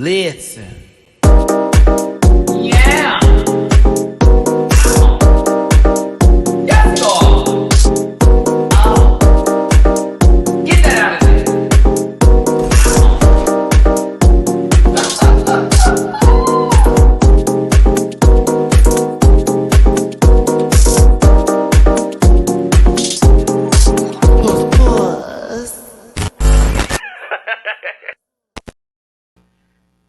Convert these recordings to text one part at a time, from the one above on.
Listen. Yeah. Yes, Lord. Oh. Get that out of there.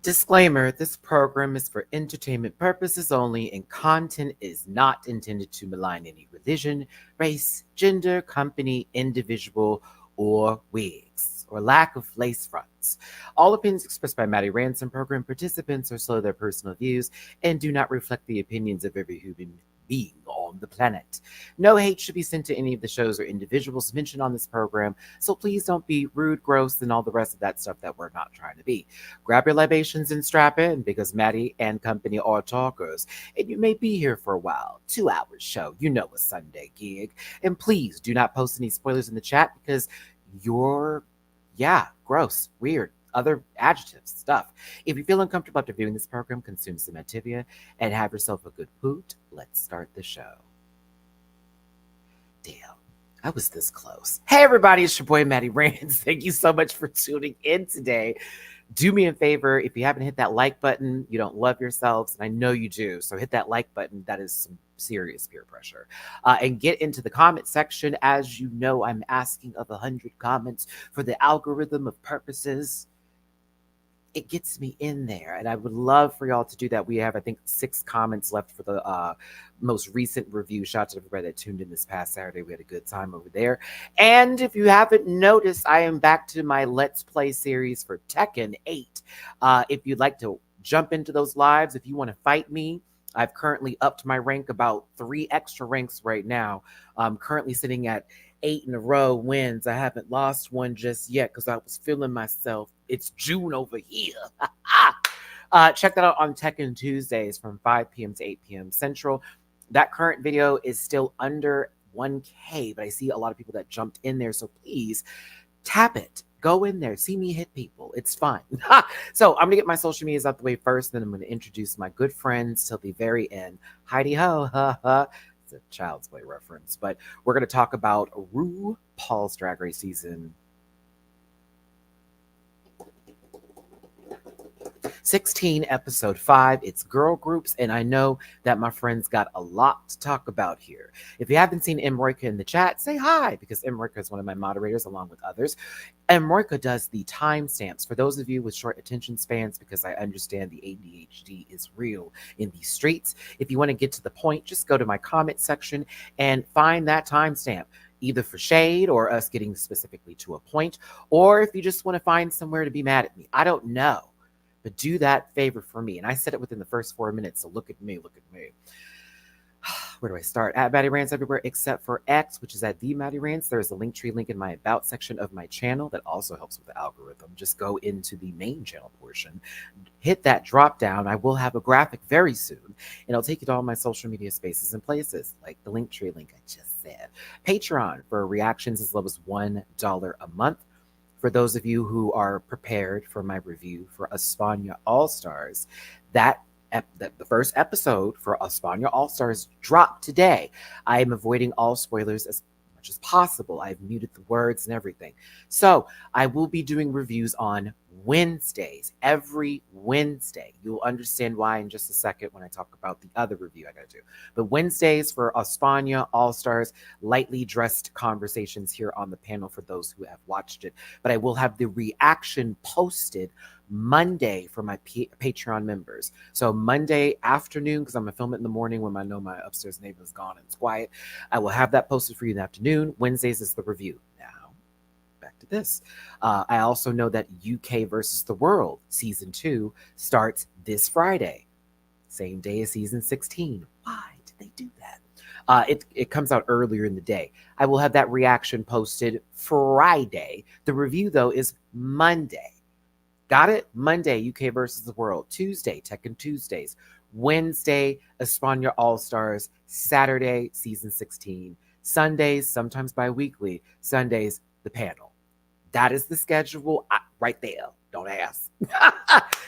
Disclaimer, this program is for entertainment purposes only and content is not intended to malign any religion, race, gender, company, individual, or wigs, or lack of lace fronts. All opinions expressed by Maddie Ransom program participants are solely their personal views and do not reflect the opinions of every human being on the planet. No hate should be sent to any of the shows or individuals mentioned on this program, so please don't be rude, gross, and all the rest of that stuff that we're not trying to be. Grab your libations and strap in because Maddie and company are talkers, and you may be here for a while. 2 hours show, you know, a Sunday gig. And please do not post any spoilers in the chat because you're, gross, weird, other adjectives, stuff. If you feel uncomfortable after viewing this program, consume some Activia and have yourself a good poot. Let's start the show. Damn, I was this close. Hey everybody, it's your boy Maddie Rands. Thank you so much for tuning in today. Do me a favor, if you haven't hit that like button, you don't love yourselves, and I know you do, so hit that like button. That is some serious peer pressure. And get into the comment section. As you know, I'm asking of 100 comments for the algorithm of purposes. It gets me in there, and I would love for y'all to do that. We have, I think, 6 comments left for the most recent review. Shout out to everybody that tuned in this past Saturday. We had a good time over there. And if you haven't noticed, I am back to my Let's Play series for Tekken 8. If you'd like to jump into those lives, if you want to fight me, I've currently upped my rank about 3 extra ranks right now. I'm currently sitting at 8 in a row wins. I haven't lost one just yet because I was feeling myself. It's June over here. Check that out on Tekken Tuesdays from 5 p.m. to 8 p.m. Central. That current video is still under 1K, but I see a lot of people that jumped in there. So please tap it. Go in there. See me hit people. It's fun. So I'm going to get my social medias out the way first, then I'm going to introduce my good friends till the very end. Heidi ho, a Child's Play reference, but we're going to talk about RuPaul's Drag Race season 16, episode 5. It's girl groups, and I know that my friends got a lot to talk about here. If you haven't seen Emroika in the chat, say hi, because Emroika is one of my moderators along with others. Emroika does the timestamps for those of you with short attention spans, because I understand the ADHD is real in these streets. If you want to get to the point, just go to my comment section and find that timestamp, either for shade or us getting specifically to a point, or if you just want to find somewhere to be mad at me. I don't know. But do that favor for me. And I said it within the first 4 minutes, so look at me, look at me. Where do I start? At Maddie Rants everywhere except for X, which is at the Maddie Rants. There's a Linktree link in my About section of my channel that also helps with the algorithm. Just go into the main channel portion, hit that drop down. I will have a graphic very soon, and it'll take you to all my social media spaces and places, like the Linktree link I just said. Patreon for reactions as low as $1 a month. For those of you who are prepared for my review for Espana All-Stars, the first episode for Espana All-Stars dropped today. I am avoiding all spoilers as much as possible. I've muted the words and everything. So I will be doing reviews on Wednesdays, every Wednesday. You'll understand why in just a second when I talk about the other review I gotta do. But Wednesdays for Espana All-Stars, lightly dressed conversations here on the panel for those who have watched it. But I will have the reaction posted Monday for my Patreon members. So Monday afternoon, because I'm gonna film it in the morning when I know my upstairs neighbor is gone and it's quiet, I will have that posted for you in the afternoon. Wednesdays is the review. Now back to this. I also know that UK versus the World season 2 starts this Friday, same day as season 16. Why did they do that? It comes out earlier in the day. I will have that reaction posted Friday. The review though is Monday. Got it? Monday, UK versus the World. Tuesday, Tekken Tuesdays. Wednesday, Espana All-Stars. Saturday, season 16. Sundays, sometimes bi-weekly. Sundays, the panel. That is the schedule right there. Don't ask.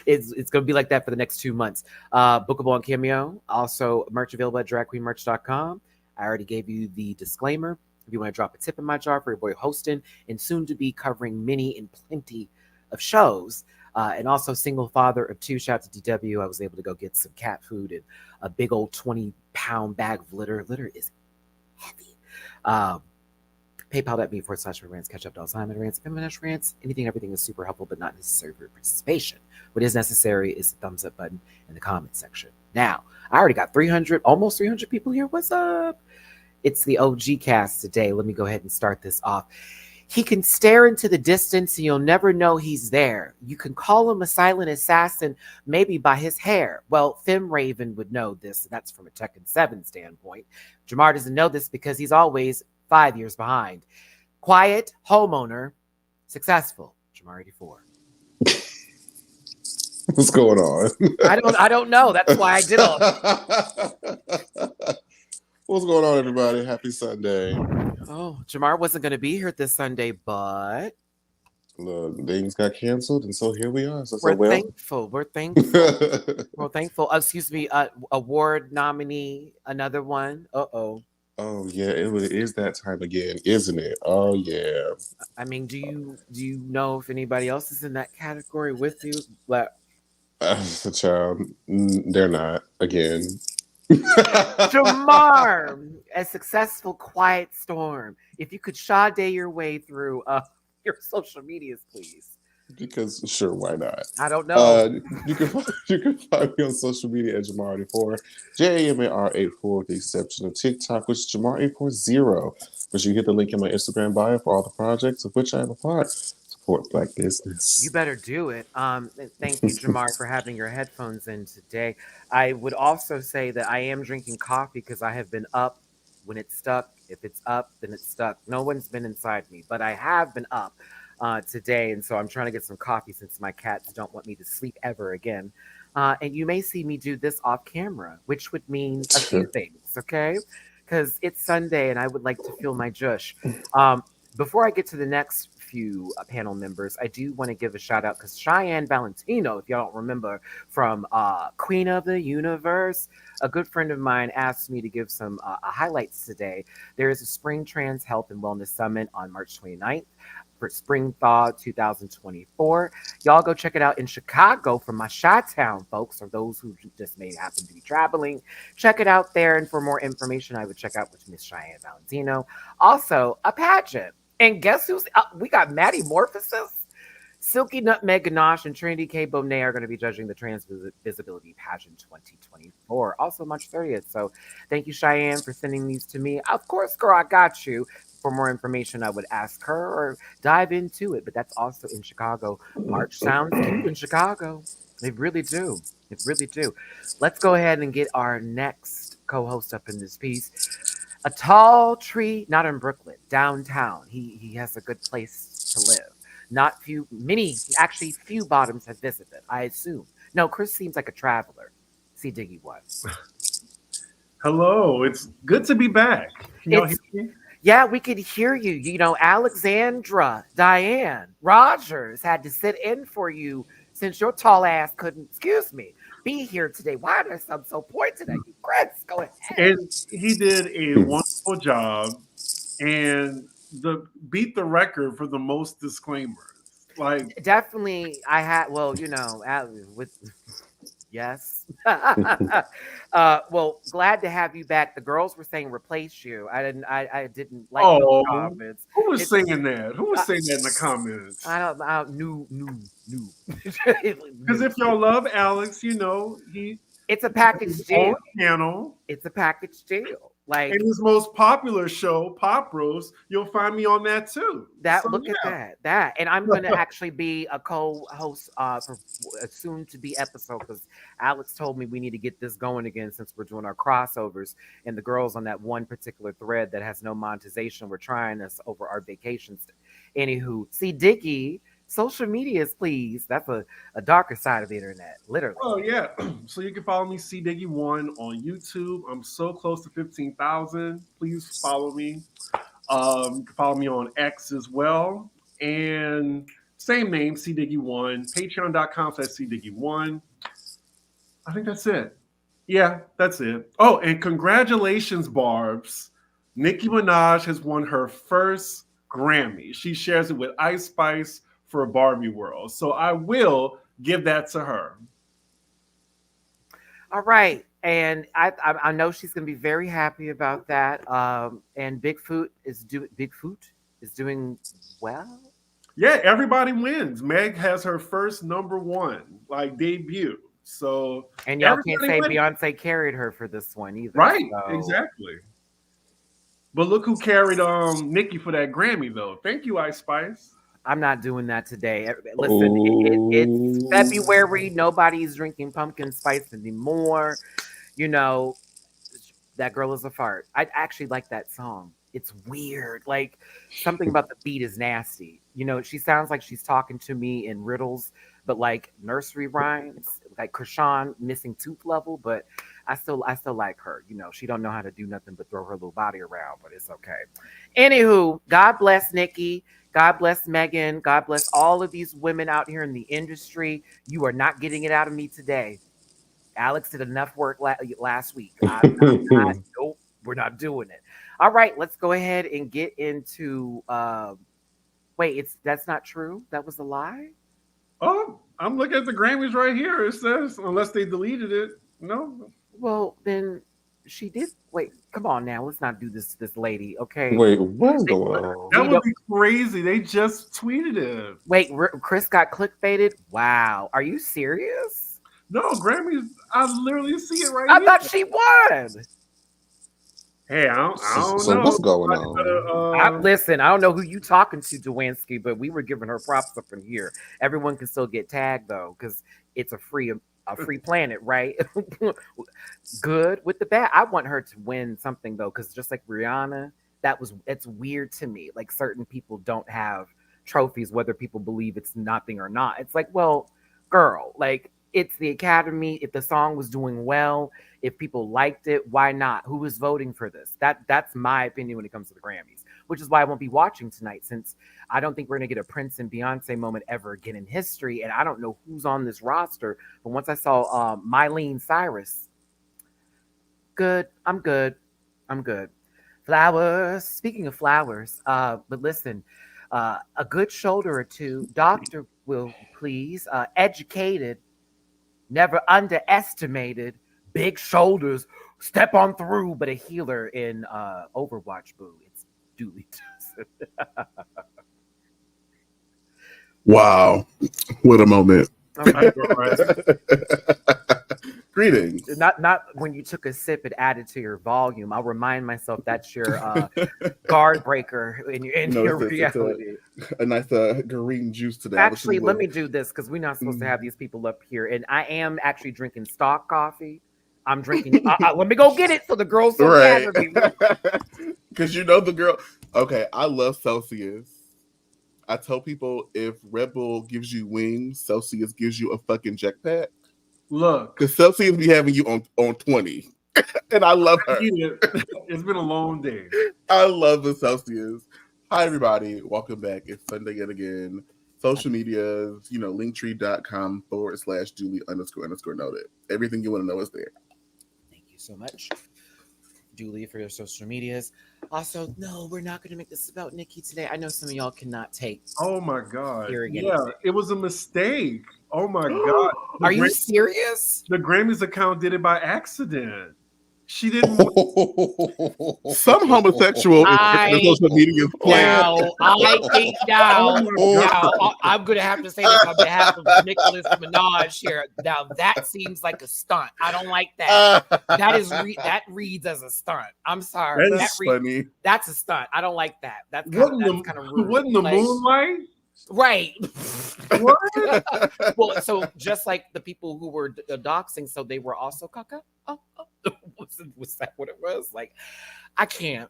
It's gonna be like that for the next 2 months. Bookable on Cameo. Also, merch available at dragqueenmerch.com. I already gave you the disclaimer. If you want to drop a tip in my jar for your boy hosting and soon to be covering many and plenty of shows. And also single father of two. Shout out to DW. I was able to go get some cat food and a big old 20-pound bag of litter. Litter is heavy. PayPal.me/for rants, catch up Alzheimer's rants, feminist rants, anything, everything is super helpful, but not necessary for participation. What is necessary is the thumbs up button in the comment section. Now, I already got 300, almost 300 people here. What's up? It's the OG cast today. Let me go ahead and start this off. He can stare into the distance and you'll never know he's there. You can call him a silent assassin, maybe by his hair. Well, Fem Raven would know this. That's from a Tekken 7 standpoint. Jamar doesn't know this because he's always 5 years behind. Quiet, homeowner, successful. Jamar 84. What's going on? I don't know. That's why I did all. What's going on, everybody? Happy Sunday. Oh, Jamar wasn't going to be here this Sunday, but Look, things got canceled, and so here we are. we're thankful. We're thankful. We're thankful. Excuse me, award nominee, another one. Uh-oh. Oh yeah, it is that time again, isn't it? Oh yeah. I mean, do you know if anybody else is in that category with you? But The child, they're not again. Jamar, a successful quiet storm. If you could Sade your way through your social medias, please. Because sure, why not? I don't know. You can find me on social media at Jamar84, JAMAR84 with the exception of TikTok, which is Jamar840. But you hit the link in my Instagram bio for all the projects of which I am a part. Support Black business. You better do it. Thank you, Jamar, for having your headphones in today. I would also say that I am drinking coffee because I have been up when it's stuck. If it's up, then it's stuck. No one's been inside me, but I have been up today, and so I'm trying to get some coffee since my cats don't want me to sleep ever again. And you may see me do this off camera, which would mean a few things, okay? Because it's Sunday and I would like to feel my jush. Before I get to the next few panel members, I do want to give a shout out because Cheyenne Valentino, if y'all don't remember from Queen of the Universe, a good friend of mine asked me to give some highlights today. There is a Spring Trans Health and Wellness Summit on March 29th. For Spring Thaw 2024. Y'all go check it out in Chicago for my Chi-Town folks, or those who just may happen to be traveling. Check it out there. And for more information, I would check out with Miss Cheyenne Valentino. Also, a pageant. And guess who's we got Maddie Morphosis, Silky Nutmeg Ganache, and Trinity K. Bonet are going to be judging the Trans Visibility Pageant 2024. Also March 30th. So thank you, Cheyenne, for sending these to me. Of course, girl, I got you. For more information, I would ask her or dive into it. But that's also in Chicago. March sounds cute in Chicago. They really do. They really do. Let's go ahead and get our next co-host up in this piece. A tall tree, not in Brooklyn, downtown. He has a good place to live. Not actually few bottoms have visited, I assume. No, Chris seems like a traveler. See Diggy one. Hello, it's good to be back. Yeah, we could hear you. You know, Alexandra, Diane, Rogers had to sit in for you since your tall ass couldn't, excuse me, be here today. Why does I'm so pointed at you? Chris, go ahead. And he did a wonderful job and beat the record for the most disclaimers. Like definitely I had with yes. Well, glad to have you back. The girls were saying replace you. I didn't like those comments. Who was saying that? Who was saying that in the comments? I don't new. Because if y'all love Alex, it's a package deal. Channel. It's a package deal. Like in his most popular show, Pop Roast, you'll find me on that too. At that, and I'm going to actually be a co-host for a soon-to-be episode because Alex told me we need to get this going again since we're doing our crossovers and the girls on that one particular thread that has no monetization. We're trying this over our vacations. Anywho, see Diggy. Social medias, please. That's a darker side of the internet, literally. Oh, yeah. So you can follow me, CDiggy1 on YouTube. I'm so close to 15,000. Please follow me. You can follow me on X as well. And Same name, cdiggy1. Patreon.com/cdiggy1. I think that's it. Yeah, that's it. Oh, and congratulations, Barb's. Nicki Minaj has won her first Grammy. She shares it with Ice Spice for Barbie World. So I will give that to her. All right. And I know she's gonna be very happy about that. And Bigfoot is doing well. Yeah, everybody wins. Meg has her first #1 like debut. So And y'all can't everybody say wins. Beyonce carried her for this one either. Right, So exactly. But look who carried Nicki for that Grammy though. Thank you, Ice Spice. I'm not doing that today. Listen, it's Oh. February. Nobody's drinking pumpkin spice anymore. You know, that girl is a fart. I actually like that song. It's weird. Like something about the beat is nasty. You know, she sounds like she's talking to me in riddles, but like nursery rhymes, like Krishan missing tooth level. But I still like her. You know, she don't know how to do nothing but throw her little body around, but it's okay. Anywho, God bless Nikki. God bless Megan. God bless all of these women out here in the industry. You are not getting it out of me today. Alex did enough work last week. Nope, we're not doing it. All right, let's go ahead and get into. Wait, that's not true. That was a lie. Oh, I'm looking at the Grammys right here. It says, unless they deleted it. No. Well, then she did. Wait, come on now. Let's not do this lady. Okay. Wait, what's They- going on? That we would don't- be crazy. They just tweeted it. Wait, Chris got clickbaited. Wow, are you serious? No, Grammys, I literally see it right I here. thought she won. Hey, I don't So know. what's going on? Listen, I don't know who you talking to, Dwansky, but we were giving her props up in here. Everyone can still get tagged though, because it's a free planet, right? Good with the bad. I want her to win something though, because just like Rihanna, it's weird to me. Like certain people don't have trophies, whether people believe it's nothing or not. It's like, well, girl, like it's the Academy. If the song was doing well, if people liked it, why not? Who is voting for this? That's my opinion when it comes to the Grammys, which is why I won't be watching tonight, since I don't think we're gonna get a Prince and Beyonce moment ever again in history, and I don't know who's on this roster. But once I saw Miley Cyrus, good. I'm good. I'm good. Flowers. Speaking of flowers, but listen, a good shoulder or two. Doctor will please. Educated, never underestimated. Big shoulders, step on through. But a healer in Overwatch, boo. It's Dooley Johnson. Wow, what a moment! I know, right? Greetings. Not when you took a sip, it added to your volume. I'll remind myself that's your guard breaker in your reality. A nice green juice today. Actually, let me do this because we're not supposed to have these people up here. And I am actually drinking stock coffee. I'm drinking. Let me go get it so the girls don't gather me. Because you know the girl. Okay, I love Celsius. I tell people if Red Bull gives you wings, Celsius gives you a fucking jetpack. Look, Because Celsius be having you on 20. And I love her. it's been a long day. I love the Celsius. Hi, everybody. Welcome back. It's Sunday yet again. Social medias, linktree.com/Julie__noted. Everything you want to know is there. Thank you so much, Julie, for your social medias. Also, no, we're not going to make this about Nikki today. I know some of y'all cannot take. Oh my God. Hearing Yeah, anything. it was a mistake. Oh my God. Are you serious? The Grammys account did it by accident. She didn't want Some homosexual in social media now. I think now Oh I'm going to have to say this on behalf of Nicholas Minaj here. Now that seems like a stunt. I don't like that. That reads as a stunt. I'm sorry. That's funny. That's a stunt. I don't like that. That's kind of rude. Wasn't the moonlight? Right. What? Well, so just like the people who were doxing, so they were also caca. Oh. Was that what it was? Like, I can't.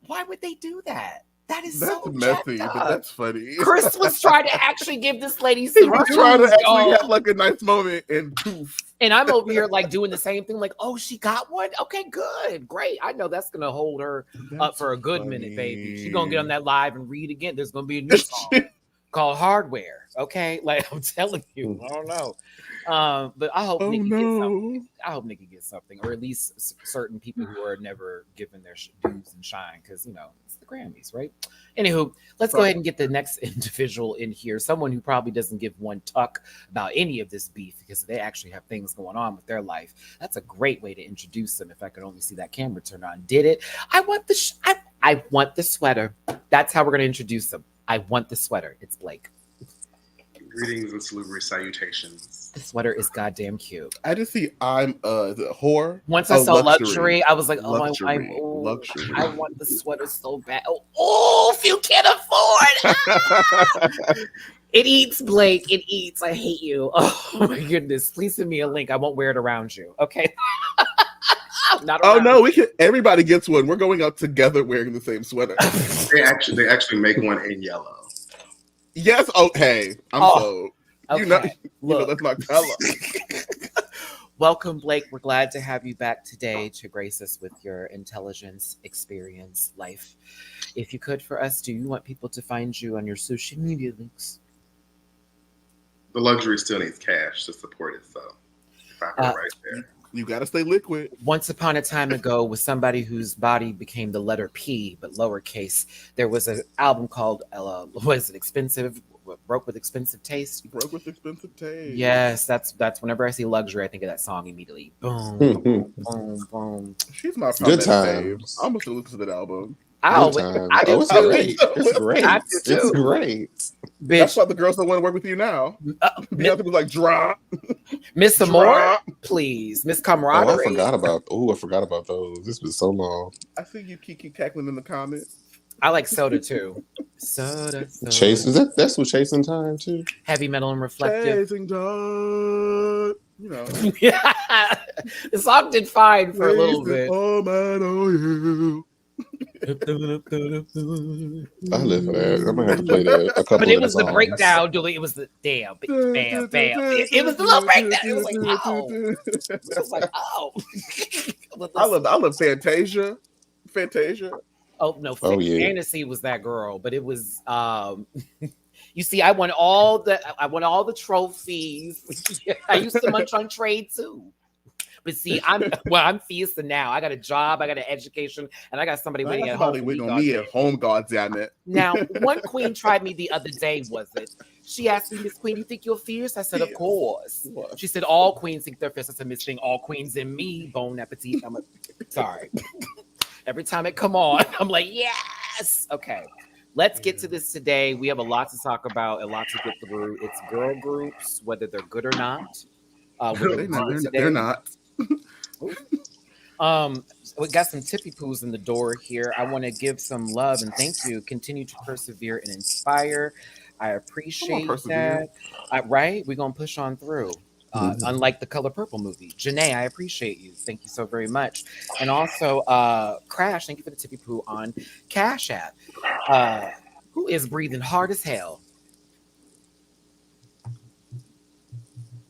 Why would they do that? That's so messy, but that's funny. Chris was trying to actually give this lady He some was trying to actually have like a nice moment and poof. And I'm over here like doing the same thing, like, oh, she got one. Okay, good, great. I know that's gonna hold her up for a good minute, baby. She's gonna get on that live and read again. There's gonna be a new song. called hardware. Okay, like I'm telling you, I don't know. But I hope Oh Nikki gets something. no. I hope Nikki gets something, or at least certain people who are never given their dues and shine, because it's the Grammys, right? Anywho, let's go ahead and get the next individual in here. Someone who probably doesn't give one tuck about any of this beef because they actually have things going on with their life. That's a great way to introduce them. If I could only see that camera turn on, did it? I want the I want the sweater. That's how we're going to introduce them. I want the sweater. It's Blake. Greetings and salubrious salutations. The sweater is goddamn cute. I just see I'm the whore. Once I saw luxury, I was like, oh, Luxury. I want the sweater so bad. Oh, if you can't afford it eats, Blake. It eats. I hate you. Oh my goodness. Please send me a link. I won't wear it around you. Okay. Not Oh around no, we can. Everybody gets one. We're going out together wearing the same sweater. They actually make one in yellow. Yes. Oh, hey, I'm so. Okay. Look, that's my color. Welcome, Blake. We're glad to have you back today to grace us with your intelligence, experience, life. If you could, for us, do you want people to find you on your social media links? The luxury still needs cash to support it, so if I put it right there. You gotta stay liquid. Once upon a time ago, with somebody whose body became the letter P, but lowercase, there was an album called, was it Expensive? Broke with Expensive Taste. Broke with Expensive Taste. Yes, that's whenever I see luxury, I think of that song immediately. Boom, boom, boom, boom. She's my Good fave. times. I'm gonna listen to that album. I Good times. do It's too. great. It's great. I do too. It's great. That's Bitch, why the girls don't want to work with you now. The other people like drop. Miss Amore, please. Miss Oh, Camaraderie. I forgot about those. This was so long. I see you Kiki cackling in the comments. I like soda too. Soda. Chase, that's what chasing time too? Heavy metal and reflective. Chasing time. You know. Yeah. The song did fine for a little bit. Oh man, oh you. I live for that. I'm gonna have to play that a couple But it of was the songs. breakdown, Julie. It was the bam, bam, bam. It was the little breakdown. It was like, oh. It was like, oh. I love Fantasia. Oh no, Oh, yeah. Fantasy was that girl, but it was you see, I won all the trophies. I used to munch on trade too. But see, I'm feasting now. I got a job, I got an education, and I got somebody waiting at home. Waiting on me at home, goddamn it. Now, one queen tried me the other day, was it? She asked me, Miss Queen, you think you're fierce? I said, of course. She said, all queens think they're fierce. I said, Miss Thing, all queens in me. Bon appetit. I'm sorry. Every time it come on, I'm like, yes. Okay. Let's get to this today. We have a lot to talk about, a lot to get through. It's girl groups, whether they're good or not. They're not. We got some tippy poos in the door here. I want to give some love and thank you. Continue to persevere and inspire. I appreciate that. Right? We're going to push on through. Unlike the Color Purple movie. Janae, I appreciate you. Thank you so very much. And also, Crash, thank you for the tippy poo on Cash App. Who is breathing hard as hell?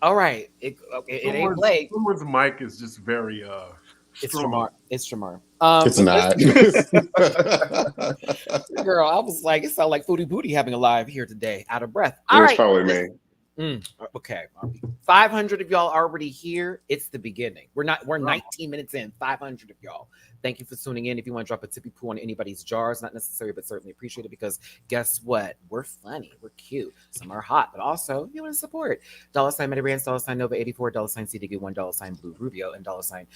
All right. It ain't Blake. Someone's mic is just very It's strong. Shamar. It's Shamar. It's not. Girl, I was like, it sounded like Foodie Booty having a live here today, out of breath. It was probably me. Okay. 500 of y'all already here. It's the beginning. We're 19 minutes in. 500 of y'all. Thank you for tuning in. If you want to drop a tippy poo on anybody's jars, not necessary, but certainly appreciate it, because guess what? We're funny. We're cute. Some are hot, but also you want to support. $sign Metabrand, $sign Nova 84, $sign CDG1, $sign Blue Rubio, and $sign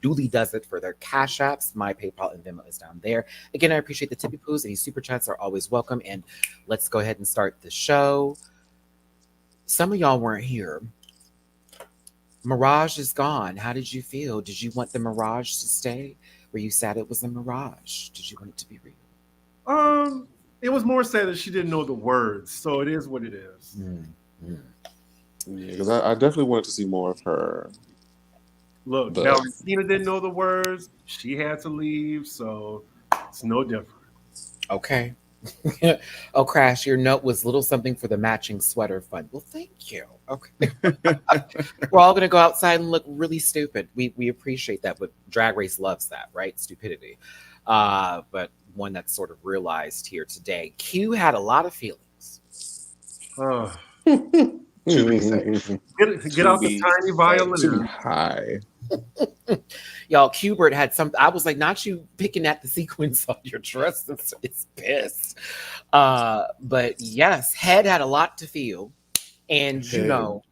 Dooley Does It for their Cash Apps. My PayPal and Venmo is down there. Again, I appreciate the tippy poos. Any super chats are always welcome. And let's go ahead and start the show. Some of y'all weren't here. Mirage is gone. How did you feel? Did you want the Mirage to stay? Were you sad it was a Mirage? Did you want it to be real? It was more sad that she didn't know the words, so it is what it is. Yeah, because I definitely wanted to see more of her. Look, now Christina didn't know the words. She had to leave, so it's no different. Okay. Oh, Crash, your note was little something for the matching sweater fund. Well, thank you. Okay. We're all going to go outside and look really stupid. We appreciate that, but Drag Race loves that, right? Stupidity. But one that's sort of realized here today. Q had a lot of feelings. Oh. To be safe. Get out the be tiny safe. violin. To be high. Y'all, Qbert had some. I was like, not you picking at the sequins on your dress. It's pissed. But yes, Head had a lot to feel, and you Head. know,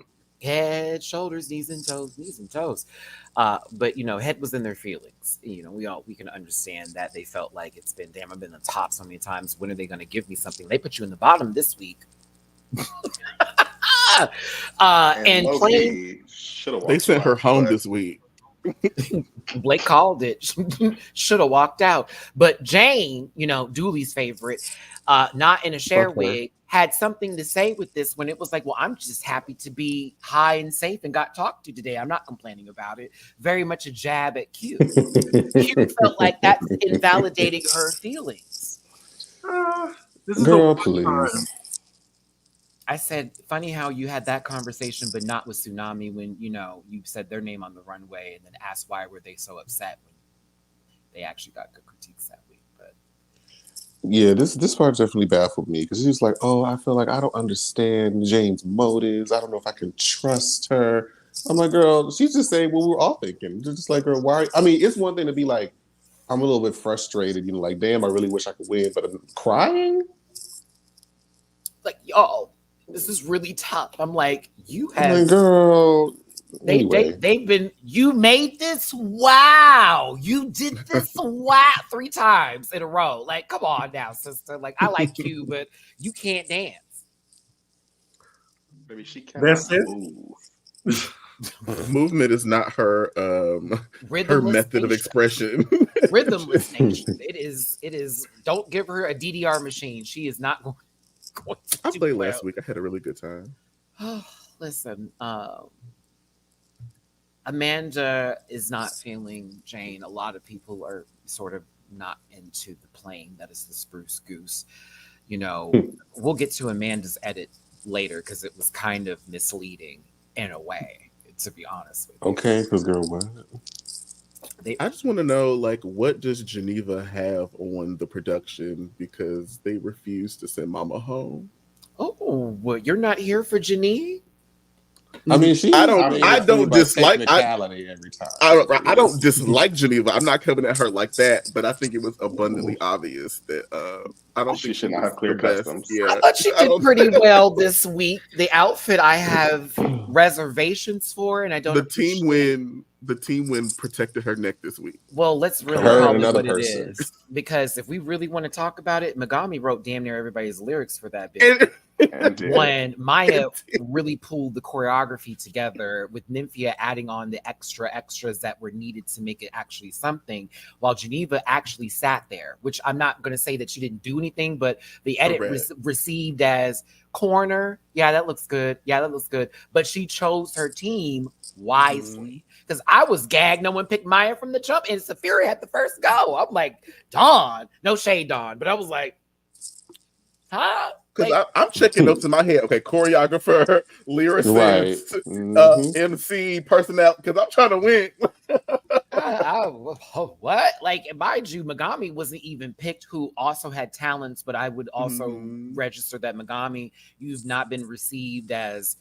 head, shoulders, knees and toes. But you know, Head was in their feelings. You know, we can understand that they felt like it's been damn. I've been on the top so many times. When are they going to give me something? They put you in the bottom this week. And playing. Low-key, should have They walked sent her out, home but this week. Blake called it. Should have walked out. But Jane, you know, Dooley's favorite, not in a share Fuck her. wig, had something to say with this when it was like, well, I'm just happy to be high and safe and got talked to today. I'm not complaining about it. Very much a jab at Q. Q felt like that's invalidating her feelings. This is Girl, the please. one time. I said, funny how you had that conversation, but not with Tsunami when, you know, you said their name on the runway and then asked why were they so upset when they actually got good critiques that week. But Yeah, this part definitely baffled me because she's like, oh, I feel like I don't understand Jane's motives. I don't know if I can trust her. I'm like, girl, she's just saying what we're all thinking. Just like, girl, why? I mean, it's one thing to be like, I'm a little bit frustrated, you know, like, damn, I really wish I could win, but I'm crying. like, y'all, this is really tough. I'm like, you I'm have like, girl. Anyway, they've been, you made this, wow, you did this, wow, 3 times in a row. Like, come on now, sister. Like, I like you, but you can't dance. maybe she cannot That's it? move. Movement is not her her Rhythmless method of nation. expression. Rhythmless nation. It is. Don't give her a DDR machine. She is not going to I do played well. last week. I had a really good time. Listen, Amanda is not feeling Jane. A lot of people are sort of not into the playing that is the spruce goose. You know, we'll get to Amanda's edit later because it was kind of misleading in a way, to be honest with you. okay, because girl, what? I just want to know, like, what does Geneva have on the production because they refuse to send Mama home? Oh, well, you're not here for Janine? I mean, she. I don't dislike. technicality every time. I don't dislike Geneva. I'm not coming at her like that, but I think it was abundantly obvious that I don't She think should not was have clear the best. customs. Yeah, I thought she I did don't pretty think- well this week. The outfit I have reservations for, and I don't. The team win protected her neck this week. Well, let's really Her call and it another what person. it is. Because if we really want to talk about it, Megami wrote damn near everybody's lyrics for that bit. And did. When Maya really pulled the choreography together with Nymphia adding on the extras that were needed to make it actually something, while Geneva actually sat there, which I'm not going to say that she didn't do anything, but the edit received as corner. Yeah, that looks good. Yeah, that looks good. But she chose her team wisely. Because I was gagged. No one picked Maya from the jump, and Saphira had the first go. I'm like, Dawn. No shade, Dawn. But I was like, huh? Because Like, I'm checking notes in my head. Okay, choreographer, lyricist, Right. MC, personnel. Because I'm trying to win. What? Like, mind you, Megami wasn't even picked, who also had talents, but I would also register that Megami, you've not been received as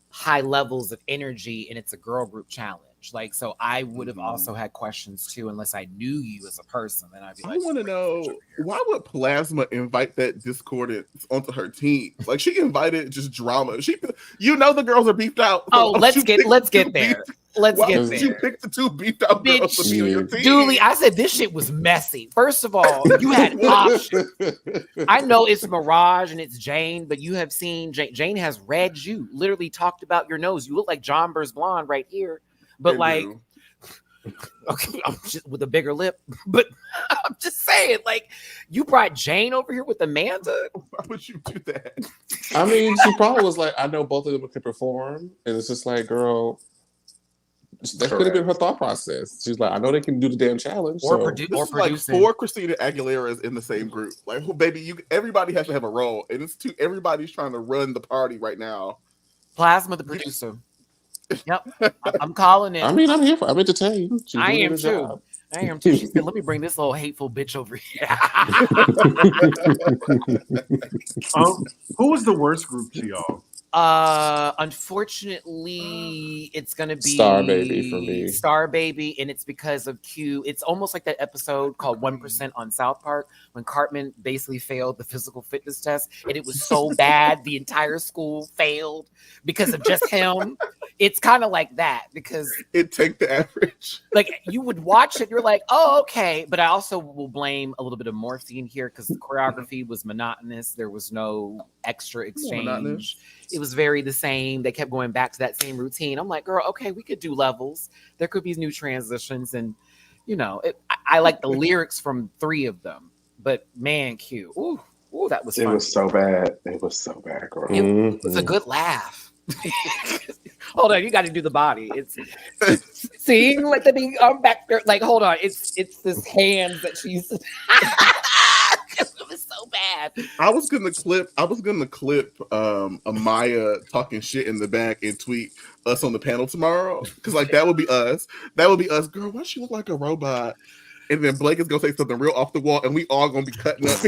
high levels of energy, and it's a girl group challenge. Like, so I would have also had questions too, unless I knew you as a person. Then I'd be like, I want to know, why would Plasma invite that discordance onto her team? Like, she invited just drama. You know, the girls are beefed out. Oh, let's get there. Let's Why get would there. you pick the 2 beefed out girls to be on your team? Dooley, I said this shit was messy. First of all, you had options. I know it's Mirage and it's Jane, but you have seen Jane has read you, literally talked about your nose. You look like John Bur's blonde right here, but like, okay, I'm just with a bigger lip. But I'm just saying, like, you brought Jane over here with Amanda. Why would you do that? I mean, she probably was like, I know both of them can perform, and it's just like, girl. That could have been her thought process. She's like, I know they can do the damn challenge. Or so. produce. This is like 4 Christina Aguileras in the same group. Like, baby, everybody has to have a role, and it's everybody's trying to run the party right now. Plasma, the producer. Yep, I'm calling it. I mean, I'm here for. I'm entertained. I am too. I am too. She said, "Let me bring this little hateful bitch over here." Who was the worst group to y'all? Unfortunately, it's gonna Star Baby be for me. Star Baby, and it's because of Q. It's almost like that episode called 1% on South Park when Cartman basically failed the physical fitness test, and it was so bad the entire school failed because of just him. It's kind of like that because It take the average. like you would watch it, you're like, oh, okay. But I also will blame a little bit of morphine here because the choreography was monotonous. There was no extra exchange. It was very the same. They kept going back to that same routine. I'm like, girl, okay, we could do levels. There could be new transitions, and I like the lyrics from 3 of them. But man, Q, ooh, that was It fun. was so bad. It was so bad, girl. It was a good laugh. Hold on, you got to do the body. It's see, like the big arm back there. Like, hold on, it's this hands that she's. It was so bad. I was gonna clip Amaya talking shit in the back and tweet us on the panel tomorrow. Cause like that would be us. That would be us, girl. Why she look like a robot? And then Blake is gonna say something real off the wall, and we all gonna be cutting up.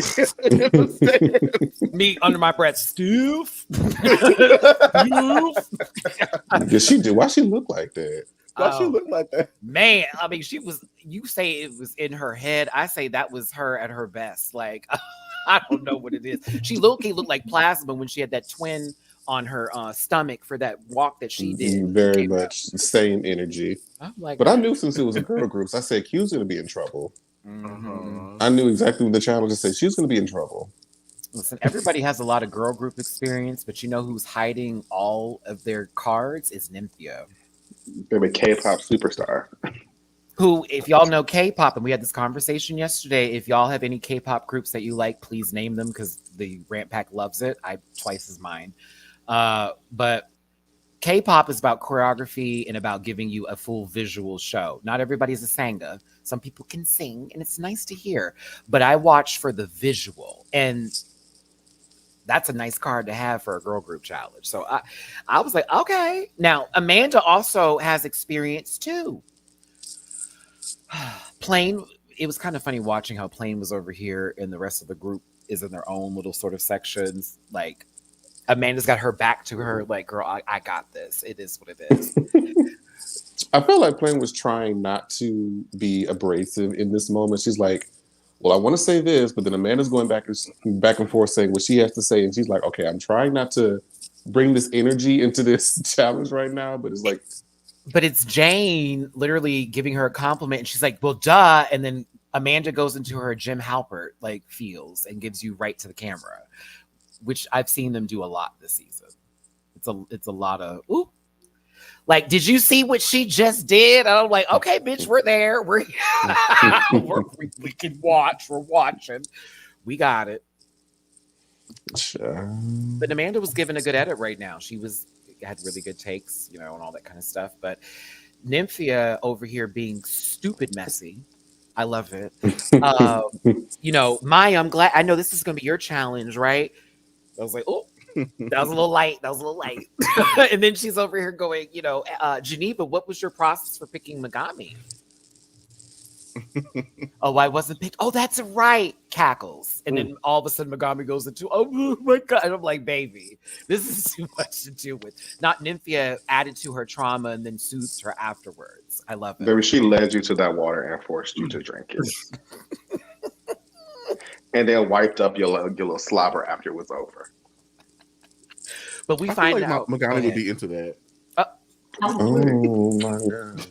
Me under my breath, Stoof. Yes, she did. Why she look like that? Why she look like that? Man, I mean, she was. You say it was in her head. I say that was her at her best. Like, I don't know what it is. She looked like Plasma when she had that twin on her stomach for that walk that she did. Very much the same energy. I'm like, But I knew since it was a girl group, I said Q's gonna be in trouble. mhm. I knew exactly what the challenge said. She was gonna be in trouble. Listen, everybody has a lot of girl group experience, but you know who's hiding all of their cards is Nymphia. Baby K-pop superstar. Who, if y'all know K-pop, and we had this conversation yesterday, if y'all have any K-pop groups that you like, please name them because the Rant Pack loves it. I twice as mine. But K-pop is about choreography and about giving you a full visual show. Not everybody's a sanga. Some people can sing, and it's nice to hear. But I watch for the visual, and that's a nice card to have for a girl group challenge. So I was like, okay. Now, Amanda also has experience too. Plain, it was kind of funny watching how Plain was over here and the rest of the group is in their own little sort of sections. Like, Amanda's got her back to her, like, girl, I got this. It is what it is. I felt like Plain was trying not to be abrasive in this moment. She's like, well, I want to say this, but then Amanda's going back and forth saying what she has to say. And she's like, okay, I'm trying not to bring this energy into this challenge right now. But it's like, but it's Jane literally giving her a compliment. And she's like, well, duh. And then Amanda goes into her Jim Halpert like feels and gives you right to the camera, which I've seen them do a lot this season. It's a lot of, ooh. Like, did you see what she just did? And I'm like, okay, bitch, we're there. We can watch. We're watching. We got it. But Amanda was giving a good edit right now. She had really good takes, and all that kind of stuff. But Nymphia over here being stupid messy. I love it. Maya, I'm glad. I know this is going to be your challenge, right? I was like, oh. That was a little light. And then she's over here going, Geneva, what was your process for picking Megami? Oh, I wasn't picked. Oh, that's right. Cackles. And then all of a sudden Megami goes into, oh my God. And I'm like, baby, this is too much to deal with. Not Nymphia added to her trauma and then soothed her afterwards. I love it. Baby, she led you to that water and forced you to drink it. And then wiped up your little slobber after it was over. But we I find feel like out Megami would be into that. oh my God.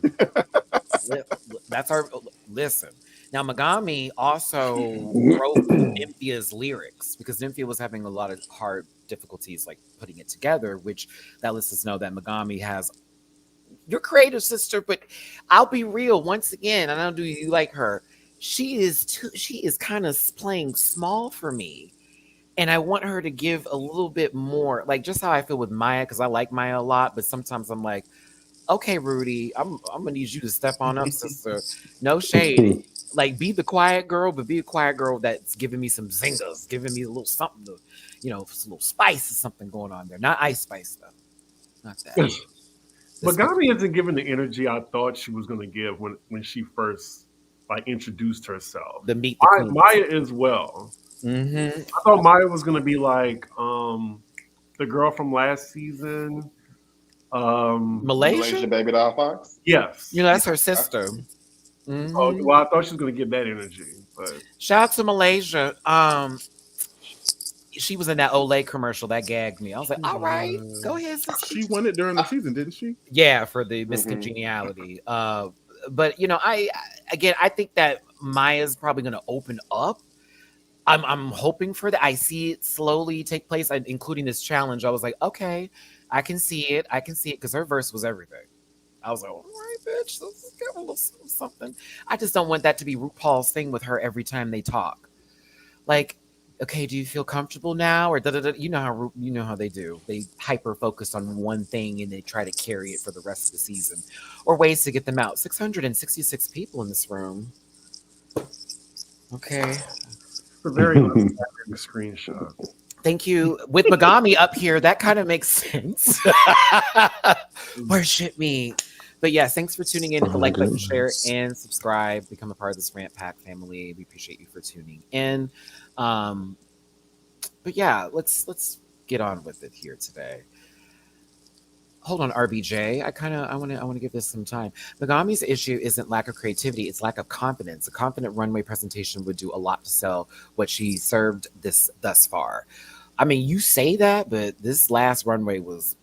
That's our listen. Now Megami also wrote Nymphia's lyrics because Nymphia was having a lot of hard difficulties like putting it together, which that lets us know that Megami has your creative sister. But I'll be real once again, I don't do you like her. She is kind of playing small for me. And I want her to give a little bit more, like just how I feel with Maya, because I like Maya a lot, but sometimes I'm like, okay, Rudy, I'm gonna need you to step on up, sister. No shade. Like, be the quiet girl, but be a quiet girl that's giving me some zingers, giving me a little something to, a little spice or something going on there. Not Ice Spice though. Not that. Megami isn't giving the energy I thought she was going to give when she first like introduced herself. The meet the queen. Maya as well. Mm-hmm. I thought Maya was gonna be like the girl from last season. Malaysia? Baby Doll Fox. Yes. You know, that's her sister. Mm-hmm. Oh, well, I thought she was gonna get that energy, but Shout out to Malaysia. She was in that Olay commercial that gagged me. I was like, all right, go ahead, sister. She won it during the season, didn't she? Yeah, for the Miss Congeniality. But you know, I think that Maya's probably going to open up. I'm hoping for that. I see it slowly take place, including this challenge. I was like, okay, I can see it because her verse was everything. I was like, all right, bitch, let's get a little something. I just don't want that to be RuPaul's thing with her every time they talk. Like, okay, do you feel comfortable now? Or da-da-da? You know how they do. They hyper focus on one thing and they try to carry it for the rest of the season, or ways to get them out. 666 people in this room. Okay, it's a very unsatisfying screenshot. thank you. With Megami up here, that kind of makes sense. Worship me. But yes, thanks for tuning in. Hit the like button, share, and subscribe. Become a part of this Rant Pack family. We appreciate you for tuning in. But yeah, let's get on with it here today. Hold on, RBJ. I want to give this some time. Megami's issue isn't lack of creativity; it's lack of confidence. A confident runway presentation would do a lot to sell what she served thus far. I mean, you say that, but this last runway was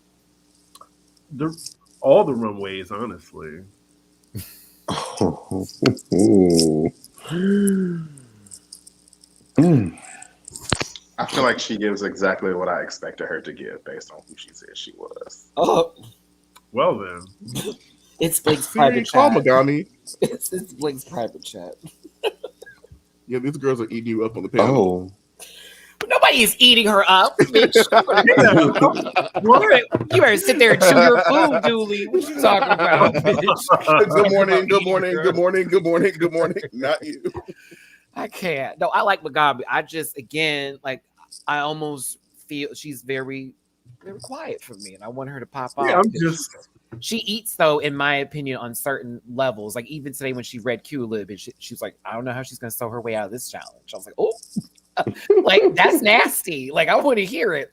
all the runways, honestly. I feel like she gives exactly what I expected her to give based on who she said she was. oh, Well then, it's Blake's Siri, private call chat. Megami. It's Blake's private chat. Yeah, these girls are eating you up on the panel. Nobody is eating her up, bitch. You better sit there and chew your food, Dooley. What you talking about, bitch? Good morning, good morning, good morning, good morning, good morning. Not you. I can't. No, I like Mugabe. I just, again, like, I almost feel she's very, very quiet for me, and I want her to pop yeah, off. I'm just. She eats, though, in my opinion, on certain levels. Like, even today when she read Q a little bit, she was like, I don't know how she's going to sew her way out of this challenge. I was like, oh. Like, that's nasty. Like, I want to hear it.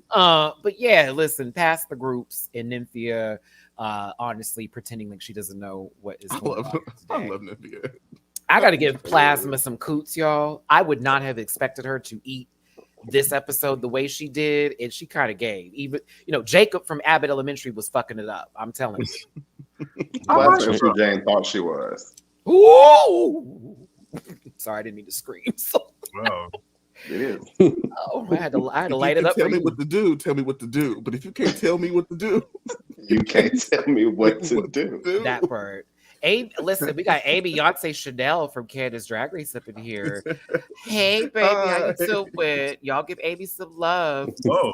But yeah, listen, past the groups and Nymphia, honestly, pretending like she doesn't know what is going on today. I love Nymphia. I got to give Plasma some coots, y'all. I would not have expected her to eat this episode the way she did, and she kind of gave. Even, Jacob from Abbott Elementary was fucking it up. I'm telling you. That's what Jane thought she was. Ooh! Sorry, I didn't mean to scream. Wow. It is. Oh, I had to light it up. Tell me what to do. Tell me what to do. But if you can't tell me what to do, you can't tell me what to do. That part. Listen, we got Beyonce Chanel from Candace Drag Race up in here. Hey, baby, how you doing? Y'all give Amy some love. Oh.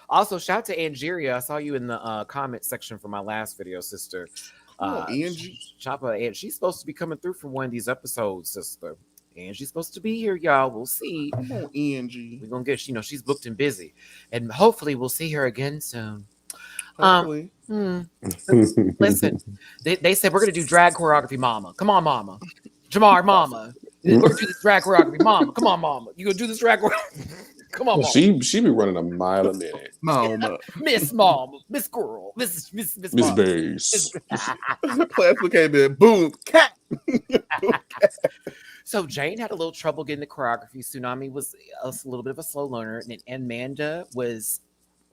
Also, shout out to Angeria. I saw you in the comment section for my last video, sister. Angie. And she's supposed to be coming through for one of these episodes, sister. And she's supposed to be here, y'all. We'll see. Come on, Angie. We're gonna get, she's booked and busy, and hopefully we'll see her again soon. Hopefully. Listen, they said we're gonna do drag choreography, mama. Come on, mama. Jamar, mama. We're gonna do this drag choreography, mama. Come on, mama. You gonna do this drag choreography? Come on, mama. She be running a mile a minute. Mama. Miss Mama, Miss Girl, Miss Bass. Plasma came in. Boom. Cat. So Jane had a little trouble getting the choreography. Tsunami was a little bit of a slow learner, and Amanda was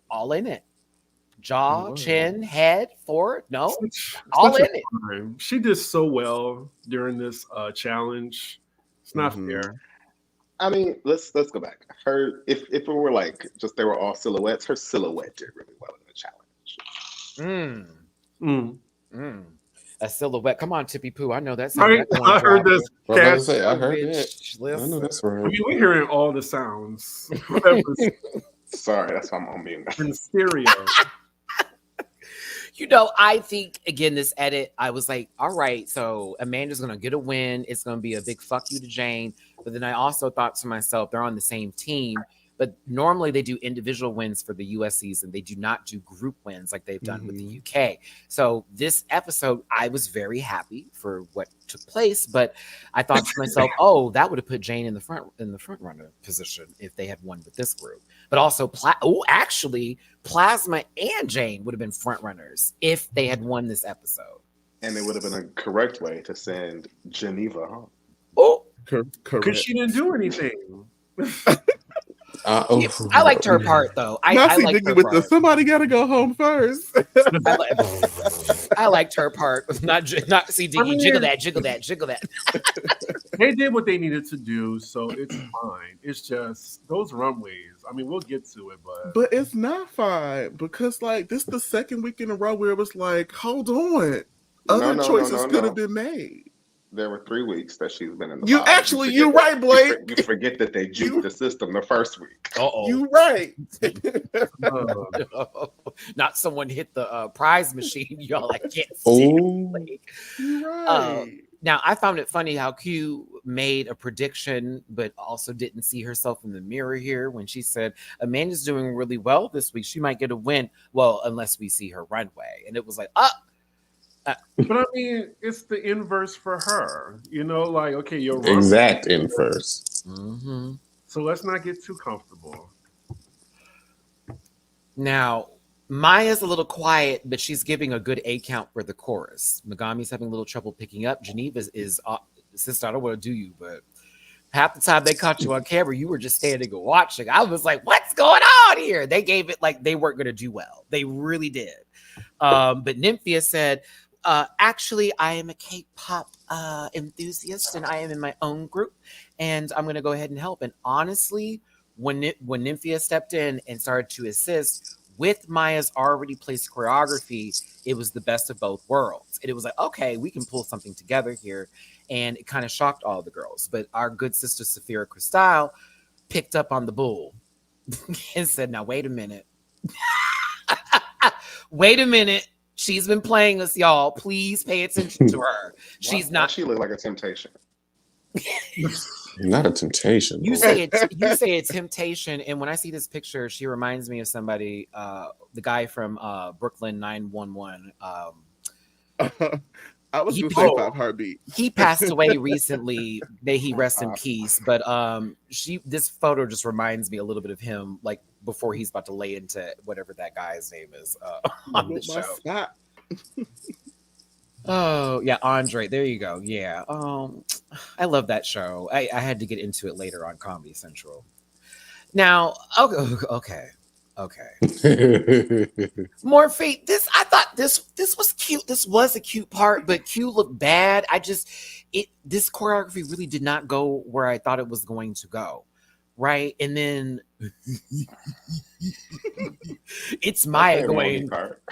all in it. Jaw, chin, head, forward. No, all in it. She did so well during this challenge. It's not fair. I mean, let's go back. Her, if it were like just they were all silhouettes, her silhouette did really well in the challenge. A silhouette. Come on, Tippy Poo. I know that's. I heard this. I heard that. I know that's right. I mean, we're hearing all the sounds. Sorry, that's why I'm on mute. In stereo. I think, again, this edit, I was like, all right, so Amanda's going to get a win. It's going to be a big fuck you to Jane. But then I also thought to myself, they're on the same team. but normally they do individual wins for the US season. They do not do group wins like they've done with the UK. So this episode, I was very happy for what took place, but I thought to myself, oh, that would have put Jane in the front runner position if they had won with this group. But also, actually, Plasma and Jane would have been front runners if they had won this episode. And it would have been a correct way to send Geneva home. Oh, correct. Because she didn't do anything. I liked her part though. I liked her part. Somebody got to go home first. I liked her part. Not see Diggy jiggle that. They did what they needed to do, so it's fine. It's just those runways. I mean, we'll get to it, but it's not fine because like this is the second week in a row where it was like, hold on, other choices could have been made. There were 3 weeks that she's been in the You're right, Blake. You forget that they juked the system the first week. You're right. Not someone hit the prize machine. Y'all, I can't see. You're right. Now, I found it funny how Q made a prediction, but also didn't see herself in the mirror here when she said, Amanda's doing really well this week. She might get a win. Well, unless we see her runway. And it was like, but I mean, it's the inverse for her. You know, like, okay, you're exact inverse. Mm-hmm. So let's not get too comfortable. Now, Maya's a little quiet, but she's giving a good A count for the chorus. Megami's having a little trouble picking up. Geneva is sister, I don't want to do you, but half the time they caught you on camera, you were just standing and watching. I was like, what's going on here? They gave it like they weren't going to do well. They really did. But Nymphia said, actually, I am a K-pop enthusiast, and I am in my own group, and I'm going to go ahead and help. And honestly, when Nymphia stepped in and started to assist with Maya's already placed choreography, it was the best of both worlds. And it was like, okay, we can pull something together here. And it kind of shocked all the girls. But our good sister, Safira Cristal, picked up on the bull and said, now, wait a minute. Wait a minute. She's been playing us, y'all. Please pay attention to her. She's not. She look like a temptation. Not a temptation. You say it's temptation, and when I see this picture, she reminds me of somebody, the guy from Brooklyn 911. I was going to say 5 Heartbeat. He passed away recently. May he rest in peace. But this photo just reminds me a little bit of him, like before he's about to lay into whatever that guy's name is on the show. Oh yeah, Andre. There you go. Yeah. I love that show. I had to get into it later on Comedy Central. Now, okay. Morphe, I thought this was cute. This was a cute part, but Q looked bad. This choreography really did not go where I thought it was going to go. Right? And then it's Maya going. Don't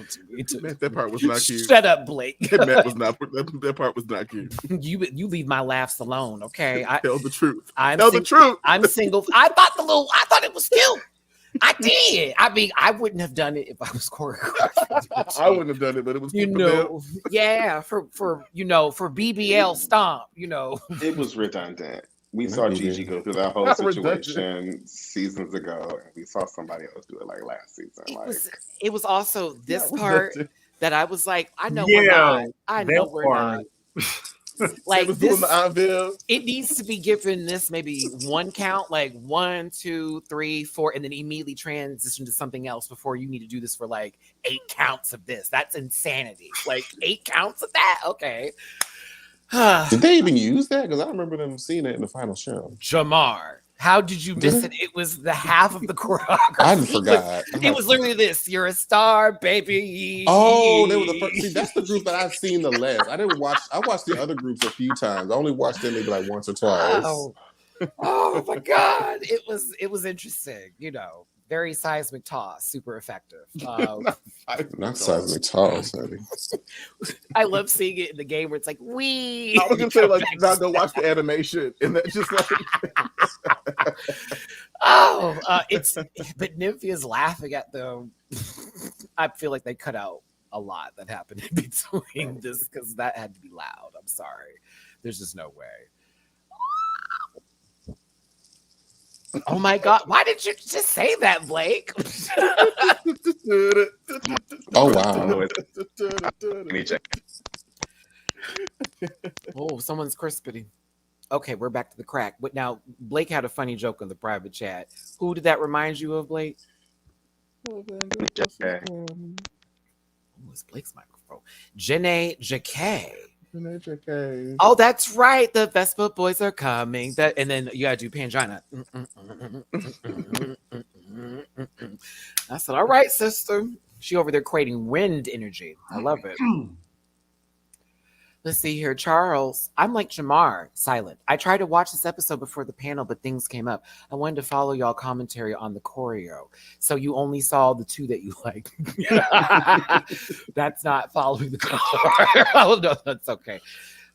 do it. That part was not cute. Shut up, Blake. That part was not cute. You leave my laughs alone, okay? Tell the truth. The truth. I'm single. I thought it was cute. I did. I mean, I wouldn't have done it if I was choreographed. I wouldn't have done it, but it was yeah, for BBL stomp, It was redundant. We saw Gigi go through that whole situation seasons ago, and we saw somebody else do it like last season. It was also this part that I was like, I know we're not. Like this, it needs to be given this maybe one count, like 1, 2, 3, 4, and then immediately transition to something else before you need to do this for like 8 counts of this. That's insanity. Like 8 counts of that? Okay. Did they even use that? Because I remember them seeing it in the final show. Jamar, how did you miss it? It was the half of the choreography. I forgot. It was literally this. You're a star, baby. Oh, they were the first. See, that's the group that I've seen the last. I watched the other groups a few times. I only watched them maybe like once or twice. Oh my God. It was interesting, very seismic toss, super effective. Not seismic toss, honey. I love seeing it in the game where it's like, wee. I was gonna say, like, now go watch the animation, and that's just like, but Nymphia's laughing at them. I feel like they cut out a lot that happened in between this because that had to be loud. I'm sorry. There's just no way. Oh my God. Why did you just say that, Blake? Oh wow. Let me check. Oh, someone's crispy. Okay, we're back to the crack. But now, Blake had a funny joke in the private chat. Who did that remind you of, Blake? Okay. Oh, it's Blake's microphone. Janae Jacquet. Oh, that's right. The Vespa boys are coming. And then you gotta do Pangina. I said, all right, sister. She over there creating wind energy. I love it. Let's see here. Charles, I'm like Jamar, silent. I tried to watch this episode before the panel, but things came up. I wanted to follow y'all commentary on the choreo. So you only saw the two that you liked. That's not following the choreo. Oh, no, that's okay.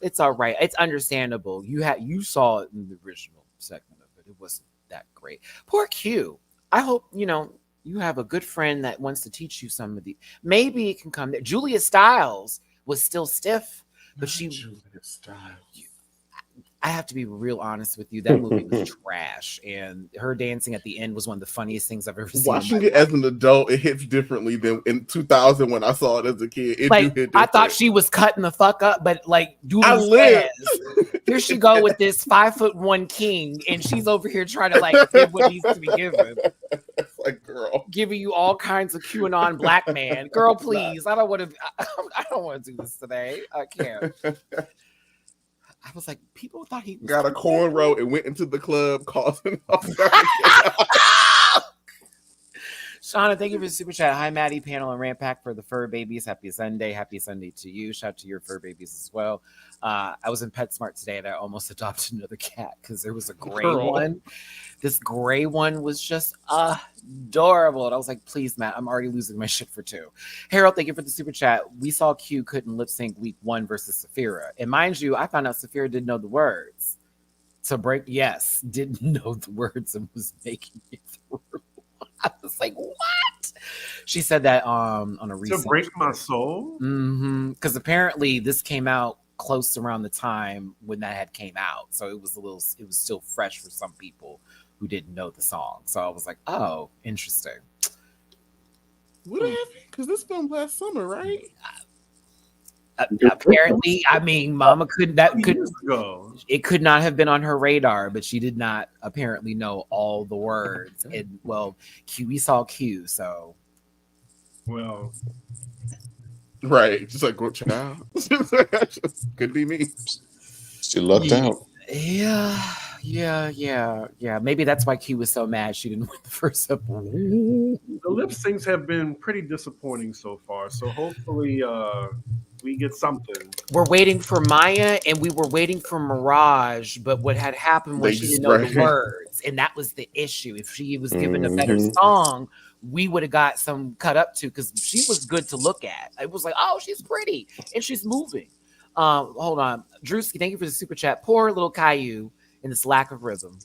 It's all right. It's understandable. You saw it in the original segment of it. It wasn't that great. Poor Q. I hope, you have a good friend that wants to teach you some of the. Maybe it can come there. Julia Stiles was still stiff. But I have to be real honest with you. That movie was trash, and her dancing at the end was one of the funniest things I've ever seen. Watching it as an adult, it hits differently than in 2000 when I saw it as a kid. It do hit different. I thought she was cutting the fuck up, but like I Julie lived. says, here she go with this 5'1" king, and she's over here trying to like give what needs to be given. It's like, girl, giving you all kinds of QAnon black man. Girl, please, I don't want to do this today. I can't. I was like, people thought he got a cornrow and went into the club causing all Shauna, thank you for the super chat. Hi, Maddie, panel, and Rampack for the fur babies. Happy Sunday. Happy Sunday to you. Shout out to your fur babies as well. I was in PetSmart today and I almost adopted another cat because there was a gray one. This gray one was just adorable. And I was like, please, Matt, I'm already losing my shit for two. Harold, thank you for the super chat. We saw Q couldn't lip sync week 1 versus Saphira. And mind you, I found out Saphira didn't know the words. To break, yes, didn't know the words and was making it through. I was like, what? She said that on a recent. To break my soul? Because apparently this came out close around the time when that had came out. So it was still fresh for some people who didn't know the song. So I was like, oh, interesting. What happened? Because this filmed last summer, right? Apparently, I mean, Mama it could not have been on her radar, but she did not apparently know all the words. And well, we saw Q, so well, right, just like what child could be me. She lucked out. Yeah. Maybe that's why Q was so mad she didn't win the first episode. The lip syncs have been pretty disappointing so far. So hopefully, we get something. We're waiting for Maya and we were waiting for Mirage, but what had happened was she didn't know the words, and that was the issue. If she was given a better song, we would have got some cut up to, because she was good to look at. It was like, oh, she's pretty and she's moving. Hold on. Drewski, thank you for the super chat. Poor little Caillou in this lack of rhythm.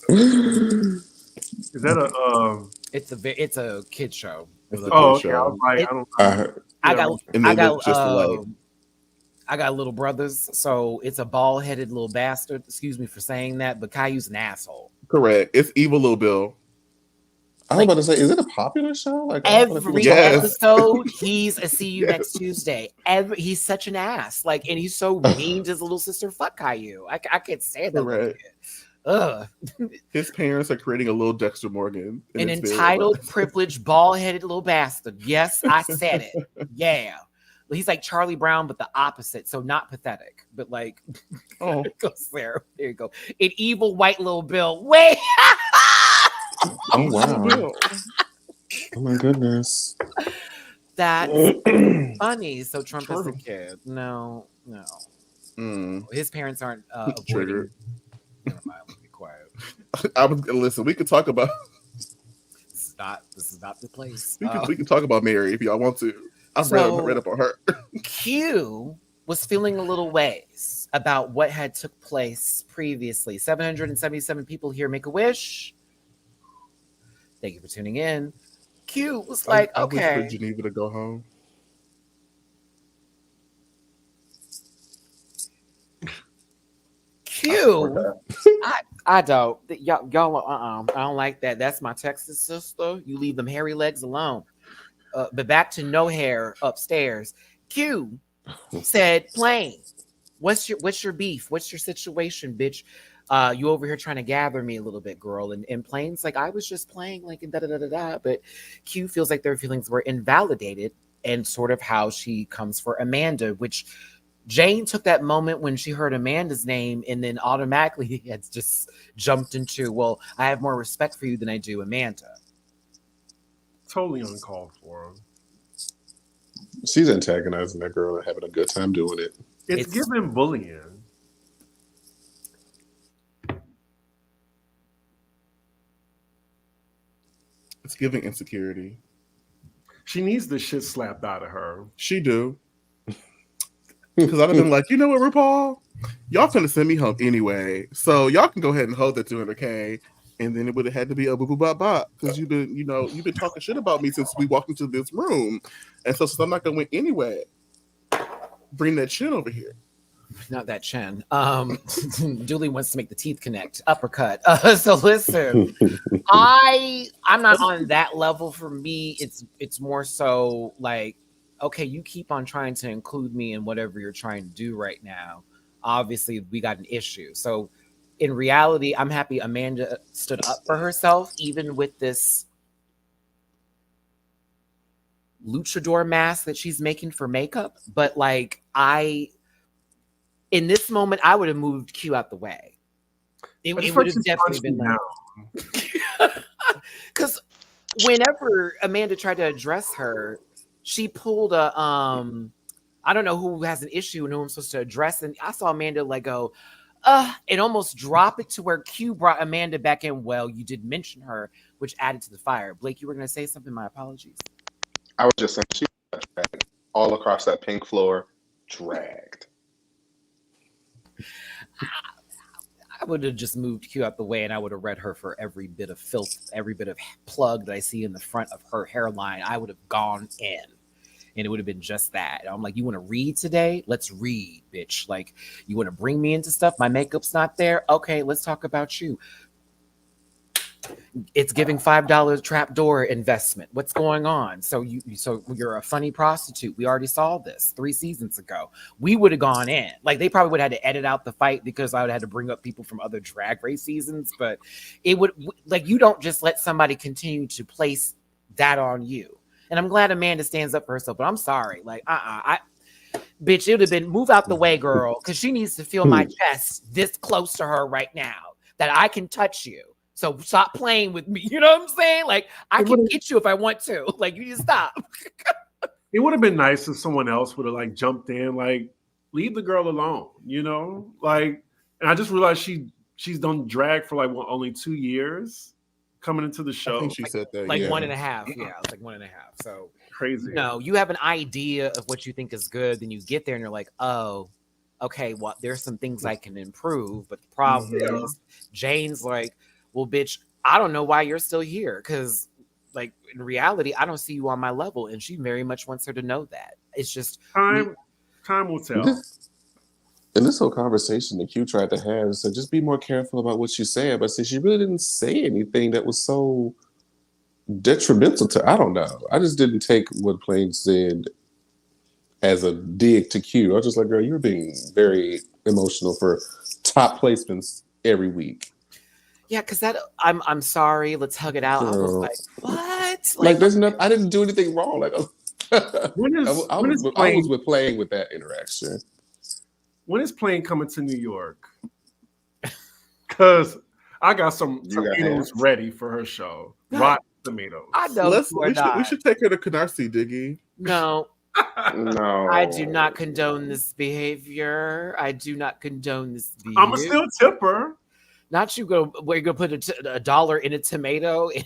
Is that a it's a kid show. Oh, okay. I was like, I don't know. I got little brothers, so it's a bald-headed little bastard. Excuse me for saying that, but Caillou's an asshole. Correct. It's evil little Bill. I was about to say, is it a popular show? Like every episode, he's a see you next Tuesday. He's such an ass. Like, and he's so mean to his little sister. Fuck Caillou. I can't stand that. Right. Ugh. His parents are creating a little Dexter Morgan. An entitled, privileged, bald-headed little bastard. Yes, I said it. Yeah. He's like Charlie Brown, but the opposite. So not pathetic, but like, oh, goes there. There you go. An evil white little Bill. Wait. Oh wow. Oh my goodness. That's funny. So Trump is a kid. No. His parents aren't avoiding. Never mind, let me be quiet. I was listen. We could talk about. This is not the place. We can talk about Mary if y'all want to. I've read up on her. Q was feeling a little ways about what had took place previously. 777 people here make a wish. Thank you for tuning in. Q was like, I okay. wish for Geneva to go home. Q. I don't. Y'all, I don't like that. That's my Texas sister. You leave them hairy legs alone. But back to no hair upstairs. Q said, "Plain. What's your beef? What's your situation, bitch? You over here trying to gather me a little bit, girl." And Plain's like, "I was just playing, like, and da da da da da." But Q feels like their feelings were invalidated, and sort of how she comes for Amanda, which Jane took that moment when she heard Amanda's name and then automatically had just jumped into, well, I have more respect for you than I do Amanda. Totally uncalled for. She's antagonizing that girl and having a good time doing it. It's giving bullying. It's giving insecurity. She needs the shit slapped out of her. She do. Because I'd have been like, you know what, RuPaul? Y'all finna send me home anyway. So y'all can go ahead and hold that 200K. And then it would have had to be a boo boo bop bop. Because you've been talking shit about me since we walked into this room. And so since I'm not gonna win anyway, bring that chin over here. Not that chin. Julie wants to make the teeth connect. Uppercut. So listen, I'm not on that level. For me, it's more so like, okay, you keep on trying to include me in whatever you're trying to do right now. Obviously, we got an issue. So in reality, I'm happy Amanda stood up for herself, even with this luchador mask that she's making for makeup. But like, in this moment, I would have moved Q out the way. It would have definitely been like, because whenever Amanda tried to address her, she pulled a I don't know who has an issue and who I'm supposed to address, and I saw Amanda like go, and almost drop it to where Q brought Amanda back in. Well, you did mention her, which added to the fire. Blake, you were going to say something. My apologies. I was just saying she got dragged all across that pink floor, dragged. I would have just moved Q out the way, and I would have read her for every bit of filth, every bit of plug that I see in the front of her hairline. I would have gone in, and it would have been just that. And I'm like, you want to read today? Let's read, bitch. Like, you want to bring me into stuff? My makeup's not there. Okay, let's talk about you. It's giving $5 trapdoor investment. What's going on? So you're a funny prostitute. We already saw this 3 seasons ago. We would have gone in. Like, they probably would have had to edit out the fight because I would have had to bring up people from other Drag Race seasons. But it would, like, you don't just let somebody continue to place that on you. And I'm glad Amanda stands up for herself. But I'm sorry, like, bitch, it would have been move out the way, girl, because she needs to feel my chest this close to her right now that I can touch you. So stop playing with me. You know what I'm saying? Like, I can get you if I want to. Like, you just stop. It would have been nice if someone else would have like jumped in, like, leave the girl alone, you know? Like, and I just realized she's done drag for like only 2 years coming into the show. I think she said that. Like yeah. 1.5. Yeah, it's like 1.5. So Crazy. no, you have an idea of what you think is good, then you get there and you're like, oh, okay, well, there's some things I can improve. But the problem is Jane's like, well, bitch, I don't know why you're still here. Because, like, in reality, I don't see you on my level. And she very much wants her to know that. It's just time will tell. In this whole conversation that Q tried to have, said just be more careful about what you say. But see, she really didn't say anything that was so detrimental to. I don't know. I just didn't take what Plain said as a dig to Q. I was just like, girl, you're being very emotional for top placements every week. yeah, because that I'm sorry, let's hug it out. I was like, what? Like there's nothing. I didn't do anything wrong. Like I was with playing with that interaction. When is Plain coming to New York? Because I got some tomatoes ready for her show. Rotten tomatoes. I know we should take her to Canarsie, Diggy. No. No. I do not condone this behavior. I do not condone this behavior. I'm a still tipper. Not you go where you're gonna put a dollar in a tomato. Chuck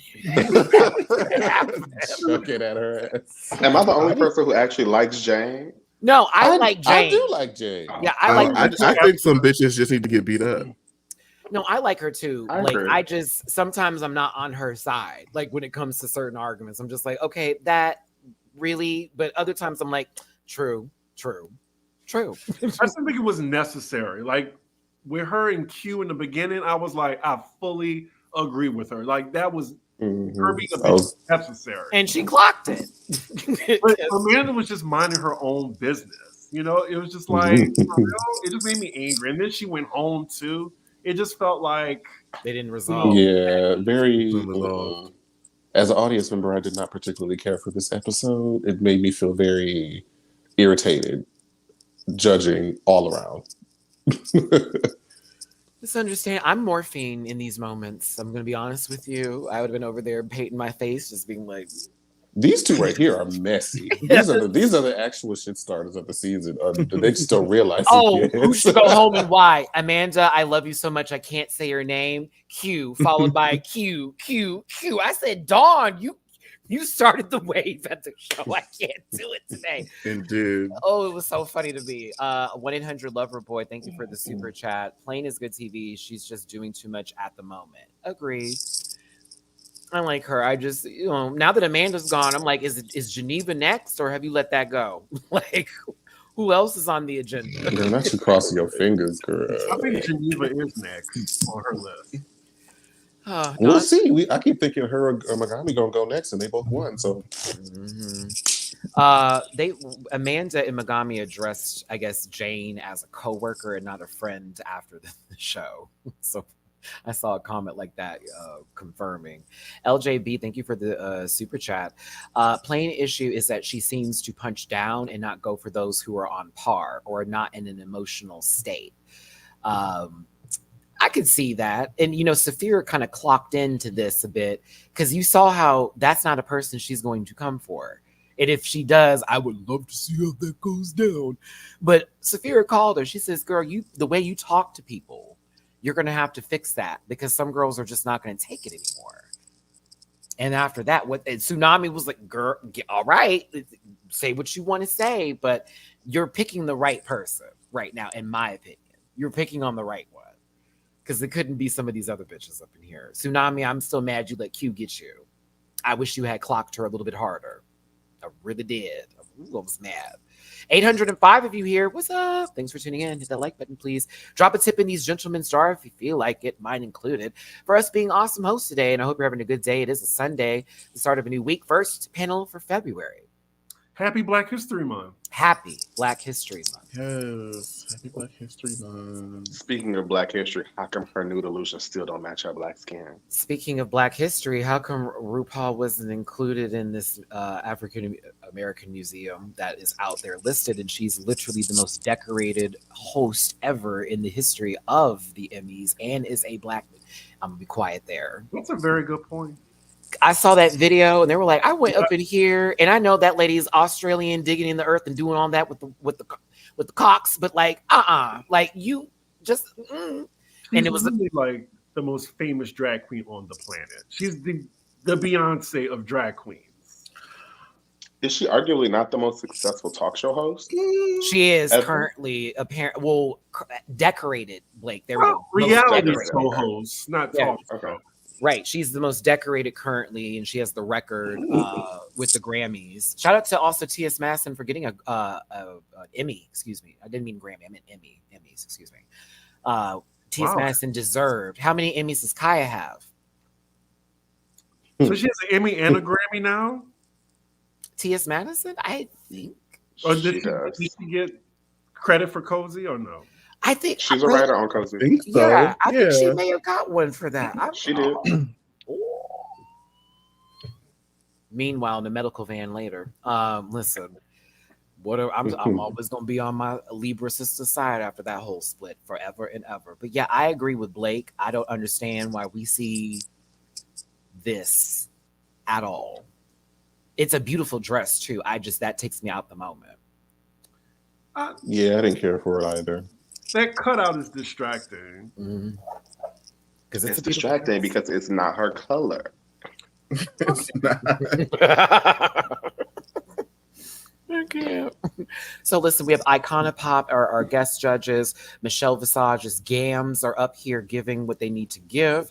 it at her ass. Am I the only person who actually likes Jane? No, I like Jane. I do like Jane. Yeah, I like her. I think some bitches just need to get beat up. No, I like her too. I like agree. I just sometimes I'm not on her side. Like when it comes to certain arguments, I'm just like, okay, that really. But other times I'm like, true. I just think it was necessary. Like with her and Q in the beginning, I was like, I fully agree with her. Like that was her being a bitch necessary. And she clocked it. But Amanda was just minding her own business. You know, it was just like, for real, it just made me angry. And then she went home too. It just felt like they didn't resolve. Yeah, very. Resolved. As an audience member, I did not particularly care for this episode. It made me feel very irritated, judging all around. Just understand, I'm morphine in these moments. I'm going to be honest with you. I would have been over there painting my face, just being like, these two right here are messy. These are the actual shit starters of the season. They just don't realize. Who should go home and why? Amanda, I love you so much. I can't say your name. Q followed by Q. I said, Dawn, you started the wave at the show. I can't do it today. Indeed. Oh, it was so funny to me. 1-800-LOVER-BOY, thank you for the super chat. Plain is good TV. She's just doing too much at the moment. Agreed. I like her. I just, now that Amanda's gone, I'm like, is Geneva next, or have you let that go? Like, who else is on the agenda? Girl, not you crossing your fingers, girl. I think Geneva is next on her list. We'll see. I keep thinking her or Megami gonna go next, and they both won. So, Amanda and Megami addressed, I guess, Jane as a coworker and not a friend after the show. So I saw a comment like that confirming. LJB, thank you for the super chat. Plain issue is that she seems to punch down and not go for those who are on par or not in an emotional state. I could see that. And, Saphira kind of clocked into this a bit because you saw how that's not a person she's going to come for. And if she does, I would love to see how that goes down. But Saphira called her. She says, girl, the way you talk to people, you're going to have to fix that because some girls are just not going to take it anymore. And after that, Tsunami was like, girl, all right, say what you want to say, but you're picking the right person right now, in my opinion. You're picking on the right one. Because it couldn't be some of these other bitches up in here. Tsunami, I'm still mad you let Q get you. I wish you had clocked her a little bit harder. I really did. I was mad. 805 of you here. What's up? Thanks for tuning in. Hit that like button, please. Drop a tip in these gentlemen's jar if you feel like it, mine included. For us being awesome hosts today, and I hope you're having a good day. It is a Sunday, the start of a new week. First panel for February. Happy Black History Month. Happy Black History Month. Yes, happy Black History Month. Speaking of Black history, how come her nude illusion still don't match her black skin? Speaking of Black history, how come RuPaul wasn't included in this African American museum that is out there listed? And she's literally the most decorated host ever in the history of the Emmys and is a Black. I'm gonna be quiet there. That's a very good point. I saw that video and they were like, I went up in here and I know that lady is Australian digging in the earth and doing all that with the cocks, but like, like you just, and it was really like the most famous drag queen on the planet. She's the Beyonce of drag queens. Is she arguably not the most successful talk show host? She is currently decorated, Blake. There we go. Reality show host, not talk show. Okay. Right. She's the most decorated currently, and she has the record with the Grammys. Shout out to also T.S. Madison for getting an Emmy. Excuse me. I didn't mean Grammy. I meant Emmys. Excuse me. T.S. Madison deserved. How many Emmys does Kaya have? So she has an Emmy and a Grammy now? T.S. Madison? I think. Or did she get credit for Cozy or no? I think she's a writer on Cozy. I think so. Yeah, I think she may have got one for that. She did. Meanwhile, in the medical van later. Listen, I'm always gonna be on my Libra sister side after that whole split forever and ever. But yeah, I agree with Blake. I don't understand why we see this at all. It's a beautiful dress too. That takes me out the moment. Yeah, I didn't care for it either. That cutout is distracting. Because it's distracting because it's not her color. I can't. So listen, we have Iconopop, our guest judges. Michelle Visage's Gams are up here giving what they need to give.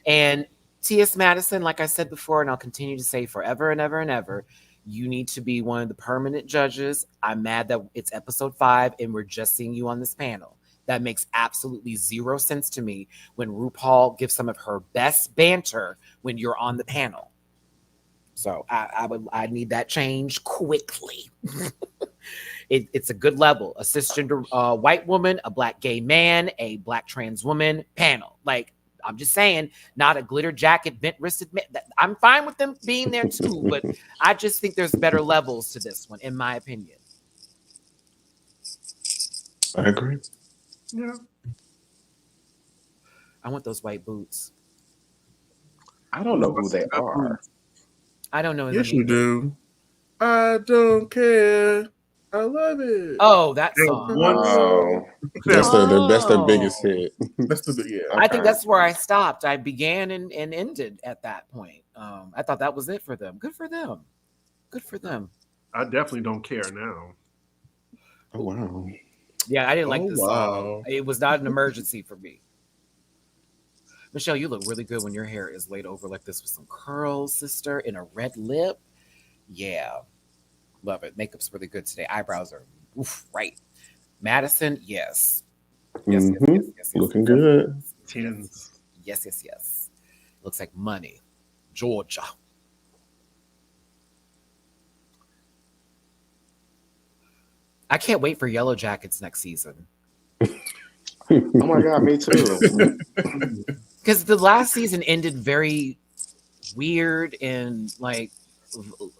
And T.S. Madison, like I said before, and I'll continue to say forever and ever and ever, you need to be one of the permanent judges. I'm mad that it's episode 5 and we're just seeing you on this panel. That makes absolutely zero sense to me when RuPaul gives some of her best banter when you're on the panel. So I need that change quickly. It's a good level. A cisgender white woman, a black gay man, a black trans woman panel. Like, I'm just saying, not a glitter jacket, bent wristed man. I'm fine with them being there too, but I just think there's better levels to this one, in my opinion. I agree. Yeah. I want those white boots. I don't know who they are. I don't know. Yes, you do. I don't care. I love it. Oh, that And song. Oh, That's their biggest hit. That's the yeah. I think okay. that's where I stopped. I began and ended at that point. I thought that was it for them. Good for them. Good for them. I definitely don't care now. Oh wow. Yeah, I didn't like Oh, this wow. song. It was not an emergency for me. Michelle, you look really good when your hair is laid over like this with some curls, sister, and a red lip. Yeah. Love it. Makeup's really good today. Eyebrows are right. Madison, yes. Yes, yes. Looking good. Tens. Yes. Looks like money. Georgia. I can't wait for Yellow Jackets next season. Oh my God, me too. Because the last season ended very weird and like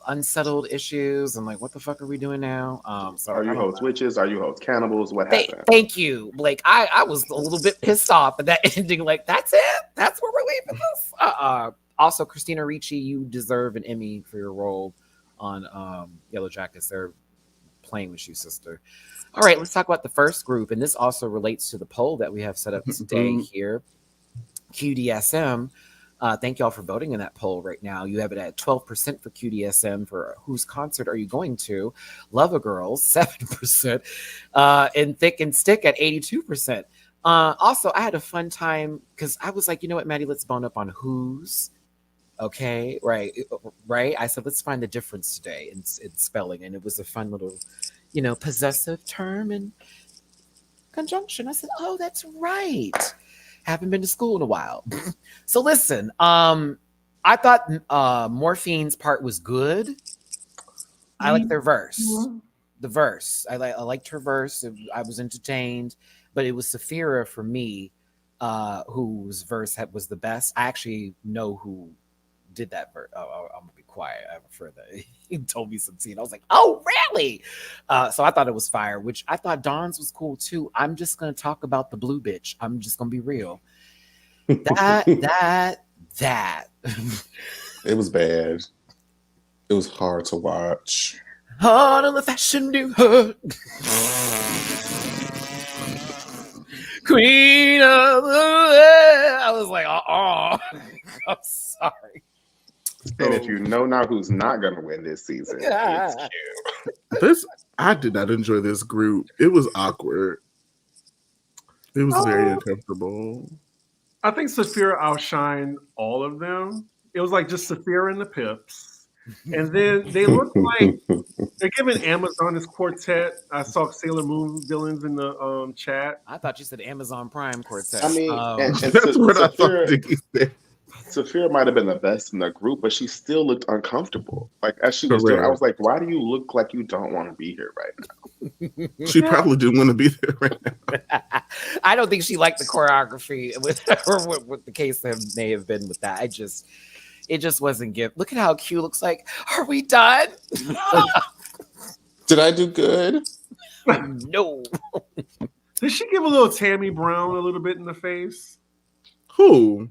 unsettled issues. I'm like, what the fuck are we doing now? So Are you hoes witches? Are you hoes cannibals? What happened? Thank you. Like I was a little bit pissed off at that ending. Like, that's it? That's where we're leaving this? Also, Christina Ricci, you deserve an Emmy for your role on Yellow Jackets. They're playing with you, sister. All right, let's talk about the first group. And this also relates to the poll that we have set up today here. QDSM. Thank y'all for voting in that poll right now. You have it at 12% for QDSM for whose concert are you going to? Love a Girl, 7%. And Thick and Stick at 82%. Also, I had a fun time because I was like, you know what, Maddie, let's bone up on whose. Okay, right. I said, let's find the difference today in spelling. And it was a fun little, possessive term and conjunction. I said, oh, that's right. Haven't been to school in a while. So listen, I thought Morphine's part was good. I like their verse. The verse. I liked her verse. I was entertained, but it was Saphira for me, whose verse was the best. I actually know who did that verse. Oh, I'm gonna be quiet. I prefer that. He told me some scene. I was like, oh, really? So I thought it was fire, which I thought Dawn's was cool too. I'm just gonna talk about the blue bitch. I'm just gonna be real. That. It was bad. It was hard to watch. Heart of the fashion do hurt. Queen of the I was like, I'm sorry. And if you know now who's not going to win this season, it's you. I did not enjoy this group. It was awkward. It was very uncomfortable. I think Saphira outshined all of them. It was like just Saphira and the Pips. And then they look like they're giving Amazon this quartet. I saw Sailor Moon villains in the chat. I thought you said Amazon Prime quartet. I mean, and that's what I thought Dickie said. Saphira might have been the best in the group, but she still looked uncomfortable. Like, as she was doing, I was like, why do you look like you don't want to be here right now? She probably didn't want to be there right now. I don't think she liked the choreography with what the case may have been with that. It just wasn't good. Look at how Q looks like. Are we done? Did I do good? No. Did she give a little Tammy Brown a little bit in the face? Who?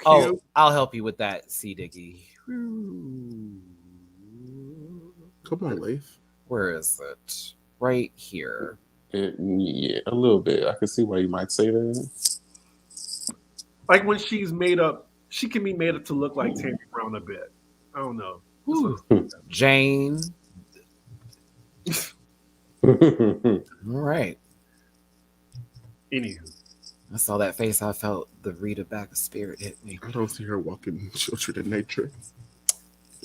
Oh, I'll help you with that, C. Diggy. Come on, Leif. Where is it? Right here. Yeah, a little bit. I can see why you might say that. Like when she's made up, she can be made up to look like Tammy Brown a bit. I don't know. Jane. All right. Anywho. I saw that face. I felt the Rita back of spirit hit me. I don't see her walking children in nature.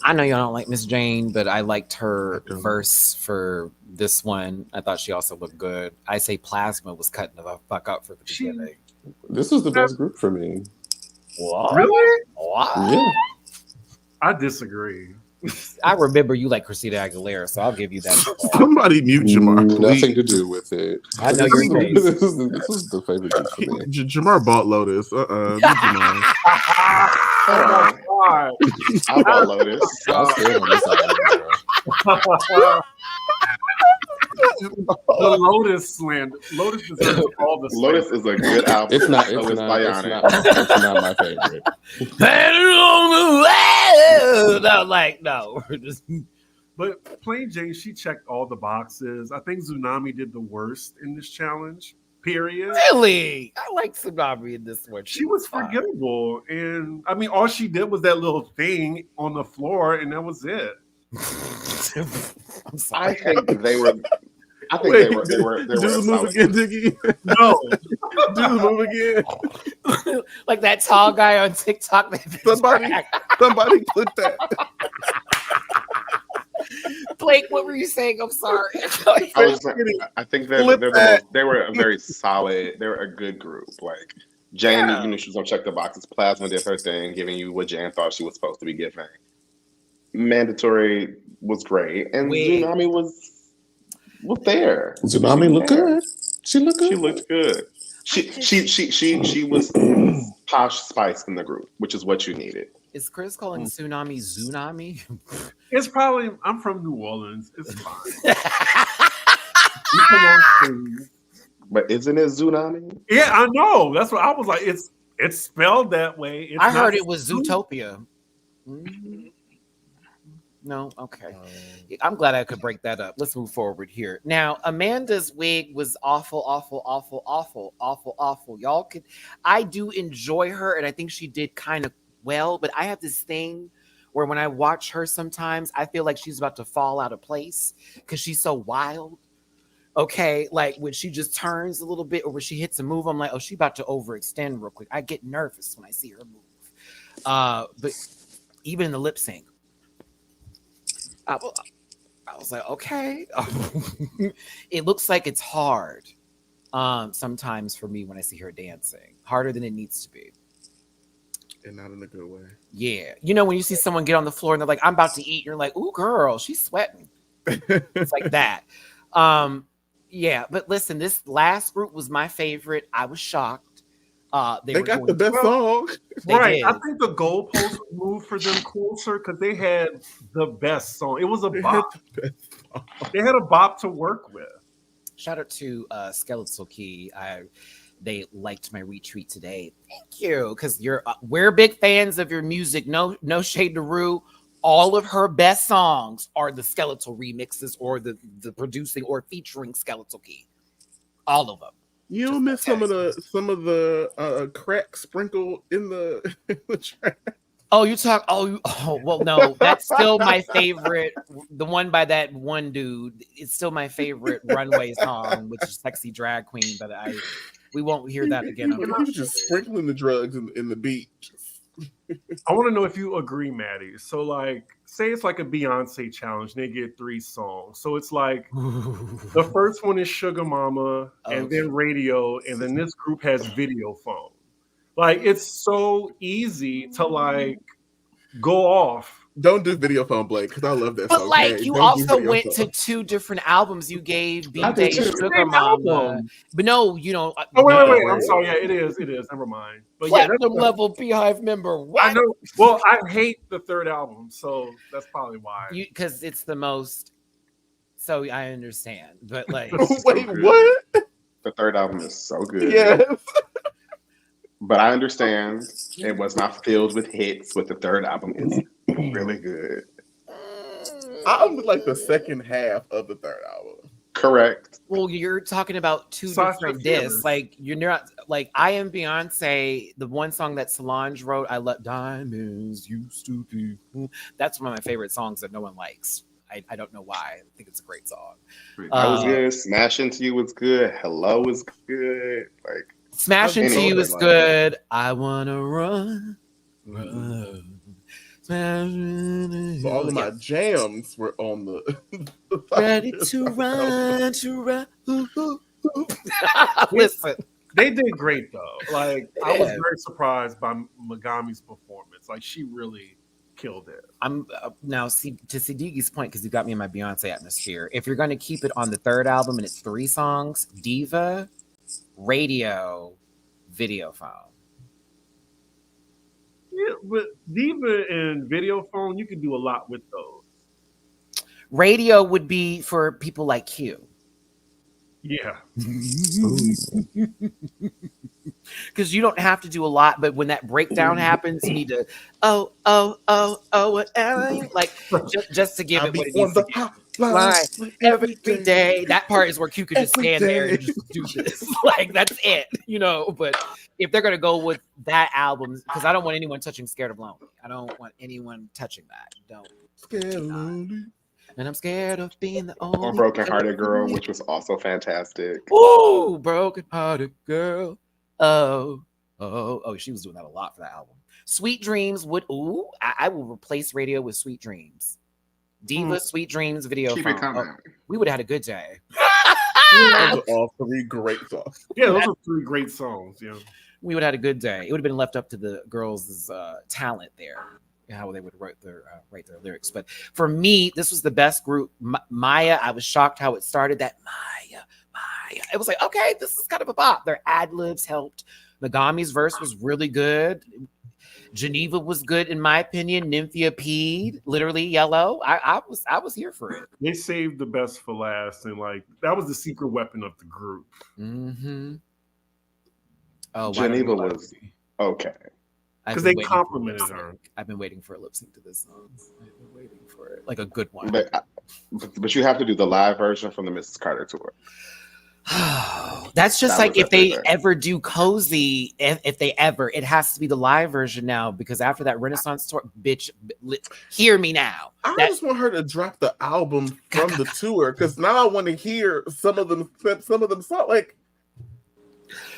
I know y'all don't like Miss Jane, but I liked her I don't. verse for this one. I thought she also looked good. I say Plasma was cutting the fuck up for the She- beginning. This was the best group for me. What? Really? What? Yeah. I disagree. I remember you like Christina Aguilera, so I'll give you that. Somebody mute Jamar, please. Nothing to do with it. I know This your is- taste. This was the favorite group for me. Jamar bought Lotus. Mute Jamar. Oh my god. I bought Lotus. I'll stand on this island, girl. The Lotus slander. Lotus deserves all the slander. Lotus is a good album. It's not. So It's is not. It's Bionic. not. It's not my favorite. No, like no. But Plain Jane, she checked all the boxes. I think Tsunami did the worst in this challenge. Period. Really, I like Tsunami in this one. She was fine. forgettable, and I mean, all she did was that little thing on the floor, and that was it. I'm I sorry. think they were. I think Wait, they were. They do were the a move solid again, group. Diggy. No, Do the move again. Like that tall guy on TikTok. Somebody put that. Blake, what were you saying? I'm sorry. I was. I think Flip they're the that. most. They were a very solid. They were a good group. Like Jane, Yeah. you knew she was gonna check the boxes. Plasma did her thing, giving you what Jan thought she was supposed to be giving. Mandatory was great, and Wait. Tsunami was there. Tsunami looked good. She looked good. She looked good. She was posh spice in the group, which is what you needed. Is Chris calling Tsunami Zunami? it's probably. I'm from New Orleans. It's fine. You pronounce things. But isn't it Tsunami? Yeah, I know. That's what I was like. It's spelled that way. It's I not heard it was Zoo- Zootopia. No, okay. I'm glad I could break that up. Let's move forward here. Now, Amanda's wig was awful, awful, awful, awful, awful, awful. Y'all could. I do enjoy her, and I think she did kind of well. But I have this thing where when I watch her, sometimes I feel like she's about to fall out of place because she's so wild. Okay, like when she just turns a little bit, or when she hits a move, I'm like, oh, she about to overextend real quick. I get nervous when I see her move. But even in the lip sync. I was like, okay. It looks like it's hard sometimes for me when I see her dancing. Harder than it needs to be. And not in a good way. Yeah. You know, when you see someone get on the floor and they're like, I'm about to eat, you're like, ooh, girl, she's sweating. It's like that. Yeah, but listen, this last group was my favorite. I was shocked. They were got going- the best song. They Right. did. I think the goalpost moved for them closer because they had the best song. It was a bop. They had a bop to work with. Shout out to Skeletal Key. They liked my retweet today. Thank you, because we're big fans of your music. No shade to Rue. All of her best songs are the Skeletal remixes or the producing or featuring Skeletal Key. All of them. You don't miss some of the crack sprinkled in the track. Oh, you talk. Oh, well, no, that's still my favorite. The one by that one dude. It's still my favorite Runway song, which is "Sexy Drag Queen." But we won't hear that again. He was just sprinkling the drugs in the beat. I want to know if you agree, Maddie. So, like, say it's like a Beyonce challenge, and they get 3 songs. So it's like the first one is Sugar Mama, and Okay. then Radio, and then this group has Video Phone. Like, it's so easy to like go off. Don't do Video Phone, Blake, because I love that But song. like, Okay, you don't do also Video went Phone. to 2 different albums. You gave I B-Day did too. Sugar Same Mama, album. but no, you know. Oh wait. Right. I'm sorry. Yeah, it is. Never mind. But yeah, Platinum level Beehive member. What? I know. Well, I hate the 3rd album, so that's probably why. Because it's the most. So I understand, but like, Wait, good. what? The 3rd album is so good. Yes. But I understand it was not filled with hits, but the 3rd album is really good. I'm like the second half of the 3rd album. Correct. well, you're talking about 2 Sasha different Fierce. discs. Like, you're not like I Am Beyonce. The one song that Solange wrote, I love Diamonds Used to Be. That's one of my favorite songs that no one likes. I don't know why. I think it's a great song. That was good. Smash Into You was good. Hello was good. Like, Smash I've Into been You over is it, like- good. I wanna run. So all of my jams were on the ready to run, to run. Listen, They did great though. Like I was Yeah. very surprised by Megami's performance. Like she really killed it. I'm now see to Sidigi's point, because you got me in my Beyonce atmosphere. If you're going to keep it on the third album and it's 3 songs, Diva, Radio, Video Phone. Yeah, but Diva and Video Phone, you can do a lot with those. Radio would be for people like Q. Yeah. Because you don't have to do a lot, but when that breakdown happens, you need to whatever, like just to give I'll it be what it on needs the to give. hotline Like, every day. That part is where Q could just Every stand there and day. just do this. Like that's it, But if they're gonna go with that album, because I don't want anyone touching "Scared of Lonely." I don't want anyone touching that. Don't. Scared of lonely. And I'm scared of being the only. Or Broken Hearted Girl, which was also fantastic. Ooh, broken hearted girl. Oh, she was doing that a lot for that album. Sweet Dreams would. I will replace Radio with Sweet Dreams. Diva, Sweet Dreams, Video Keep Phone. it coming. We would have had a good day. Those are all 3 great songs. Yeah, those are 3 great songs. Yeah. We would have had a good day. It would have been left up to the girls' talent there, how they would write their lyrics. But for me, this was the best group. Maya, I was shocked how it started. That Maya. It was like, okay, this is kind of a bop. Their ad libs helped. Megami's verse was really good. Geneva was good in my opinion. Nymphia peed, literally yellow. I was here for it. They saved the best for last, and like that was the secret weapon of the group. Mm-hmm. Oh, Geneva was okay. Because they complimented her. I've been waiting for a lip sync to this song. I've been waiting for it. Like a good one. But you have to do the live version from the Mrs. Carter tour. That's just That like was if they everything. ever do Cozy, if they ever, it has to be the live version now, because after that Renaissance tour, bitch, hear me now. I just want her to drop the album from the tour, because now I want to hear some of them songs. Like,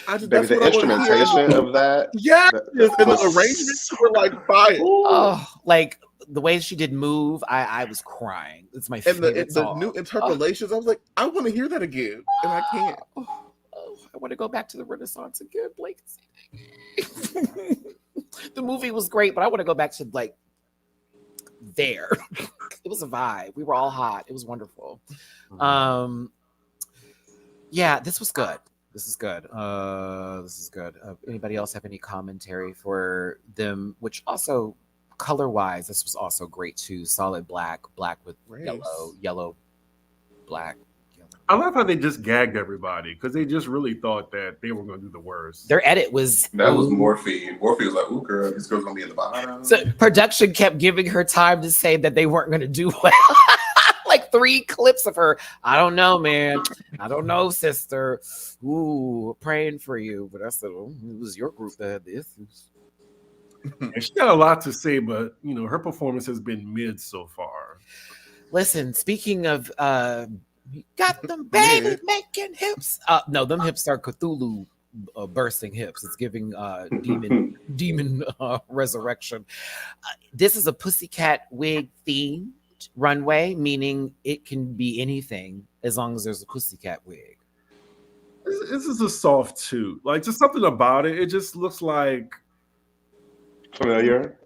Baby, the instrumentation of that. Yes, and the was- arrangements were like fire. Oh, like the way she did Move, I was crying. It's my And favorite the song. new interpolations, I was like, I want to hear that again, and I can't. I want to go back to the Renaissance again, Blake. The movie was great, but I want to go back to like there. It was a vibe. We were all hot. It was wonderful. Yeah, this was good. This is good. Anybody else have any commentary for them? Which also, color-wise, this was also great too. Solid black with yellow, black. I love how they just gagged everybody because they just really thought that they were going to do the worst. Their edit was Morphe. Morphe was like, "Ooh, girl, this girl's gonna be in the bottom." So production kept giving her time to say that they weren't going to do well. Like 3 clips of her. I don't know, man. I don't know, sister. Ooh, praying for you. But I said, it was your group that had the issues. And she got a lot to say, but her performance has been mid so far. Listen, speaking of got them baby making hips. No, them hips are Cthulhu bursting hips. It's giving demon resurrection. This is a pussycat wig themed runway, meaning it can be anything as long as there's a pussycat wig. This is a soft toot. Like, just something about it. It just looks like familiar.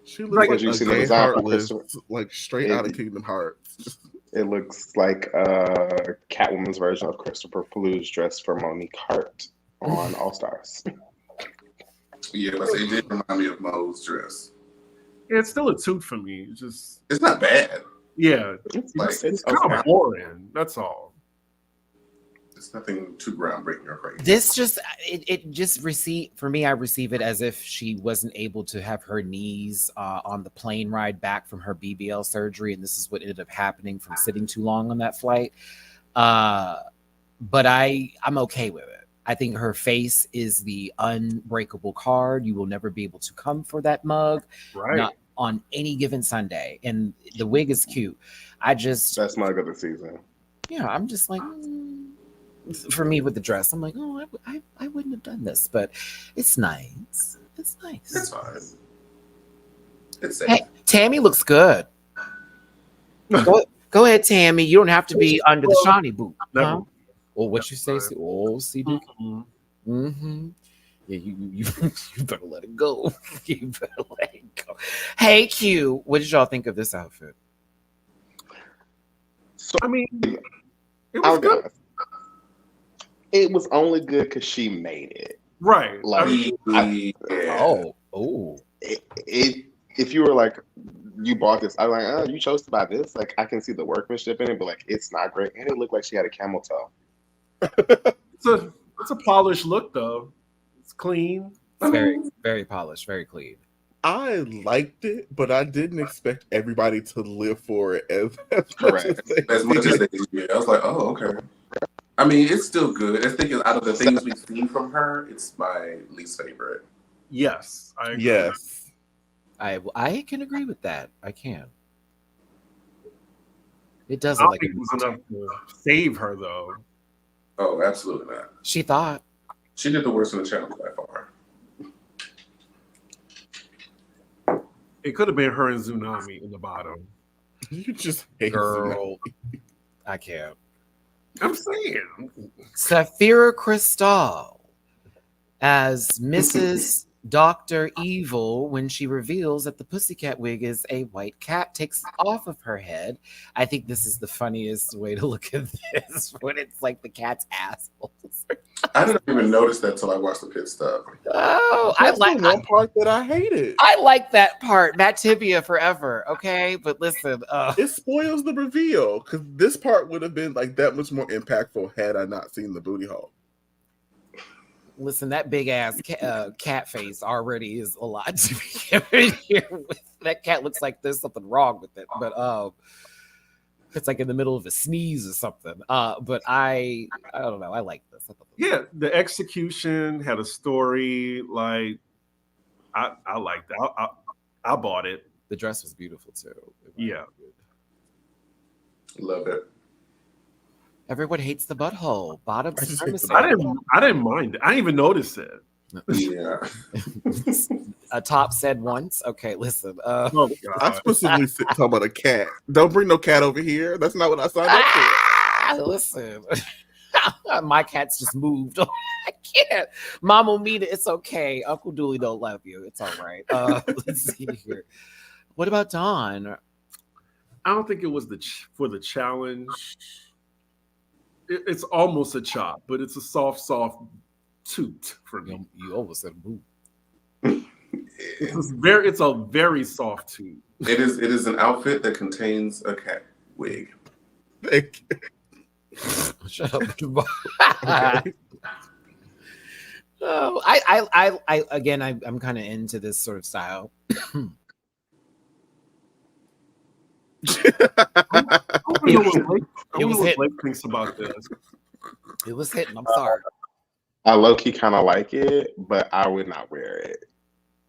She looks like you a see the gay design from Heartless, Christopher. like straight out of Kingdom Hearts. It looks like a Catwoman's version of Christopher Plou's dress for Monique Hart on All Stars. Yeah, but it did remind me of Mo's dress. Yeah, it's still a toot for me. It's not bad. Yeah, It's kind okay. of boring. That's all. It's nothing too groundbreaking or crazy. This just it just for me. I receive it as if she wasn't able to have her knees on the plane ride back from her BBL surgery, and this is what ended up happening from sitting too long on that flight. But I'm okay with it. I think her face is the unbreakable card. You will never be able to come for that mug. Right. Not on any given Sunday. And the wig is cute. Best mug of the season. Yeah, I'm just like, for me with the dress, I'm like, I wouldn't have done this, but it's nice. It's nice. It's fine. It's safe. Hey, Tammy looks good. Go ahead, Tammy. You don't have to be under the shiny boot. Never. Huh? Well, what you say? Oh, see, Dick. Mhm. Mm-hmm. Yeah, you better let it go. You better let it go. Hey, Q, what did y'all think of this outfit? So I mean, it I'll was be good. honest. It was only good because she made it. Right. Like, Yeah. if you were like, you bought this, I'm like, oh, you chose to buy this. Like, I can see the workmanship in it, but like, it's not great, and it looked like she had a camel toe. It's a polished look though. It's clean. It's very polished, very clean. I liked it, but I didn't expect everybody to live for it as Correct. As much as they did. I was like, oh, okay. I mean, it's still good. I think out of the things we've seen from her, it's my least favorite. Yes, I agree. Yes. I can agree with that. I can. It I doesn't don't like think it was enough to save her though. Oh, absolutely not. she thought. She did the worst in the challenge by far. It could have been her and Tsunami in the bottom. You just hate Girl, I can't. I'm saying. Safira Cristal as Mrs. Dr. Evil when she reveals that the pussycat wig is a white cat, takes it off of her head. I think this is the funniest way to look at this when it's like the cat's assholes. I didn't even notice that till I watched the pit stop. Oh, That's the one part that I hated. I like that part. Matt Tibia forever. Okay, but listen, It spoils the reveal because this part would have been like that much more impactful had I not seen the booty hole. listen, that big ass cat face already is a lot to be here with. That cat looks like there's something wrong with it, but it's like in the middle of a sneeze or something. But I don't know. I like this. Yeah, the execution had a story. Like I liked it. I bought it. The dress was beautiful too. Yeah. Love it. Everyone hates the butthole. Bottom I just supremacy. hate I didn't mind it. I didn't even notice it. Yeah. A top said once. Okay, listen. Oh I god. specifically talking about a cat. Don't bring no cat over here. That's not what I signed up for. Listen. My cat's just moved. I can't. Mama Mita, it's okay. Uncle Dooley don't love you. It's all right. Let's see here. What about Dawn? I don't think it was for the challenge. It's almost a chop, but it's a soft toot for me. You almost said boo. It's a very soft toot. It is an outfit that contains a cat wig. Shut up. Okay. Oh, I again, I'm kind of into this sort of style. I don't know what Blake thinks about this. It was hitting. I'm sorry. I low-key kind of like it, but I would not wear it.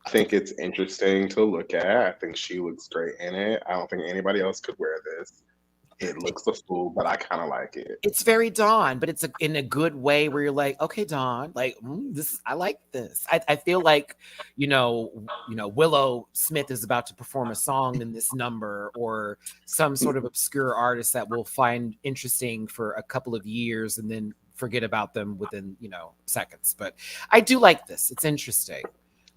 I think it's interesting to look at. I think she looks great in it. I don't think anybody else could wear this. It looks a fool, but I kind of like it. It's very Dawn, but it's in a good way where you're like, okay, Dawn, like this. I like this. I feel like, you know, Willow Smith is about to perform a song in this number, or some sort of obscure artist that we'll find interesting for a couple of years and then forget about them within seconds. But I do like this. It's interesting.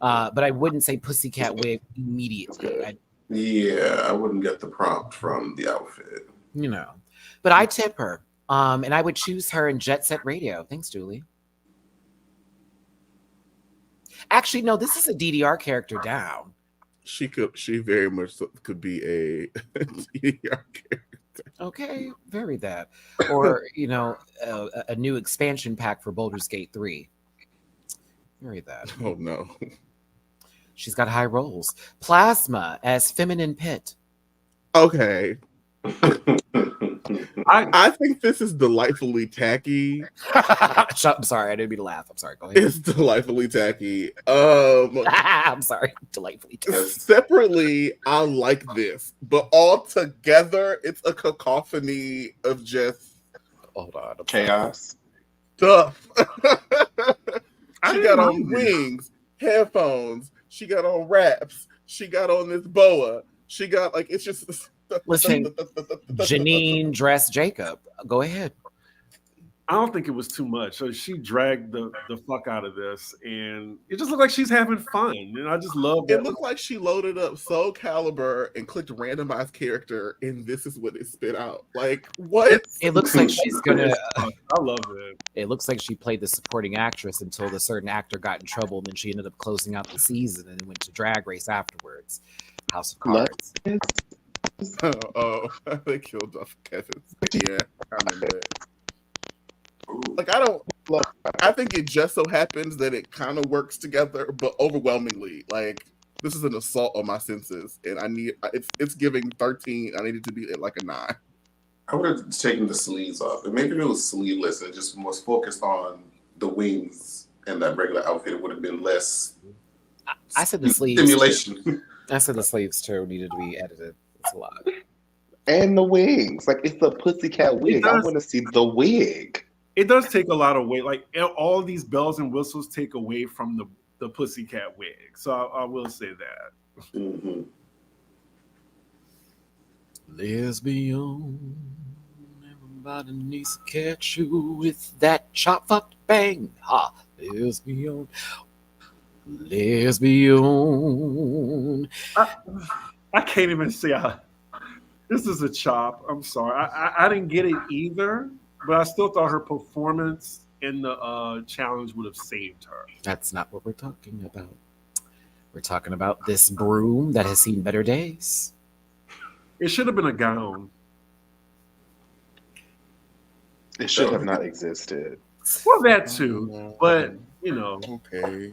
But I wouldn't say pussycat wig immediately. I wouldn't get the prompt from the outfit. But I tip her. And I would choose her in Jet Set Radio. Thanks, Julie. Actually, no, this is a DDR character down. She very much could be a DDR character. Okay, very that. Or, a new expansion pack for Baldur's Gate 3. Very that. Oh, no. She's got high rolls. Plasma as Feminine Pit. Okay. I think this is delightfully tacky. I'm sorry, I didn't mean to laugh. I'm sorry. Go ahead. It's delightfully tacky. I'm sorry. Delightfully tacky. Separately, I like this, but all together, it's a cacophony of just hold on. Chaos. Stuff. I She didn't got on mind it. wings, headphones. She got on wraps. She got on this boa. She got like it's just. Listen, Janine dressed Jacob. Go ahead. I don't think it was too much. So she dragged the fuck out of this, and it just looked like she's having fun. And I just love that. It looked like she loaded up Soul Calibur and clicked randomized character, and this is what it spit out. Like what? It looks like she's gonna. I love it. It looks like she played the supporting actress until the certain actor got in trouble, and then she ended up closing out the season and went to Drag Race afterwards. House of Cards. Oh, they killed off Kevin. Yeah, I remember that. Like I think it just so happens that it kind of works together, but overwhelmingly, like this is an assault on my senses, and I need it's giving 13. I need it to be at like a 9. I would have taken the sleeves off, and maybe if it was sleeveless and just was focused on the wings and that regular outfit, it would have been less. I said the sleeves. Stimulation. I said the sleeves too needed to be edited. It's a lot. And the wigs. Like, it's the pussycat wig. I want to see the wig. It does take a lot of weight. Like, all of these bells and whistles take away from the pussycat wig. So I will say that. Mm-hmm. Lesbian. Everybody needs to catch you with that chop fucked bang. Ha. Lesbian. Lesbian. I can't even say this is a chop. I'm sorry. I didn't get it either, but I still thought her performance in the challenge would have saved her. That's not what we're talking about. We're talking about this broom that has seen better days. It should have been a gown. It should have not existed. Well, that too. But, you know. Okay.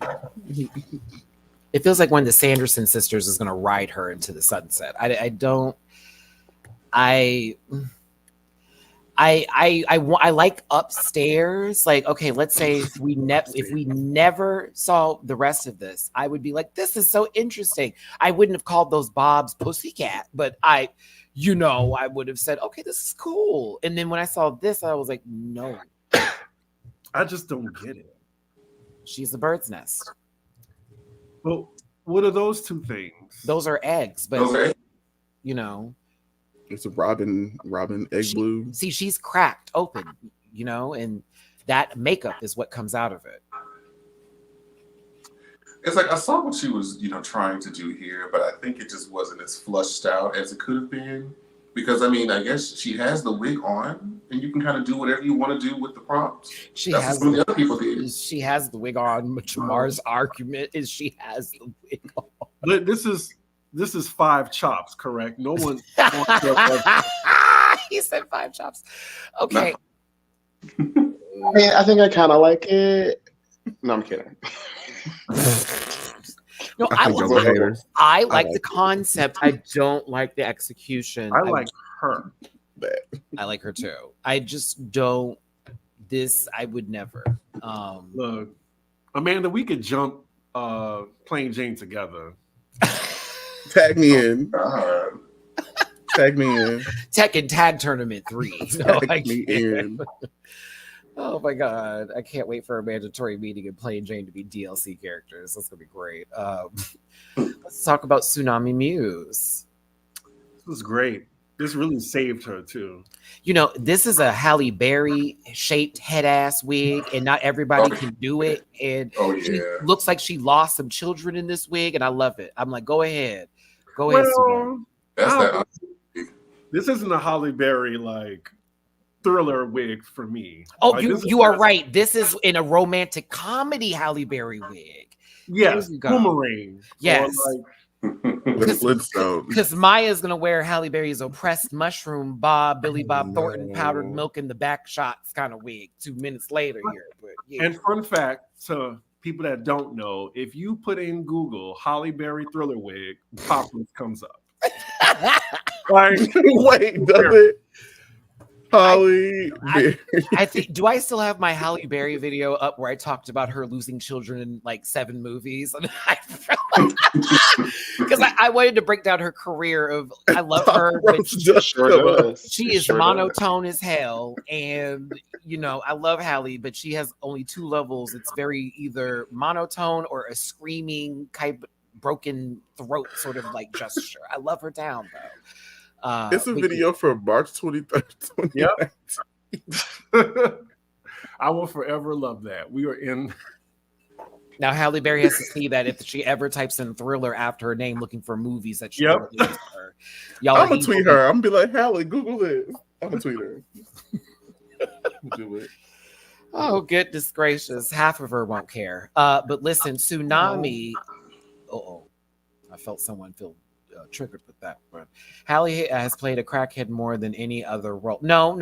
It feels like one of the Sanderson sisters is going to ride her into the sunset. I like upstairs. Like, okay, let's say if we never saw the rest of this, I would be like, this is so interesting. I wouldn't have called those Bob's Pussycat, but I would have said, okay, this is cool. And then when I saw this, I was like, no, I just don't get it. she's a bird's nest. Well, what are those two things? Those are eggs, but you know. It's a robin egg blue. See, she's cracked open, and that makeup is what comes out of it. It's like I saw what she was, trying to do here, but I think it just wasn't as flushed out as it could have been. Because I guess she has the wig on, and you can kind of do whatever you want to do with the prompts. That's what the other people did. She has the wig on. But Jamar's argument is she has the wig on. But this is 5 chops, correct? No one. He said 5 chops. Okay. I think I kind of like it. No, I'm kidding. No, I like the concept. I don't like the execution. I like her. I like her too. I just don't. I would never. Look, Amanda, we could jump Plain Jane together. Tag me in. Tag me in. Tekken Tag Tournament 3. Tag me in. Oh my god. I can't wait for a mandatory meeting and Plain Jane to be DLC characters. That's gonna be great. Let's talk about Tsunami Muse. This was great. This really saved her too. This is a Halle Berry shaped head ass wig, and not everybody can do it. And she looks like she lost some children in this wig, and I love it. I'm like, go ahead. Well, that's that. This isn't a Halle Berry thriller wig for me. Oh, you are right. This is in a romantic comedy Halle Berry wig. Yes, Boomerang. Yes. Flintstone. Because Maya's gonna wear Halle Berry's oppressed mushroom Billy Bob Thornton powdered milk in the back shots kind of wig 2 minutes later here. But yeah. And fun fact to people that don't know, if you put in Google Halle Berry thriller wig, Poplins comes up. Wait, does it? Halle Berry. I think. Do I still have my Halle Berry video up where I talked about her losing children in 7 movies? And because I wanted to break down her career. I love her, but she is monotone as hell, and I love Halle, but she has only 2 levels. It's very either monotone or a screaming type broken throat sort of like gesture. I love her down though. It's a video from March 23rd. Yep. I will forever love that. We are in. Now Halle Berry has to see that if she ever types in Thriller after her name looking for movies that she Yep. released her. Y'all I'm gonna tweet her. I'm gonna be like, Halle, Google this. I'm gonna tweet her. Do it. Oh, goodness gracious. Half of her won't care. But listen, Tsunami. Oh, I felt someone feel triggered with that one. Halle has played a crackhead more than any other role. No.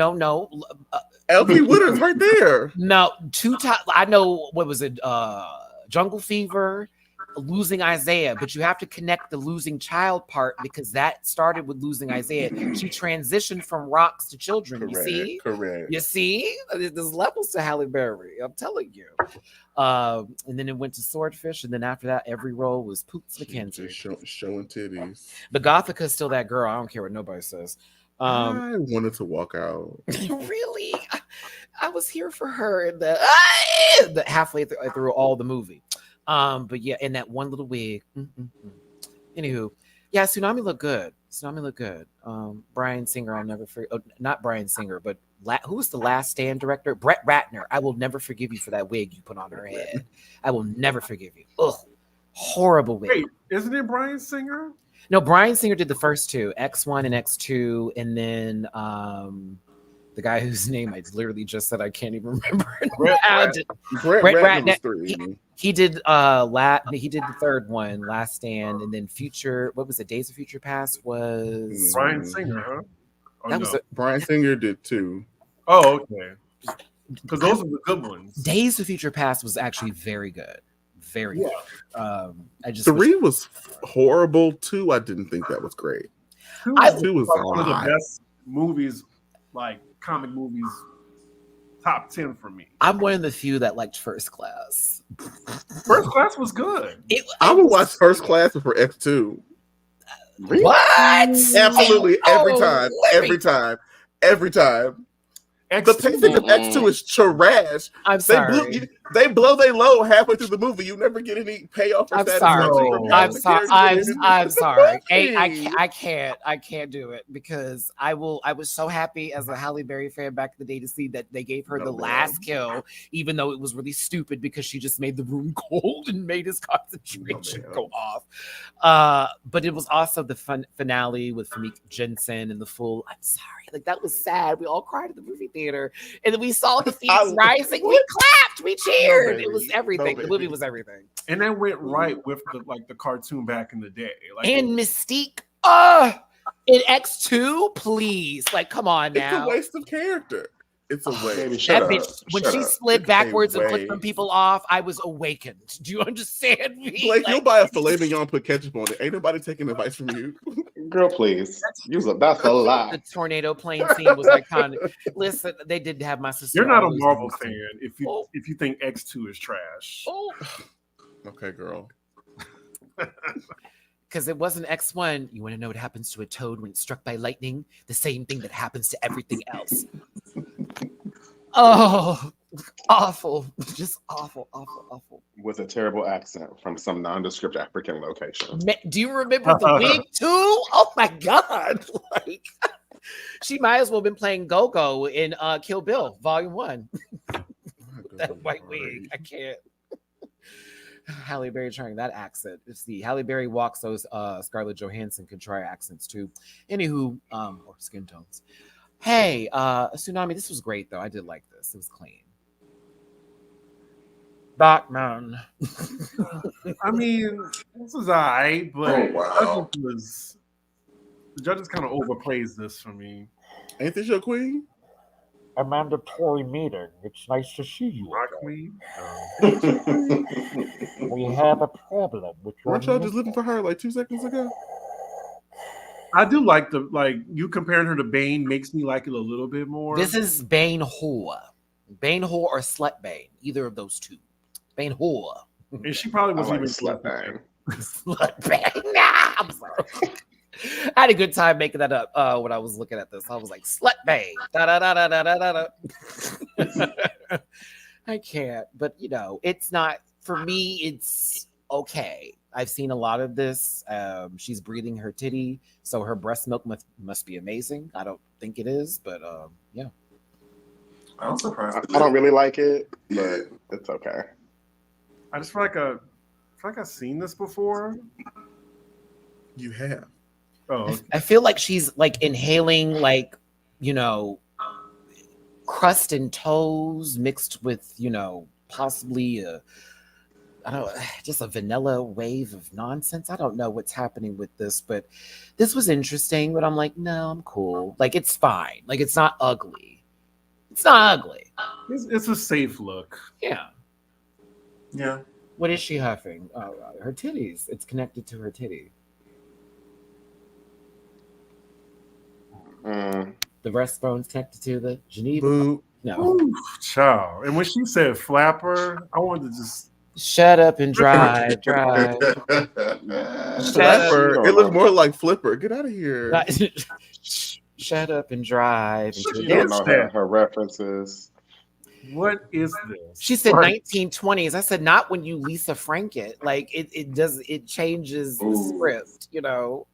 LP Witter's right there. No, 2 times. I know, what was it? Jungle Fever, Losing Isaiah, but you have to connect the losing child part because that started with Losing Isaiah. She transitioned from rocks to children. Correct, you see? correct. You see? There's levels to Halle Berry. I'm telling you. And then it went to Swordfish, and then after that, every role was Poots McKenzie. Just showing titties. But Gothica's still that girl. I don't care what nobody says. I wanted to walk out. Really? I was here for her in the halfway through all the movie. But yeah, in that one little wig. Anywho, yeah, Tsunami looked good. Bryan Singer, I'll never forget. Oh, not Bryan Singer, but who was the Last Stand director? Brett Ratner. I will never forgive you for that wig you put on her head. I will never forgive you. Ugh, horrible wig. Wait, isn't it Bryan Singer? No, Bryan Singer did the first two, X1 and X2, and then the guy whose name I literally just said I can't even remember. Brett Ratner was 3. He did he did the third one, Last Stand, and then Future. What was it? Days of Future Past was Bryan Singer, huh? Or that was Bryan Singer did 2. Oh, okay. Because those are the good ones. Days of Future Past was actually very good, very good. I just 3 was horrible. 2, I didn't think that was great. 2 was one of the best movies, like comic movies, top 10 for me. I'm one of the few that liked First Class. First Class was good. I would watch First Class for X2. What? Absolutely, every time. The pacing of X2 is trash. I'm sorry. They blow their load halfway through the movie. You never get any payoff. I'm sorry. I'm sorry. I can't do it because I was so happy as a Halle Berry fan back in the day to see that they gave her the last kill, even though it was really stupid because she just made the room cold and made his concentration go off. But it was also the finale with Famke Jensen and the full. I'm sorry, like that was sad. We all cried at the movie theater, and then we saw the phoenix rising. We clapped. We cheered. It was everything. The movie was everything. And that went right with the cartoon back in the day. Like, and Mystique, in X2, please. Like, come on now. It's a waste of character. It's a waste. That bitch, when she slid backwards and flicked them people off, I was awakened. Do you understand me? Like, you'll buy a filet mignon, put ketchup on it. Ain't nobody taking advice from you. Girl, please. That's a lie. The tornado plane scene was iconic. Listen, they did have my sister. You're not a Marvel fan if you think X2 is trash. Oh. Okay, girl. Because it wasn't X1. You want to know what happens to a toad when it's struck by lightning? The same thing that happens to everything else. Oh, awful. Just awful. With a terrible accent from some nondescript African location. Do you remember the wig too? Oh my God. Like, she might as well have been playing Go-Go in Kill Bill, Volume 1. That white wig. I can't. Halle Berry trying that accent. It's the Halle Berry walks those Scarlett Johansson can try accents too. Anywho, or skin tones. Hey, Tsunami, this was great though. I did like this. It was clean. Batman. I mean, this was alright, but the judges kind of overpraised this for me. Ain't this your queen? A mandatory meeting. It's nice to see you. My queen. We have a problem with your. Weren't y'all just living for her like 2 seconds ago? I do like you comparing her to Bane makes me like it a little bit more. This is Bane Whore. Bane Whore or Slut Bane. Either of those two. Bane Whore. And she probably wasn't even Slut Bane. Slut Bane. Nah, I'm sorry. I had a good time making that up when I was looking at this. I was like, Slut Bane. Da, da, da, da, da, da, da. I can't. But, it's not, for me, it's okay. I've seen a lot of this. She's breathing her titty, so her breast milk must be amazing. I don't think it is, but yeah. I'm surprised. I don't really like it, Yeah. but it's okay. I just feel like I've seen this before. You have. Oh, okay. I feel like she's like inhaling like, you know, crust and toes mixed with, you know, possibly I don't just a vanilla wave of nonsense. I don't know what's happening with this, but this was interesting, but I'm like, no, I'm cool. Like it's fine. Like it's not ugly. It's not ugly. It's a safe look. Yeah. Yeah. What is she huffing? Her titties. It's connected to her titty. Mm. The breastbone's connected to the Geneva. Boo. No. Ooh, child. And when she said flapper, I wanted to just Shut up and drive, drive. Flapper. It looked more like Flipper. Get out of here. Shut up and drive. You don't know her references. what is this? She said Like, 1920s. I said not when you Lisa Frank it. Like it changes the Ooh. script, you know.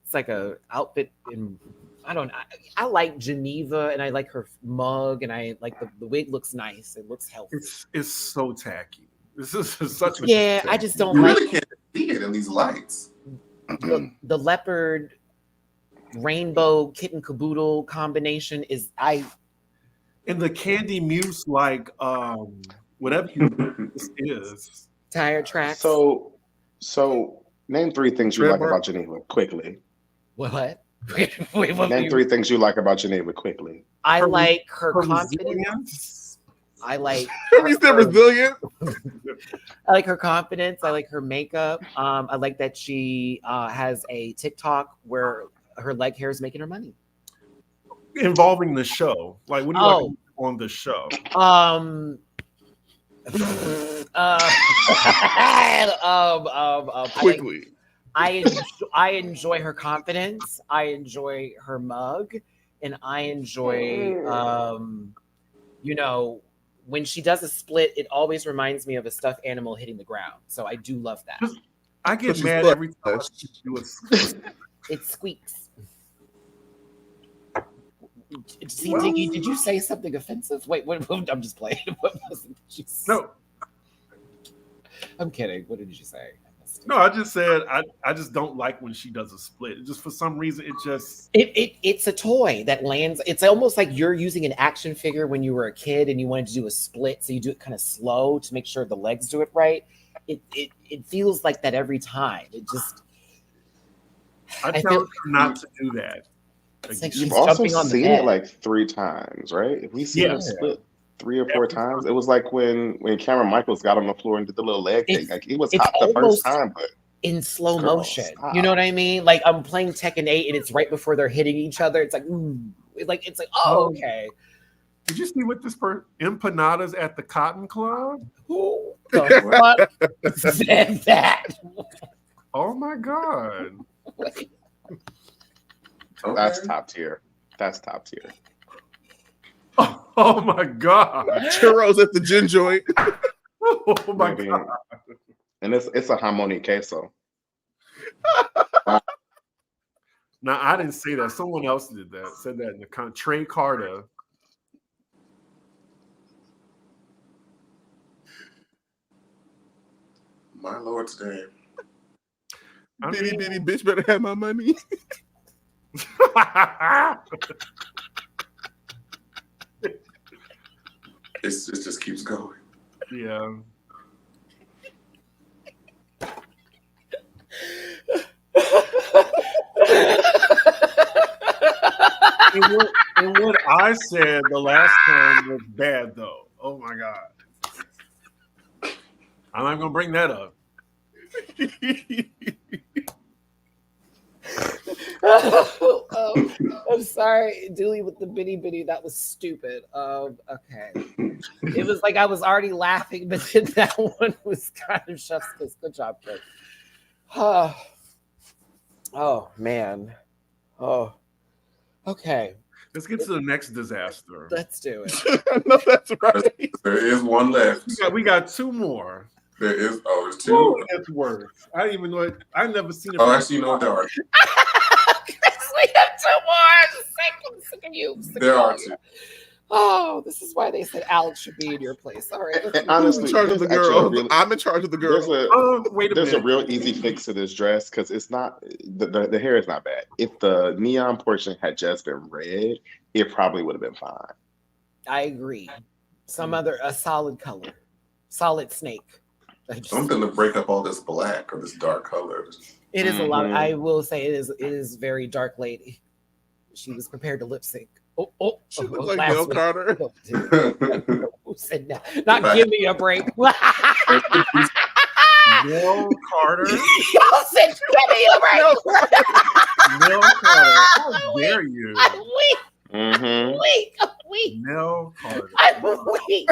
It's like a outfit in I don't know. I like Geneva and I like her mug and I like the wig looks nice. It looks healthy. it's so tacky. This is such a Yeah, I just don't You like really can't see it in these lights. the leopard rainbow kitten caboodle combination is and the candy mousse like whatever this is. tire tracks. So name 3 things you like Trevor? about Geneva quickly. What? Wait, what Name 3 things you like about Geneva quickly. I Her- like her her confidence. resilience. I like You said resilient. I like her confidence. I like her makeup. I like that she has a TikTok where her leg hair is making her money. Involving the show. Like what do you like on the show? Quickly. I enjoy her confidence. I enjoy her mug, and I enjoy, you know, when she does a split, it always reminds me of a stuffed animal hitting the ground. So I do love that. I get she's mad black. every time she do a It squeaks. See, Diggy, did you say something offensive? Wait, what? I'm just playing. What was it that you said? No, I'm kidding. What did you say? no, I just said I just don't like when she does a split. It just for some reason it just It's a toy that lands. It's almost like you're using an action figure when you were a kid and you wanted to do a split, so you do it kind of slow to make sure the legs do it right. It feels like that every time. It just I tell her not to do that. it's like You've she's also jumping on the seen bed. it like 3 times, right? If we see Yeah. her split 3 or 4 times, it was like when Cameron Michaels got on the floor and did the little leg thing. It's- Like he was it's hot the almost- first time, but in slow Girl, motion. stop. You know what I mean? Like I'm playing Tekken 8 and it's right before they're hitting each other. It's like, ooh. It's like, oh, okay. Did you see what this empanadas at the Cotton Club? Who the fuck said that? Oh my god. that's top tier. That's top tier. Oh my god. Churros at the gin joint. Oh my Maybe. god. And it's a jamón y queso. Now I didn't say that. Someone else did that. Said that in the Trey Carter. My lord, today. I Bitty mean- bitty bitch better have my money. It just keeps going. Yeah. And what I said the last time was bad, though. Oh my god. I'm not gonna bring that up. I'm sorry, Dooley with the bitty bitty. That was stupid. Okay. It was like I was already laughing, but then that one was kind of chef's kiss. Good job, kid. Oh man. Oh. Okay. Let's get to the next disaster. Let's do it. I know that's right. There is one left. We got 2 more. There is. Oh, there's two. Ooh, it's worse. I didn't even know it. I never seen it. Oh, actually, you know what? There are. We have two more. I'm sick of you. There are two. Oh, this is why they said Alex should be in your place. All right. And honestly, Who's in charge of the there's actually a girl? really- I'm in charge of the girl. Wait a There's a minute. real easy fix to this dress because it's not the hair is not bad. If the neon portion had just been red, it probably would have been fine. I agree. A solid color, solid snake. Something to break up all this black or this dark color. It is a lot. Mhm. I will say it is very dark lady. She was prepared to lip sync. She looks like last Nell week. Carter. Who said that? Not give me a break. Neil Carter. Y'all said give me a break. Neil Carter. How dare you? I'm weak. Mm-hmm. Weak. Neil Carter. I'm weak.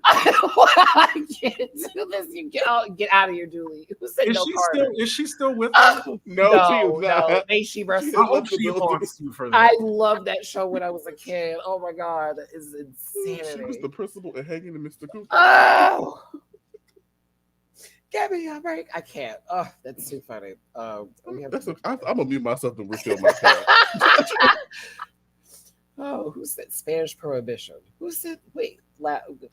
I can't do this. You get out of here, Julie. Who said Is no she Carter? still? Is she still with us? No, she is not. May she rest I in hope peace. she haunts you for that. I loved that show when I was a kid. Oh my god, that is She insanity. was the principal and hanging to Mr. Cooper. Oh, give me a break. I can't. Oh, that's too funny. We have I'm gonna mute myself to refill my cup. Oh, who said Spanish prohibition? Who said? Wait,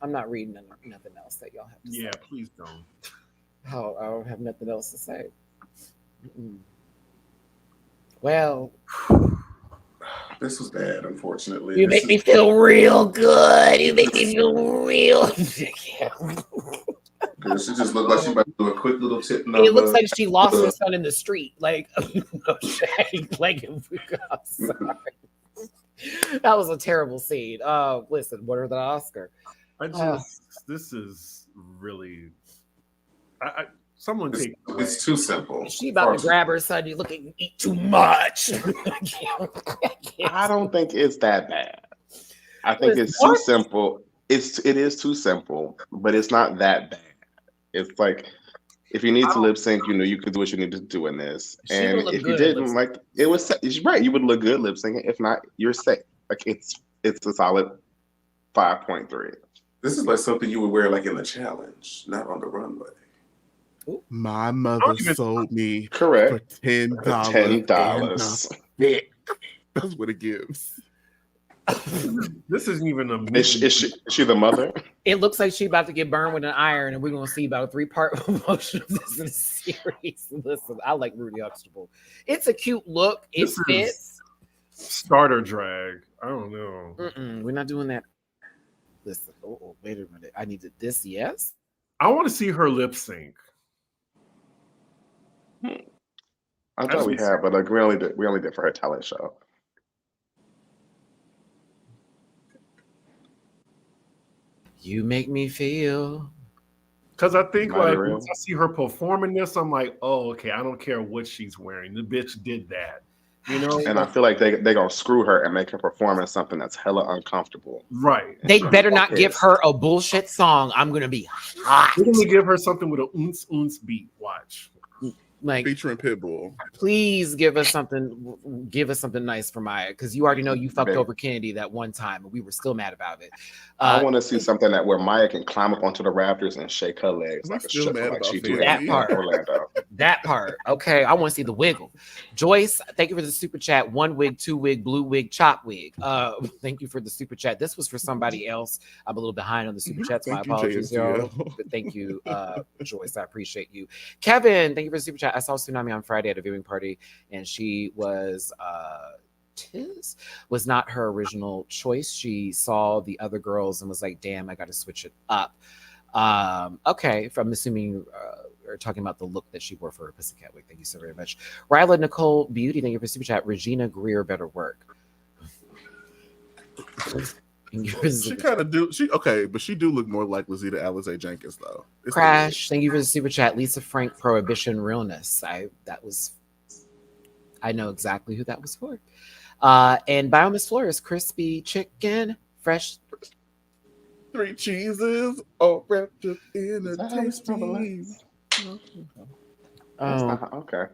I'm not reading nothing else that y'all have to say. Yeah, please don't. Oh, I don't have nothing else to say. Mm-mm. Well, This was bad, unfortunately. you make me feel real good. You make me feel real. She just looked like she about to do a quick little tip number. It looks like she lost her son in the street. Like, no shade. Like, I'm sorry. That was a terrible scene. Listen, what are the Oscar? This is really. Someone take. It's too simple. She about to grab her son. You look at you eat too much. I don't think it's that bad. I think it's too simple. It is too simple, but it's not that bad. It's like if you need to lip sync, you could do what you need to do in this. And if you didn't, like it was right, you would look good lip syncing. If not, you're safe. Like it's a solid 5.3. This is like something you would wear like in the challenge, not on the runway. My mother sold me Correct for $10. $10. That's what it gives. This isn't even a. Is she the mother? It looks like she about to get burned with an iron, and we're gonna see about a 3-part promotion of this in the series. Listen, I like Rudy Huxtable. It's a cute look. It fits. Starter drag. I don't know. We're not doing that. Listen. Oh, wait a minute. I needed this. Yes. I want to see her lip sync. I thought we had, but like we only did for her talent show. You make me feel. Because I think like real. once I see her performing this, I'm like, oh, okay, I don't care what she's wearing. The bitch did that. You know? And I feel like they're gonna screw her and make her perform in something that's hella uncomfortable. Right. They better not give her a bullshit song. I'm gonna be hot. We're gonna give her something with a oons beat. Watch. Like featuring Pitbull. Please give us something nice for Maya, because you already know you fucked over Kennedy that one time and we were still mad about it. I want to see something where Maya can climb up onto the rafters and shake her legs like a stripper, like she did that in part. Orlando. That part. Okay, I want to see the wiggle. Joyce, thank you for the super chat. 1 wig, 2 wig, blue wig, chop wig. Thank you for the super chat. This was for somebody else. I'm a little behind on the super chats. My apologies, y'all. But thank you, Joyce. I appreciate you. Kevin, thank you for the super chat. I saw Tsunami on Friday at a viewing party, and she was was not her original choice. She saw the other girls and was like, damn, I got to switch it up. Okay, if I'm assuming or talking about the look that she wore for her Pussycat wig. Thank you so very much. Ryla Nicole Beauty, thank you for super chat. Regina Greer, better work. She kind of do. But she do look more like Lizita Alizé Jenkins though. Crash, thank you for the super chat. Lisa Frank, Prohibition Realness. I know exactly who that was for. And Biomiss Flores, crispy chicken, fresh 3 cheeses, all wrapped up in a tasty. Okay.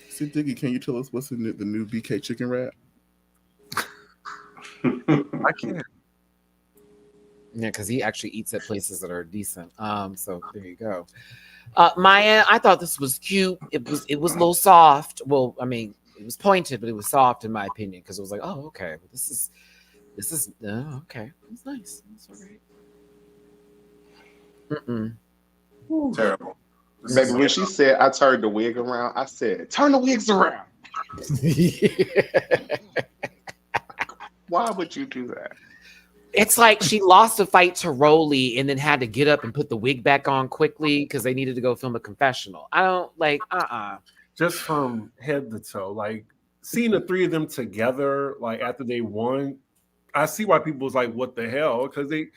See, Diggy, can you tell us what's in the new BK chicken wrap? I can't. Yeah, because he actually eats at places that are decent. So there you go. Maya, I thought this was cute. It was a little soft. Well, I mean, it was pointed, but it was soft in my opinion because it was like, oh, okay, this is okay. It's nice. It's all right. Terrible. This Baby, is when she said I turned the wig around, I said, turn the wigs around. Why would you do that? It's like she lost a fight to Rolly and then had to get up and put the wig back on quickly because they needed to go film a confessional. I don't like, Just from head to toe, like seeing the three of them together, like after they won, I see why people was like, "What the hell?" Because they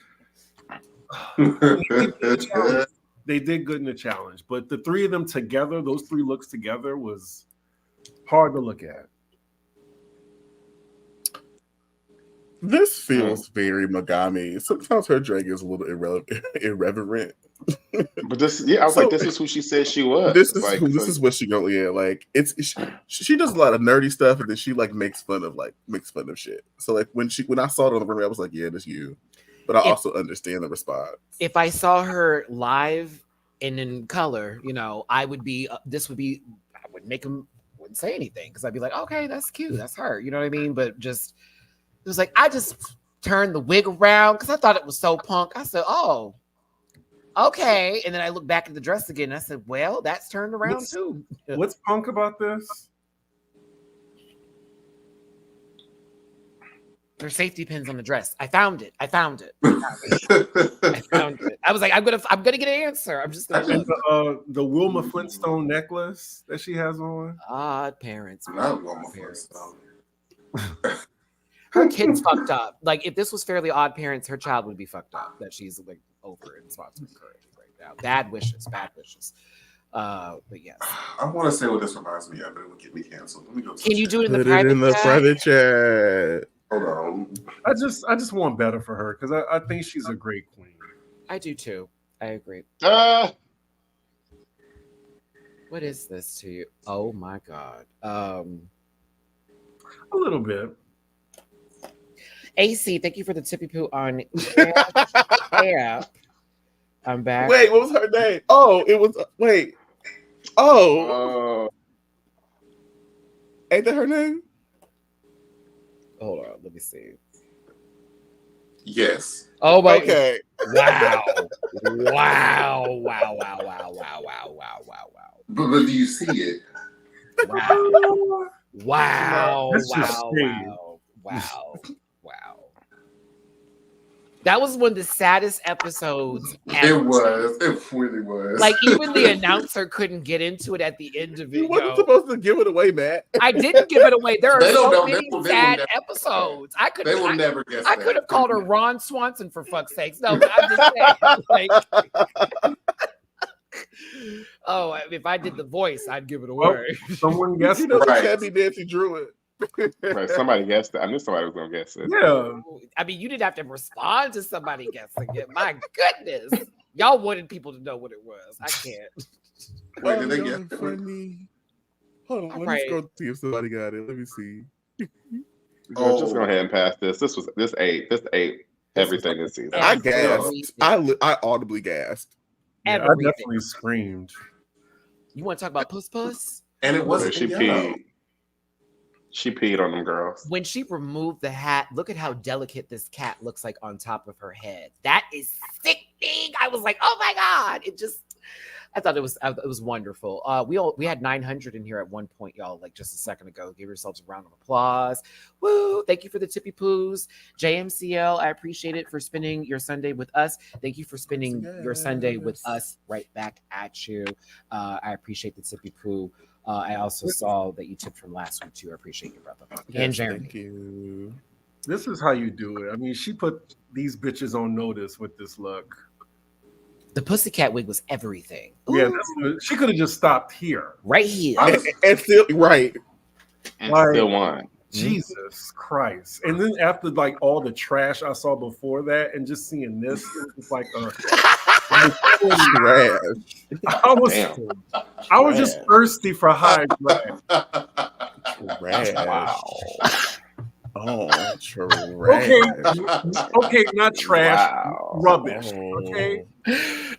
did good in the challenge, but the three of them together, those three looks together, was hard to look at. This feels very Megami. Sometimes her drag is a little irreverent. But this, yeah, I was like, this is who she said she was. This is like, this is what she go. Yeah, like she does a lot of nerdy stuff, and then she like makes fun of shit. So like when I saw it on the runway, I was like, yeah, that's you. But I also understand the response. If I saw her live and in color, I would be. I would make him wouldn't say anything because I'd be like, okay, that's cute, that's her. You know what I mean? But just it was like I just turned the wig around because I thought it was so punk. I said, oh. Okay, and then I looked back at the dress again. And I said, "Well, that's turned around too." What's punk about this? There's safety pins on the dress. I found it. I found it. I was like, I'm gonna get an answer. I'm just gonna the Wilma Flintstone necklace that she has on. Odd parents. Not Wilma Flintstone. Her kid's fucked up. Like if this was Fairly Odd Parents, her child would be fucked up. That she's like over and sponsored right now. Bad wishes. But yes. I want to say what this reminds me of, but it would get me canceled. Let me go. Can you do it in the Put private it in the chat? private chat. Hold on. I just want better for her because I think she's a great queen. I do too. I agree. What is this to you? Oh my god. A little bit. AC, thank you for the tippy poo on app. I'm back. Wait, what was her name? Oh, it was wait. Oh, ain't that her name? Hold on, let me see. Yes. Oh my. Okay. Wow. Wow. But do you see it? Wow. That's just shady. Wow. That was one of the saddest episodes ever. It was. It really was. Like even the announcer couldn't get into it at the end of it. You wasn't supposed to give it away, Matt. I didn't give it away. There are They don't so know. many They sad will never episodes. They will never guess. I could have called her Ron Swanson for fuck's sakes. No, but I'm just saying. Like, oh, if I did the voice, I'd give it away. Someone guessed You know, it. the Right. Candy Nancy drew it. Right, somebody guessed it. I knew somebody was gonna guess it. Yeah. I mean, you didn't have to respond to somebody guessing it. My goodness. Y'all wanted people to know what it was. I can't. Wait, did they guess young it? funny. Hold on, let me Right. go see if somebody got it. Let me see. Just go ahead and pass this. This ate everything this season. I Everything. gasped. I audibly gasped. Yeah, I Everything. definitely screamed. You want to talk about puss? And it wasn't She yellow. peed. She peed on them girls. When she removed the hat, look at how delicate this cat looks like on top of her head. That is sickening. I was like, oh my God. I thought it was wonderful. We had 900 in here at one point, y'all, like just a second ago. Give yourselves a round of applause. Woo! Thank you for the tippy poos. JMCL, I appreciate it for spending your Sunday with us. Thank you for spending your Sunday with us right back at you. I appreciate the tippy poo. I also saw that you tipped from last week too. I appreciate you, brother. And Jeremy. Thank you. This is how you do it. I mean, she put these bitches on notice with this look. The pussycat wig was everything. Yeah, Ooh, she could have just stopped here. right here. And still right. And Like- still won. Jesus Christ. And then after like all the trash I saw before that and just seeing this, it's like Trash. I was just thirsty for high drag. Trash. Wow. Oh, trash. Okay, not trash. Wow. rubbish. Okay.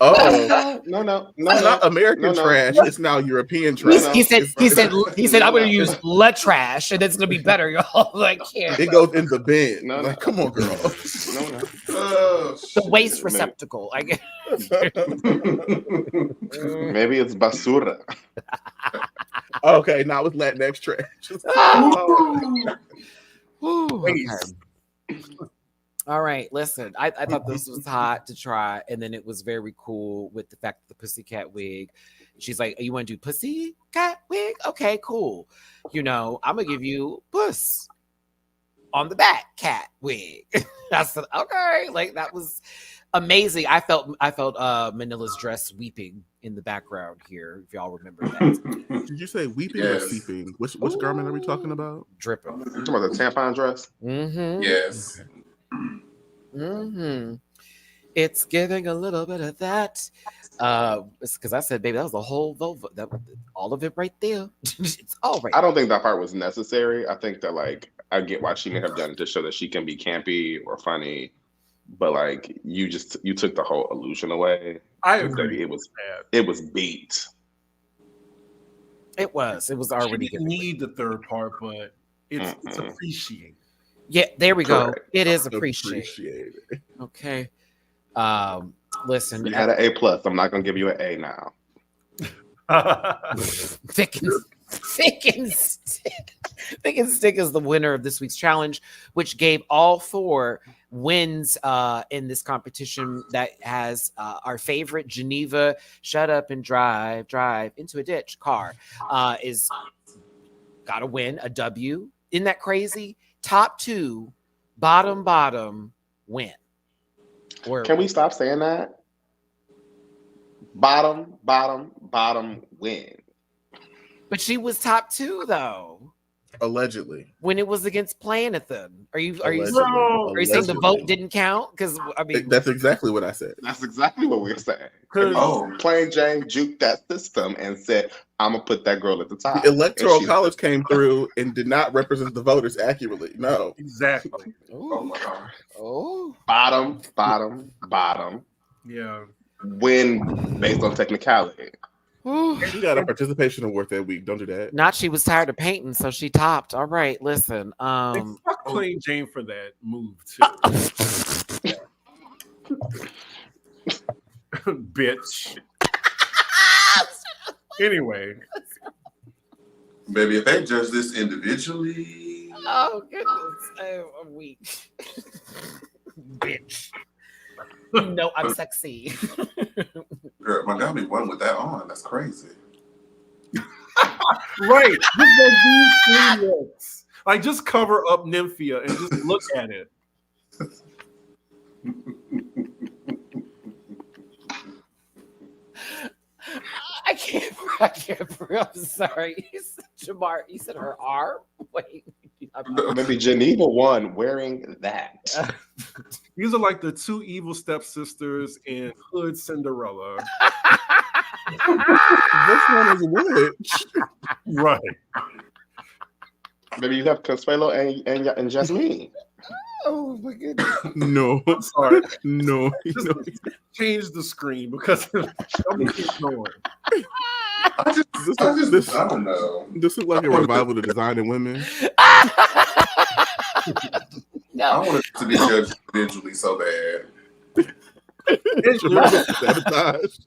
Oh, No. it's not American No. trash. It's now European trash. No. He said, I'm going to No. use Le Trash, and it's going to be better, y'all. Like, can't. It goes in the bin. No. Like, come on, girl. No. Oh, The shit. waste receptacle. I guess. Maybe it's basura. Okay, now it's Latinx trash. Okay. All right, listen. I thought this was hot to try, and then it was very cool with the fact that the pussycat wig. She's like, "You want to do pussycat wig? Okay, cool. You know, I'm gonna give you puss on the back cat wig." I said, "Okay." Like that was amazing. I felt Manila's dress weeping in the background here. If y'all remember that, Did you say weeping or Yes. seeping? Which garment are we talking about? dripping. You talking about the tampon dress? Mm-hmm. Yes. Mm-hmm. It's giving a little bit of that. It's because I said, baby, that was the whole vulva. That all of it right there. It's all right. I don't think that part was necessary. I think that like I get why she may have done it to show that she can be campy or funny, but like you took the whole illusion away. I agree. It was bait. It was She already didn't good. need the third part, but it's Mm-mm. appreciated. Yeah, there we go. Correct. It is appreciated. Appreciate it. Okay. Listen, You had an A plus. I'm not gonna give you an A now. Thick and Stick is the winner of this week's challenge, which gave all 4 wins in this competition that has our favorite Geneva shut up and drive into a ditch car is got to win a W. Isn't that crazy? Top 2, bottom win. Can we stop saying that? Bottom win. But she was top 2 though. Allegedly. When it was against Planethan. Are you Allegedly. saying the Allegedly. vote didn't count? Because I mean, That's exactly what I said. That's exactly what we're saying. Oh. Plain Jane juked that system and said, "I'm gonna put that girl at the top." The Electoral And she- College came through and did not represent the voters accurately. No. Exactly. Oh my god. bottom Yeah. win based on technicality. She got a participation award that week. Don't do that. not she was tired of painting, so she topped. All right, listen. And fuck Plain Jane for that move too. Bitch. Anyway. Baby, if they judge this individually, Oh goodness, I'm weak. Bitch. You know I'm sexy. girl, Montgomery won with that on. That's crazy. Right. Just go do 3 looks. Like just cover up Nymphia and just look at it. I can't breathe. I'm sorry. You said, Jamar, you said her arm? Wait. Maybe Geneva won wearing that. These are like the 2 evil stepsisters in Hood Cinderella. This one is which? Right. Maybe you have Consuelo and Jasmine. Oh my goodness. No. I'm sorry. No. Just change the screen because I'm keep going. I don't know. This is like a revival of design in women. No. I want it to be judged individually so bad. Sabotage.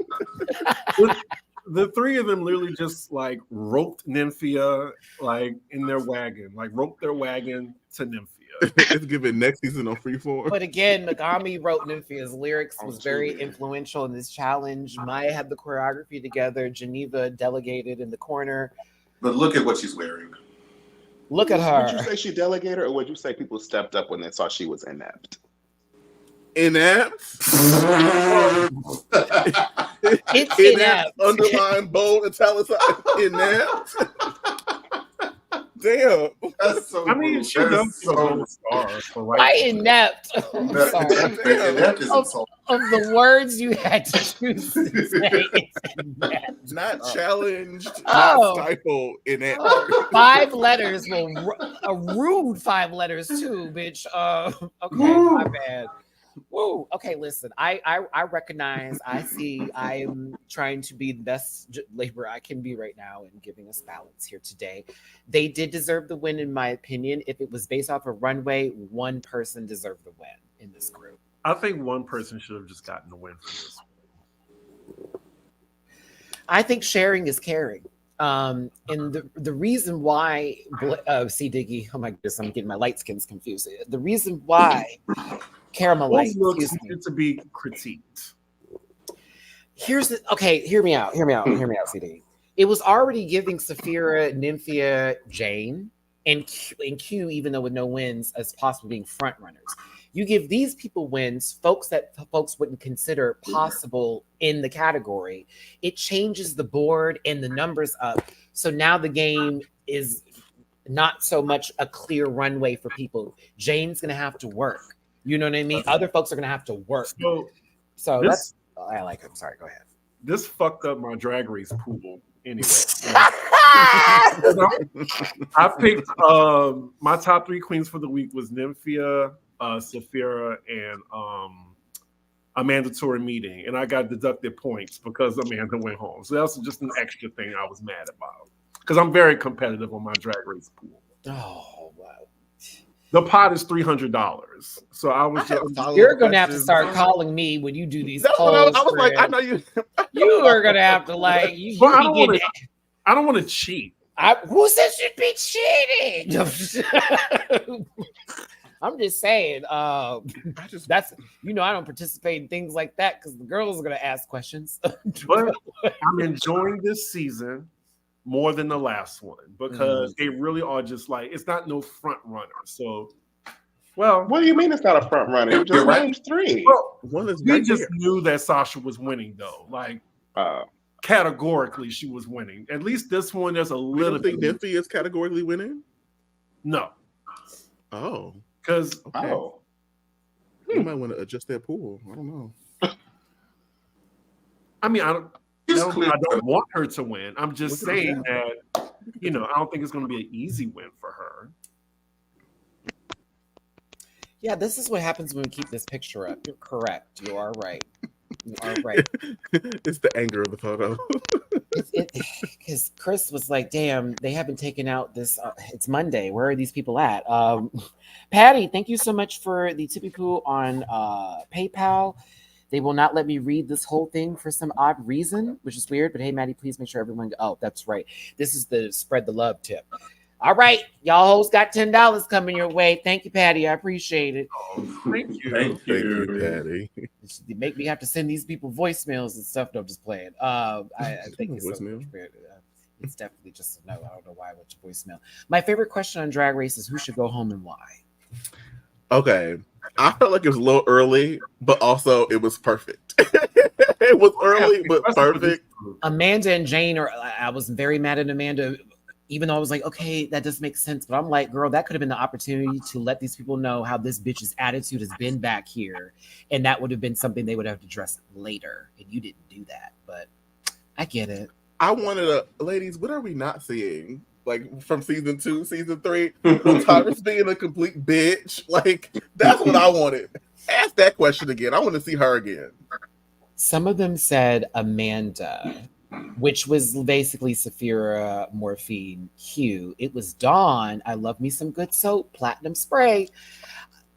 The 3 of them literally just like roped Nymphia like in their wagon, like roped their wagon to Nymphia. It's given next season on Freeform. But again, Nagami wrote Nymphia's lyrics, was very influential in this challenge. Maya had the choreography together. Geneva delegated in the corner. But look at what she's wearing. Look at Would you her. say she delegated, or would you say people stepped up when they saw she was inept? Inept. It's Inept. inept. Underline, bold, italicized. Inept. Damn. That's so I mean, she rude. does That's give a so gold star for Why right. inept? I'm sorry. that is insulting. Of the words you had to choose to say, it's inept. Not challenged, Oh. not stifled, inept. 5 letters will a rude 5 letters too, bitch. Okay, my bad. Whoa. Okay, listen. I recognize. I see. I'm trying to be the best labor I can be right now and giving us balance here today. They did deserve the win, in my opinion. If it was based off of Runway, one person deserved the win in this group. I think one person should have just gotten the win for this. I think sharing is caring. And the reason why, see Diggy, oh my goodness, I'm getting my light skins confused. The reason why Caramel Those Light, looks excuse me. need to be critiqued. Here's the okay. Hear me out. CD. It was already giving Saphira, Nymphia, Jane, and Q, even though with no wins, as possibly being front runners. You give these people wins, folks that folks wouldn't consider possible in the category. It changes the board and the numbers up. So now the game is not so much a clear runway for people. Jane's gonna have to work. You know what I mean? Other folks are gonna have to work. So this, I like him. Sorry, go ahead. This fucked up my drag race pool anyway. I picked my top 3 queens for the week was Nymphia, Saphira, and a mandatory meeting, and I got deducted points because Amanda went home. So that's just an extra thing I was mad about because I'm very competitive on my drag race pool. Oh wow! The pot is $300, so I was just. You're gonna have to start calling me when you do these. That's what I was like. I know you. You are gonna have to like. I don't want to cheat. Who said you'd be cheating? I'm just saying. That's I don't participate in things like that because the girls are gonna ask questions. But I'm enjoying this season more than the last one because they really are just like it's not no front runner. So, well, what do you mean it's not a front runner? You just named 3. Well, we just knew that Sasha was winning though. Like categorically, she was winning. At least this one, there's a little. You don't think Nymphia is categorically winning? No. Oh. Because you might want to adjust that pool. I don't know. I mean, I don't want her to win. I'm just saying that I don't think it's going to be an easy win for her. Yeah, this is what happens when we keep this picture up. You're correct. You are right. You are right. It's the anger of the photo. Because Chris was like, damn, they haven't taken out this. It's Monday. Where are these people at? Patty, thank you so much for the tippy poo on PayPal. They will not let me read this whole thing for some odd reason, which is weird. But hey, Maddie, please make sure everyone. Oh, that's right. This is the spread the love tip. All right, y'all hoes got $10 coming your way. Thank you, Patty. I appreciate it. Thank you. Thank you, Patty. They make me have to send these people voicemails and stuff. No, I'm just playing. I think it's so it's definitely just a no. I don't know why I went to voicemail. My favorite question on Drag Race is who should go home and why. Okay. I felt like it was a little early, but also it was perfect. It was early, but perfect. Amanda and Jane I was very mad at Amanda, even though I was like, okay, that does make sense. But I'm like, girl, that could have been the opportunity to let these people know how this bitch's attitude has been back here. And that would have been something they would have addressed later. And you didn't do that. But I get it. I wanted ladies, what are we not seeing? Like from season 2, season 3, with Tyrus being a complete bitch. Like, that's what I wanted. Ask that question again. I want to see her again. Some of them said Amanda, which was basically Saphira, Morphine, Q. It was Dawn. I love me some good soap, platinum spray.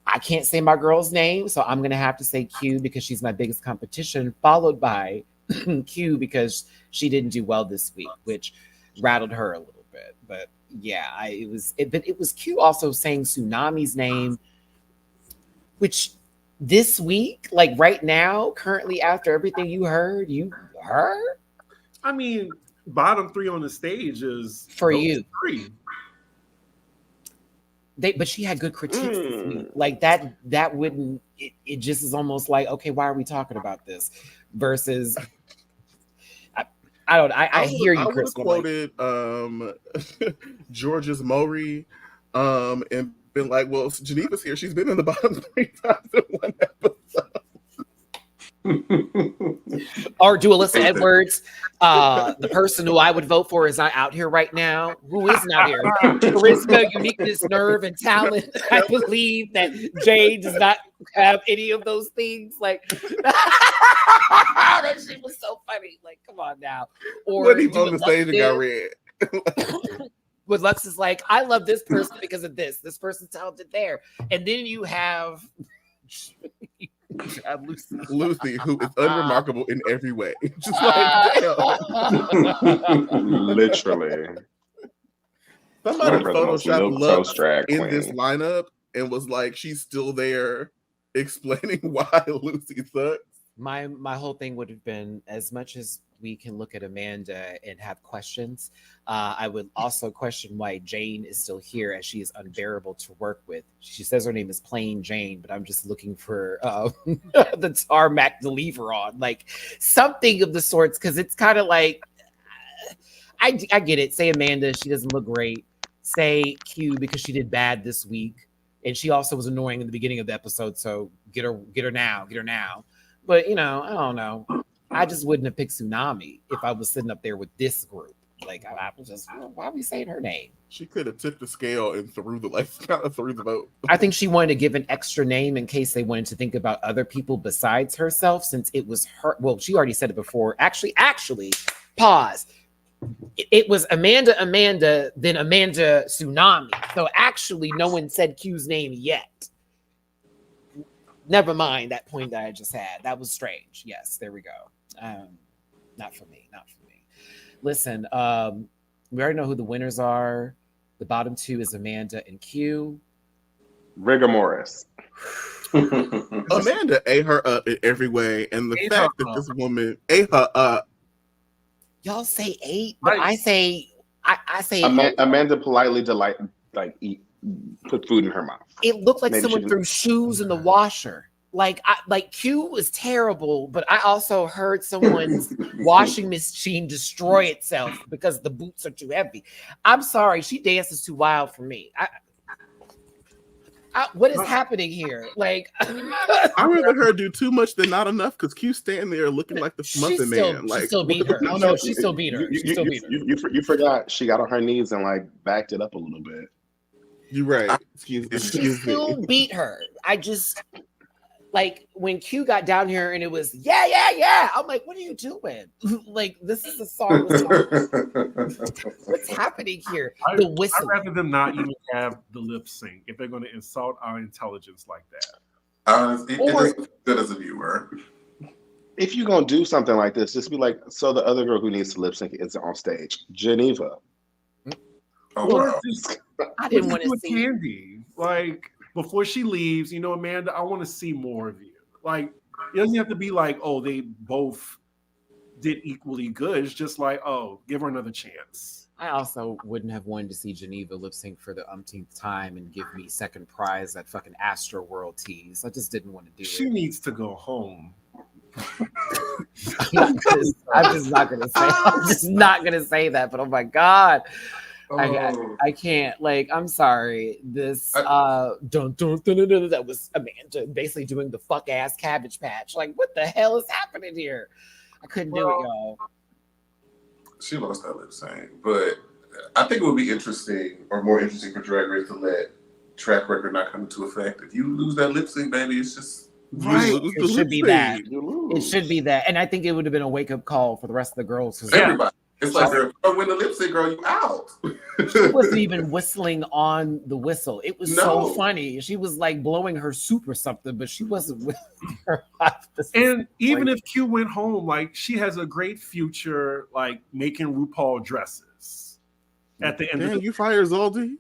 I can't say my girl's name, so I'm going to have to say Q because she's my biggest competition, followed by Q because she didn't do well this week, which rattled her a little bit. But yeah, it was Q also saying Tsunami's name, which this week, like right now, currently after everything you heard, I mean, bottom 3 on the stage is for you. 3. But she had good critiques this week. Like that wouldn't it just is almost like, okay, why are we talking about this? Versus I hear you, Chris. I would have quoted George's Maury and been like, well, Geneva's here. She's been in the bottom 3 times in one episode. Or do Alyssa Edwards. The person who I would vote for is not out here right now. Who is not here? Charisma, uniqueness, nerve, and talent. I believe that Jay does not have any of those things. Like that shit was so funny. Like, come on now. Or When he do on the what stage and got Lux red. did. With Lux is like, I love this person because of this. This person's talented there. And then you have Lucy, who is unremarkable in every way. Just like, damn. Literally. Somebody One of the most photoshopped milquetoast Lux drag in this queen. lineup and was like, she's still there explaining why Lucy sucks. My whole thing would have been, as much as we can look at Amanda and have questions, I would also question why Jane is still here, as she is unbearable to work with. She says her name is Plain Jane, but I'm just looking for the tarmac to leave her on, like something of the sorts, because it's kind of like, I get it. Say Amanda, she doesn't look great. Say Q, because she did bad this week, and she also was annoying in the beginning of the episode. So get her now. But I don't know. I just wouldn't have picked Tsunami if I was sitting up there with this group. Like, I was just, why are we saying her name? She could have tipped the scale and threw the vote. I think she wanted to give an extra name in case they wanted to think about other people besides herself, since it was her. Well, she already said it before. Actually, pause. It was Amanda, then Amanda Tsunami. So actually, no one said Q's name yet. Never mind that point that I just had. That was strange. Yes, there we go. Not for me. Listen, we already know who the winners are. The bottom two is Amanda and Q. Rigor Morris. Amanda ate her up in every way, and the fact that this woman ate her up. Y'all say 8, but I say Amanda politely put food in her mouth. It looked like Maybe someone threw shoes in the washer. Like Q was terrible, but I also heard someone's washing machine destroy itself because the boots are too heavy. I'm sorry, she dances too wild for me. What is happening here? Like, I rather her do too much than not enough, because Q standing there looking like the muffin man. She still beat her. No, she still beat her. You forgot she got on her knees and backed it up a little bit. You're right. Excuse She still beat her. I just, like, when Q got down here and it was yeah. I'm like, what are you doing? Like, this is a song. What's happening here? The whistle. I'd rather them not even have the lip sync if they're going to insult our intelligence like that. It doesn't good as a viewer. If you're gonna do something like this, just be like, so the other girl who needs to lip sync is on stage, Geneva. Oh, wow. I didn't want to see Candy. Like, before she leaves, Amanda, I want to see more of you. Like, it doesn't have to be like, oh, they both did equally good. It's just like, oh, give her another chance. I also wouldn't have wanted to see Geneva lip sync for the umpteenth time and give me second prize at fucking Astro World tease. I just didn't want to do it. She needs to go home. I'm just not gonna say that, but oh my god. I can't. Like, I'm sorry. This that was Amanda basically doing the fuck ass Cabbage Patch. Like, what the hell is happening here? I couldn't do it, y'all. She lost that lip sync, but I think it would be interesting, or more interesting, for Drag Race to let track record not come into effect. If you lose that lip sync, baby, it's just right. It should be that. It should be that, and I think it would have been a wake up call for the rest of the girls. Everybody. It's like, when the lip sync, girl, you out. She wasn't even whistling on the whistle. It was so funny. She was like blowing her soup or something, but she wasn't whistling her. And even if Q went home, like, she has a great future, like making RuPaul dresses. At the end of you fire Zaldi?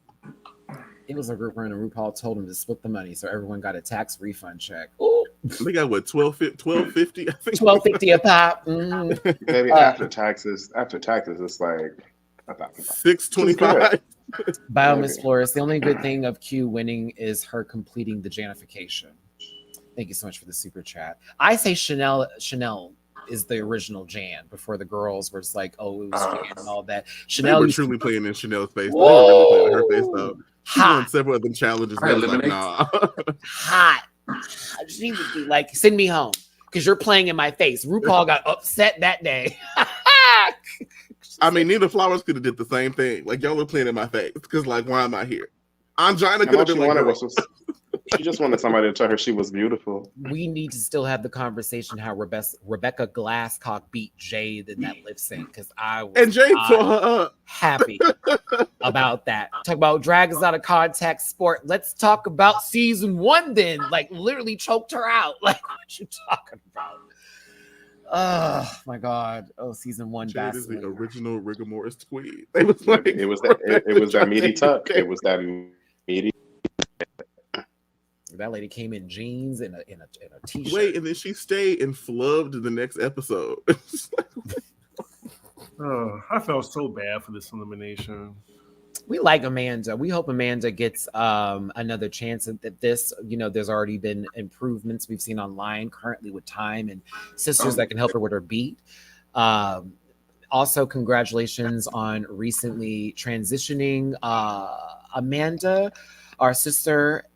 It was a group where RuPaul told him to split the money, so everyone got a tax refund check. Ooh. They got what, $12.50? I think $12.50 a pop. Mm-hmm. Maybe after taxes, it's like $6.25. Bio Miss Flores. The only good thing of Q winning is her completing the Janification. Thank you so much for the super chat. I say Chanel is the original Jan before the girls were just like, oh, it was Jan and all that. Chanel they were truly playing in Chanel's face. They were really playing in her face though. She won several of them challenges. Like, nah. Hot. She would be like, send me home. because you're playing in my face. RuPaul got upset that day. I mean, Nina Flowers could have did the same thing. Like, y'all are playing in my face because, like, why am I here? Angina could And all have she been like, wanted girl. was she just wanted somebody to tell her she was beautiful. We need to still have the conversation how Rebecca Glasscock beat Jade in that lip sync because I was And Jade not tore her up. happy about that. Talk about drag is not a contact sport. Let's talk about season 1 then. Like literally choked her out. Like what you talking about? Oh my god. Oh, season 1 Jade is the Vaseline. original rigor mortis tweed. It was like It was that meaty tuck. It was that meaty. That lady came in jeans and a t-shirt. Wait, and then she stayed and flubbed the next episode. I felt so bad for this elimination. We like Amanda. We hope Amanda gets another chance at this. You know, there's already been improvements we've seen online currently with time and sisters that can help her with her beat. Also, congratulations on recently transitioning Amanda, our sister.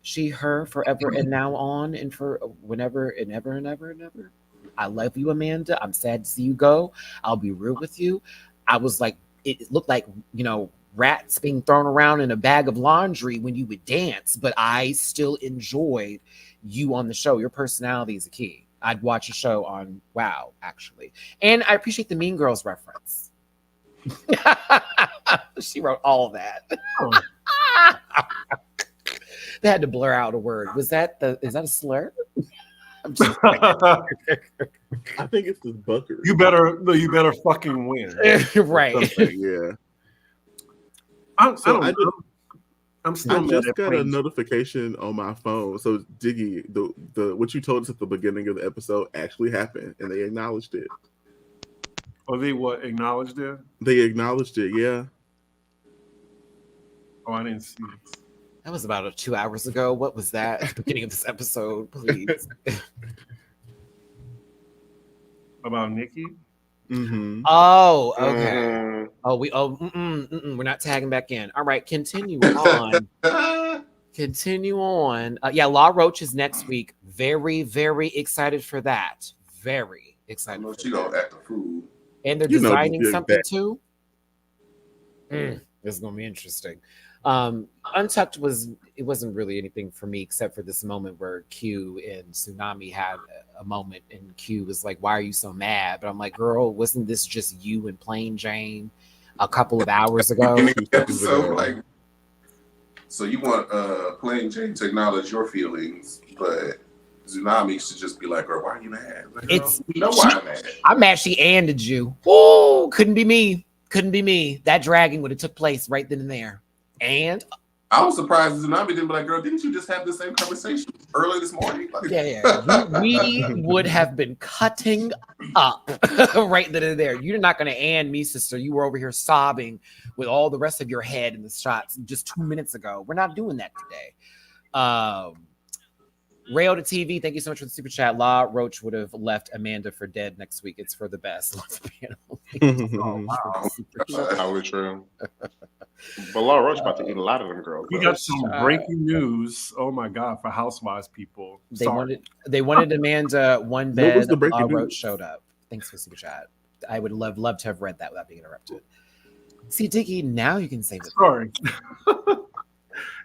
She, her, forever and now on, and for whenever and ever and ever and ever. I love you, Amanda. I'm sad to see you go. I'll be real with you. I was like, it looked like, you know, rats being thrown around in a bag of laundry when you would dance, but I still enjoyed you on the show. Your personality is a key. I'd watch a show on Wow, actually. And I appreciate the Mean Girls reference. She wrote all of that. Oh. They had to blur out a word. Is that a slur? I'm just I think it's this Bucker. You better fucking win. right. Yeah. I'm still I mad just at got a Queens. notification on my phone. So Diggy, the what you told us at the beginning of the episode actually happened, and they acknowledged it. Oh, they acknowledged it? They acknowledged it. Yeah. Oh, I didn't see it. That was about 2 hours ago. What was that at the beginning of this episode? Please. About Nikki? Mm-hmm. Oh, okay. We're not tagging back in. All right, continue on. Continue on. Yeah, Law Roach is next week. Very, very excited for that. Very excited. I know for she that. gonna act a fool. And they're You know, designing just something that. too. This is gonna be interesting. Untucked wasn't really anything for me except for this moment where Q and Tsunami had a moment, and Q was like, "Why are you so mad?" But I'm like, "Girl, wasn't this just you and Plain Jane a couple of hours ago?" So you want Plain Jane to acknowledge your feelings, but Tsunami should just be like, "Girl, why are you mad?" Like, It's- you know why I'm mad. I'm mad she anded you. Woo! Couldn't be me. Couldn't be me. That dragging would have took place right then and there. And I was surprised Tsunami didn't be like, "Girl, didn't you just have the same conversation early this morning?" Like, we would have been cutting up right then and there. You're not going to and me, sister. You were over here sobbing with all the rest of your head in the shots just 2 minutes ago. We're not doing that today. Rail to TV, thank you so much for the super chat. La Roach would have left Amanda for dead next week. It's for the best. Probably true. But Laura Roach about to eat a lot of them girls. We though. got some breaking news. Oh my god, for Housewives people. They wanted Amanda one What bed. was the breaking La news? Roach showed up. Thanks for the super chat. I would love to have read that without being interrupted. See, Diggy, now you can say that. Sorry.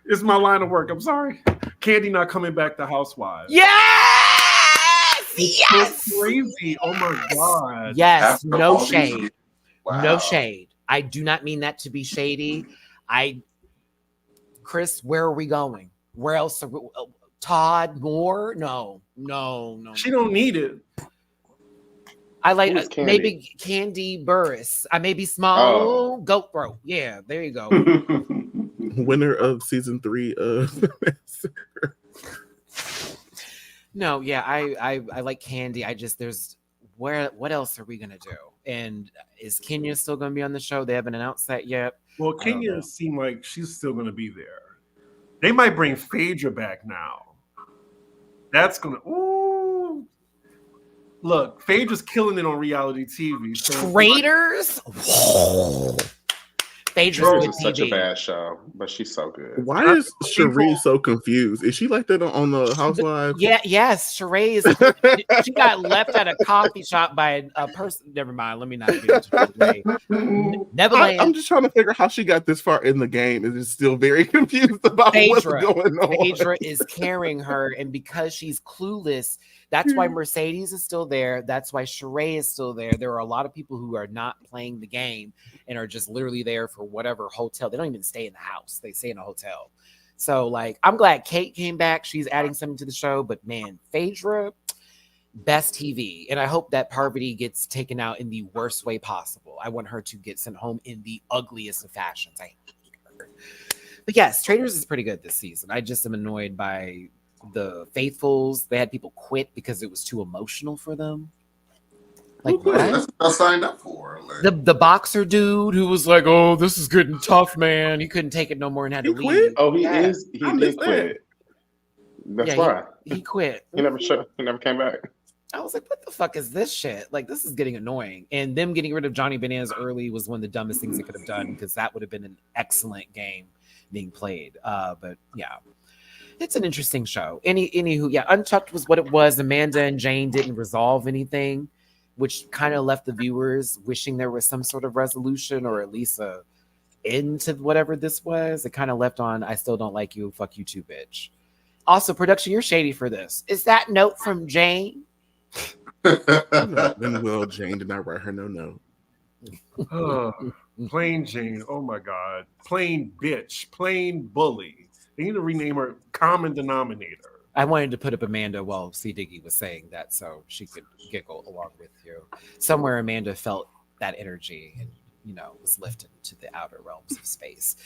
It's my line of work. I'm sorry. Candy not coming back to Housewives. Yes! It's so crazy. Oh my god. Yes, After no all these shade. years. Wow. No shade. I do not mean that to be shady. Chris, where are we going? Where else? Todd Moore? No. She don't need it. I like Who's Candy? maybe Candy Burris. I may be small. Goat throat. Yeah, there you go. Winner of season 3 of No, yeah, I like Candy. What else are we gonna do? And is Kenya still gonna be on the show? They haven't announced that yet. Well, I don't Kenya know. seemed like she's still going to be there. They might bring Phaedra back now. That's going to... Ooh. Look, Phaedra's killing it on reality TV. So Traitors? Phaedra's Rose good is such a TV. bad show, but she's so good. Why is Cherie so confused? Is she like that on the Housewives? Yes, Sheree is. She got left at a coffee shop by a person. Never mind. Let me not get into Sheree. Neverland. I'm just trying to figure out how she got this far in the game and is still very confused about what's going on. Phaedra is carrying her, and because she's clueless, that's why Mercedes is still there. That's why Sheree is still there. There are a lot of people who are not playing the game and are just literally there for whatever hotel. They don't even stay in the house. They stay in a hotel. So, like, I'm glad Kate came back. She's adding something to the show. But, man, Phaedra, best TV. And I hope that Parvati gets taken out in the worst way possible. I want her to get sent home in the ugliest of fashions. I hate her. But, yes, Traders is pretty good this season. I just am annoyed by the Faithfuls. They had people quit because it was too emotional for them. Like, what? That's what I signed up for. Like, The boxer dude who was like, "Oh, this is getting tough, man." He couldn't take it no more and had to leave. Quit? Oh, he Yeah. is. He did quit. That's why he quit. he never He never came back. I was like, "What the fuck is this shit? Like, this is getting annoying." And them getting rid of Johnny Bananas early was one of the dumbest things they could have done because that would have been an excellent game being played. But yeah. It's an interesting show. Anywho, yeah, Untucked was what it was. Amanda and Jane didn't resolve anything, which kind of left the viewers wishing there was some sort of resolution or at least a end to whatever this was. It kind of left on, I still don't like you, fuck you too, bitch. Also, production, you're shady for this. Is that note from Jane? Then Will Jane did not write her no note. Plain Jane. Oh my God. Plain bitch. Plain bully. They need to rename her Common Denominator. I wanted to put up Amanda while C. Diggy was saying that so she could giggle along with you. Somewhere Amanda felt that energy and, was lifted to the outer realms of space.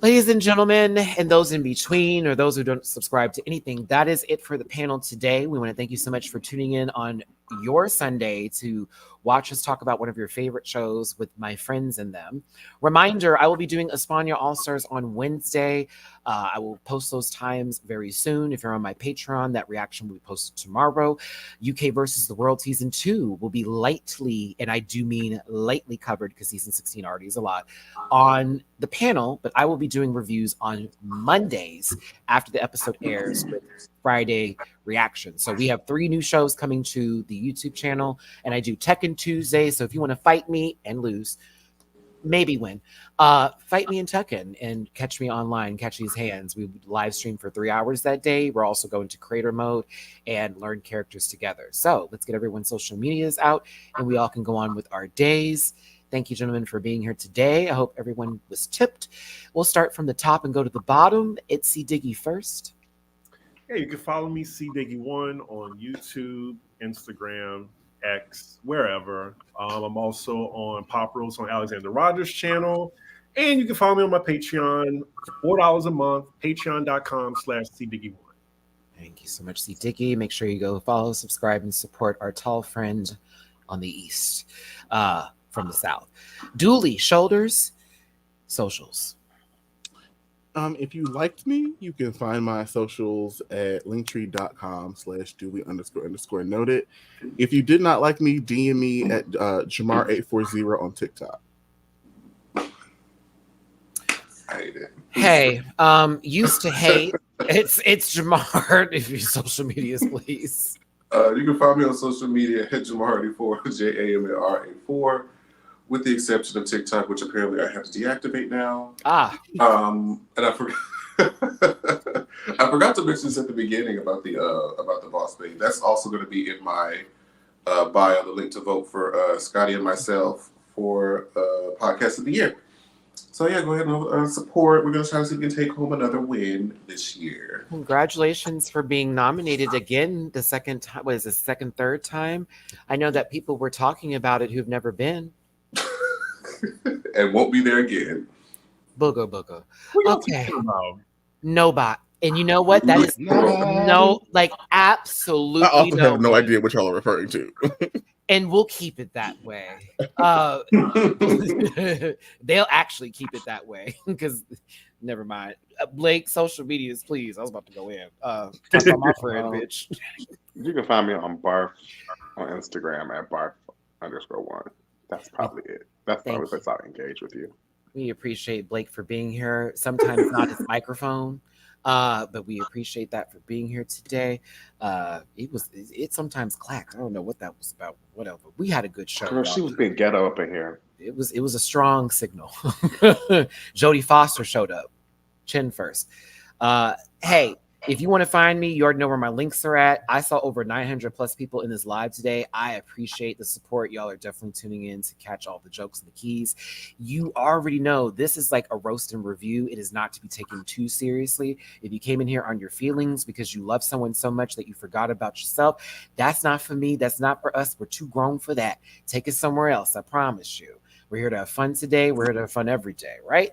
Ladies and gentlemen, and those in between, or those who don't subscribe to anything, that is it for the panel today. We want to thank you so much for tuning in on your Sunday to watch us talk about one of your favorite shows with my friends in them. Reminder, I will be doing Espana All-Stars on Wednesday. I will post those times very soon. If you're on my Patreon, that reaction will be posted tomorrow. UK versus the World Season 2 will be lightly, and I do mean lightly covered because Season 16 already is a lot, on the panel, but I will be doing reviews on Mondays after the episode airs with Friday reaction. So we have 3 new shows coming to the YouTube channel, and I do Tekken Tuesday. So if you want to fight me and lose, maybe win, fight me in Tekken and catch me online, catch these hands. We live stream for 3 hours that day. We're also going to creator mode and learn characters together. So let's get everyone's social medias out and we all can go on with our days. Thank you, gentlemen, for being here today. I hope everyone was tipped. We'll start from the top and go to the bottom. It's C. Diggy first. Hey, you can follow me, C Diggy1, on YouTube, Instagram, X, wherever. I'm also on Pop Rose on Alexander Rogers' channel. And you can follow me on my Patreon for $4 a month, patreon.com/CDiggy1. Thank you so much, C. Diggy. Make sure you go follow, subscribe, and support our tall friend on the East from the South. Dooley, shoulders, socials. If you liked me, you can find my socials at linktree.com/Dooley__noted. If you did not like me, DM me at Jamar840 on TikTok. I hate it. Hey, used to hate. It's Jamar. If your social medias, please. You can find me on social media at Jamar84, JAMAR84, with the exception of TikTok, which apparently I have to deactivate now. And I forgot. I forgot to mention this at the beginning about the boss babe. That's also going to be in my bio, the link to vote for Scotty and myself for podcast of the year. So yeah, go ahead and support. We're going to try to see if we can take home another win this year. Congratulations for being nominated again the second time. What is this, third time? I know that people were talking about it who've never been. And won't be there again. Booga. What are you Okay. talking about? No bot. And you know what? That is absolutely I also have no way. idea what y'all are referring to. And we'll keep it that way. They'll actually keep it that way because never mind. Blake, social medias, please. I was about to go in. Talk about my friend, bitch. You can find me on Barf on Instagram at Barf_1. That's probably it. That's the only place I'll engage with you. We appreciate Blake for being here. Sometimes not his microphone, but we appreciate that for being here today. It sometimes clacked. I don't know what that was about. Whatever. We had a good show. Girl, she was being ghetto up in here. It was a strong signal. Jodie Foster showed up. Chin first. Hey, if you want to find me, you already know where my links are at. I saw over 900 plus people in this live today. I appreciate the support. Y'all are definitely tuning in to catch all the jokes and the keys. You already know this is like a roast and review. It is not to be taken too seriously. If you came in here on your feelings because you love someone so much that you forgot about yourself, that's not for me. That's not for us. We're too grown for that. Take it somewhere else. I promise you. We're here to have fun today. We're here to have fun every day, right?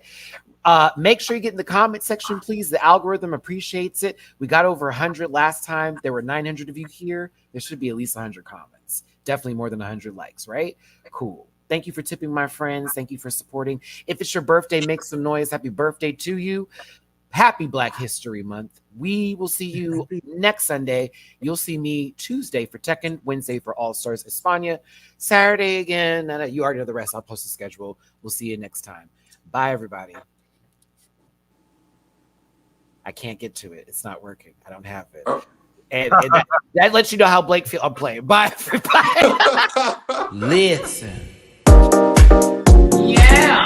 Make sure you get in the comment section, please. The algorithm appreciates it. We got over 100 last time. There were 900 of you here. There should be at least 100 comments. Definitely more than 100 likes, right? Cool. Thank you for tipping my friends. Thank you for supporting. If it's your birthday, make some noise. Happy birthday to you. Happy Black History Month. We will see you next Sunday. You'll see me Tuesday for Tekken, Wednesday for All Stars España, Saturday again. And you already know the rest. I'll post the schedule. We'll see you next time. Bye, everybody. I can't get to it. It's not working. I don't have it. Oh. And that lets you know how Blake feels. I'm playing. Bye, everybody. Listen. Yeah.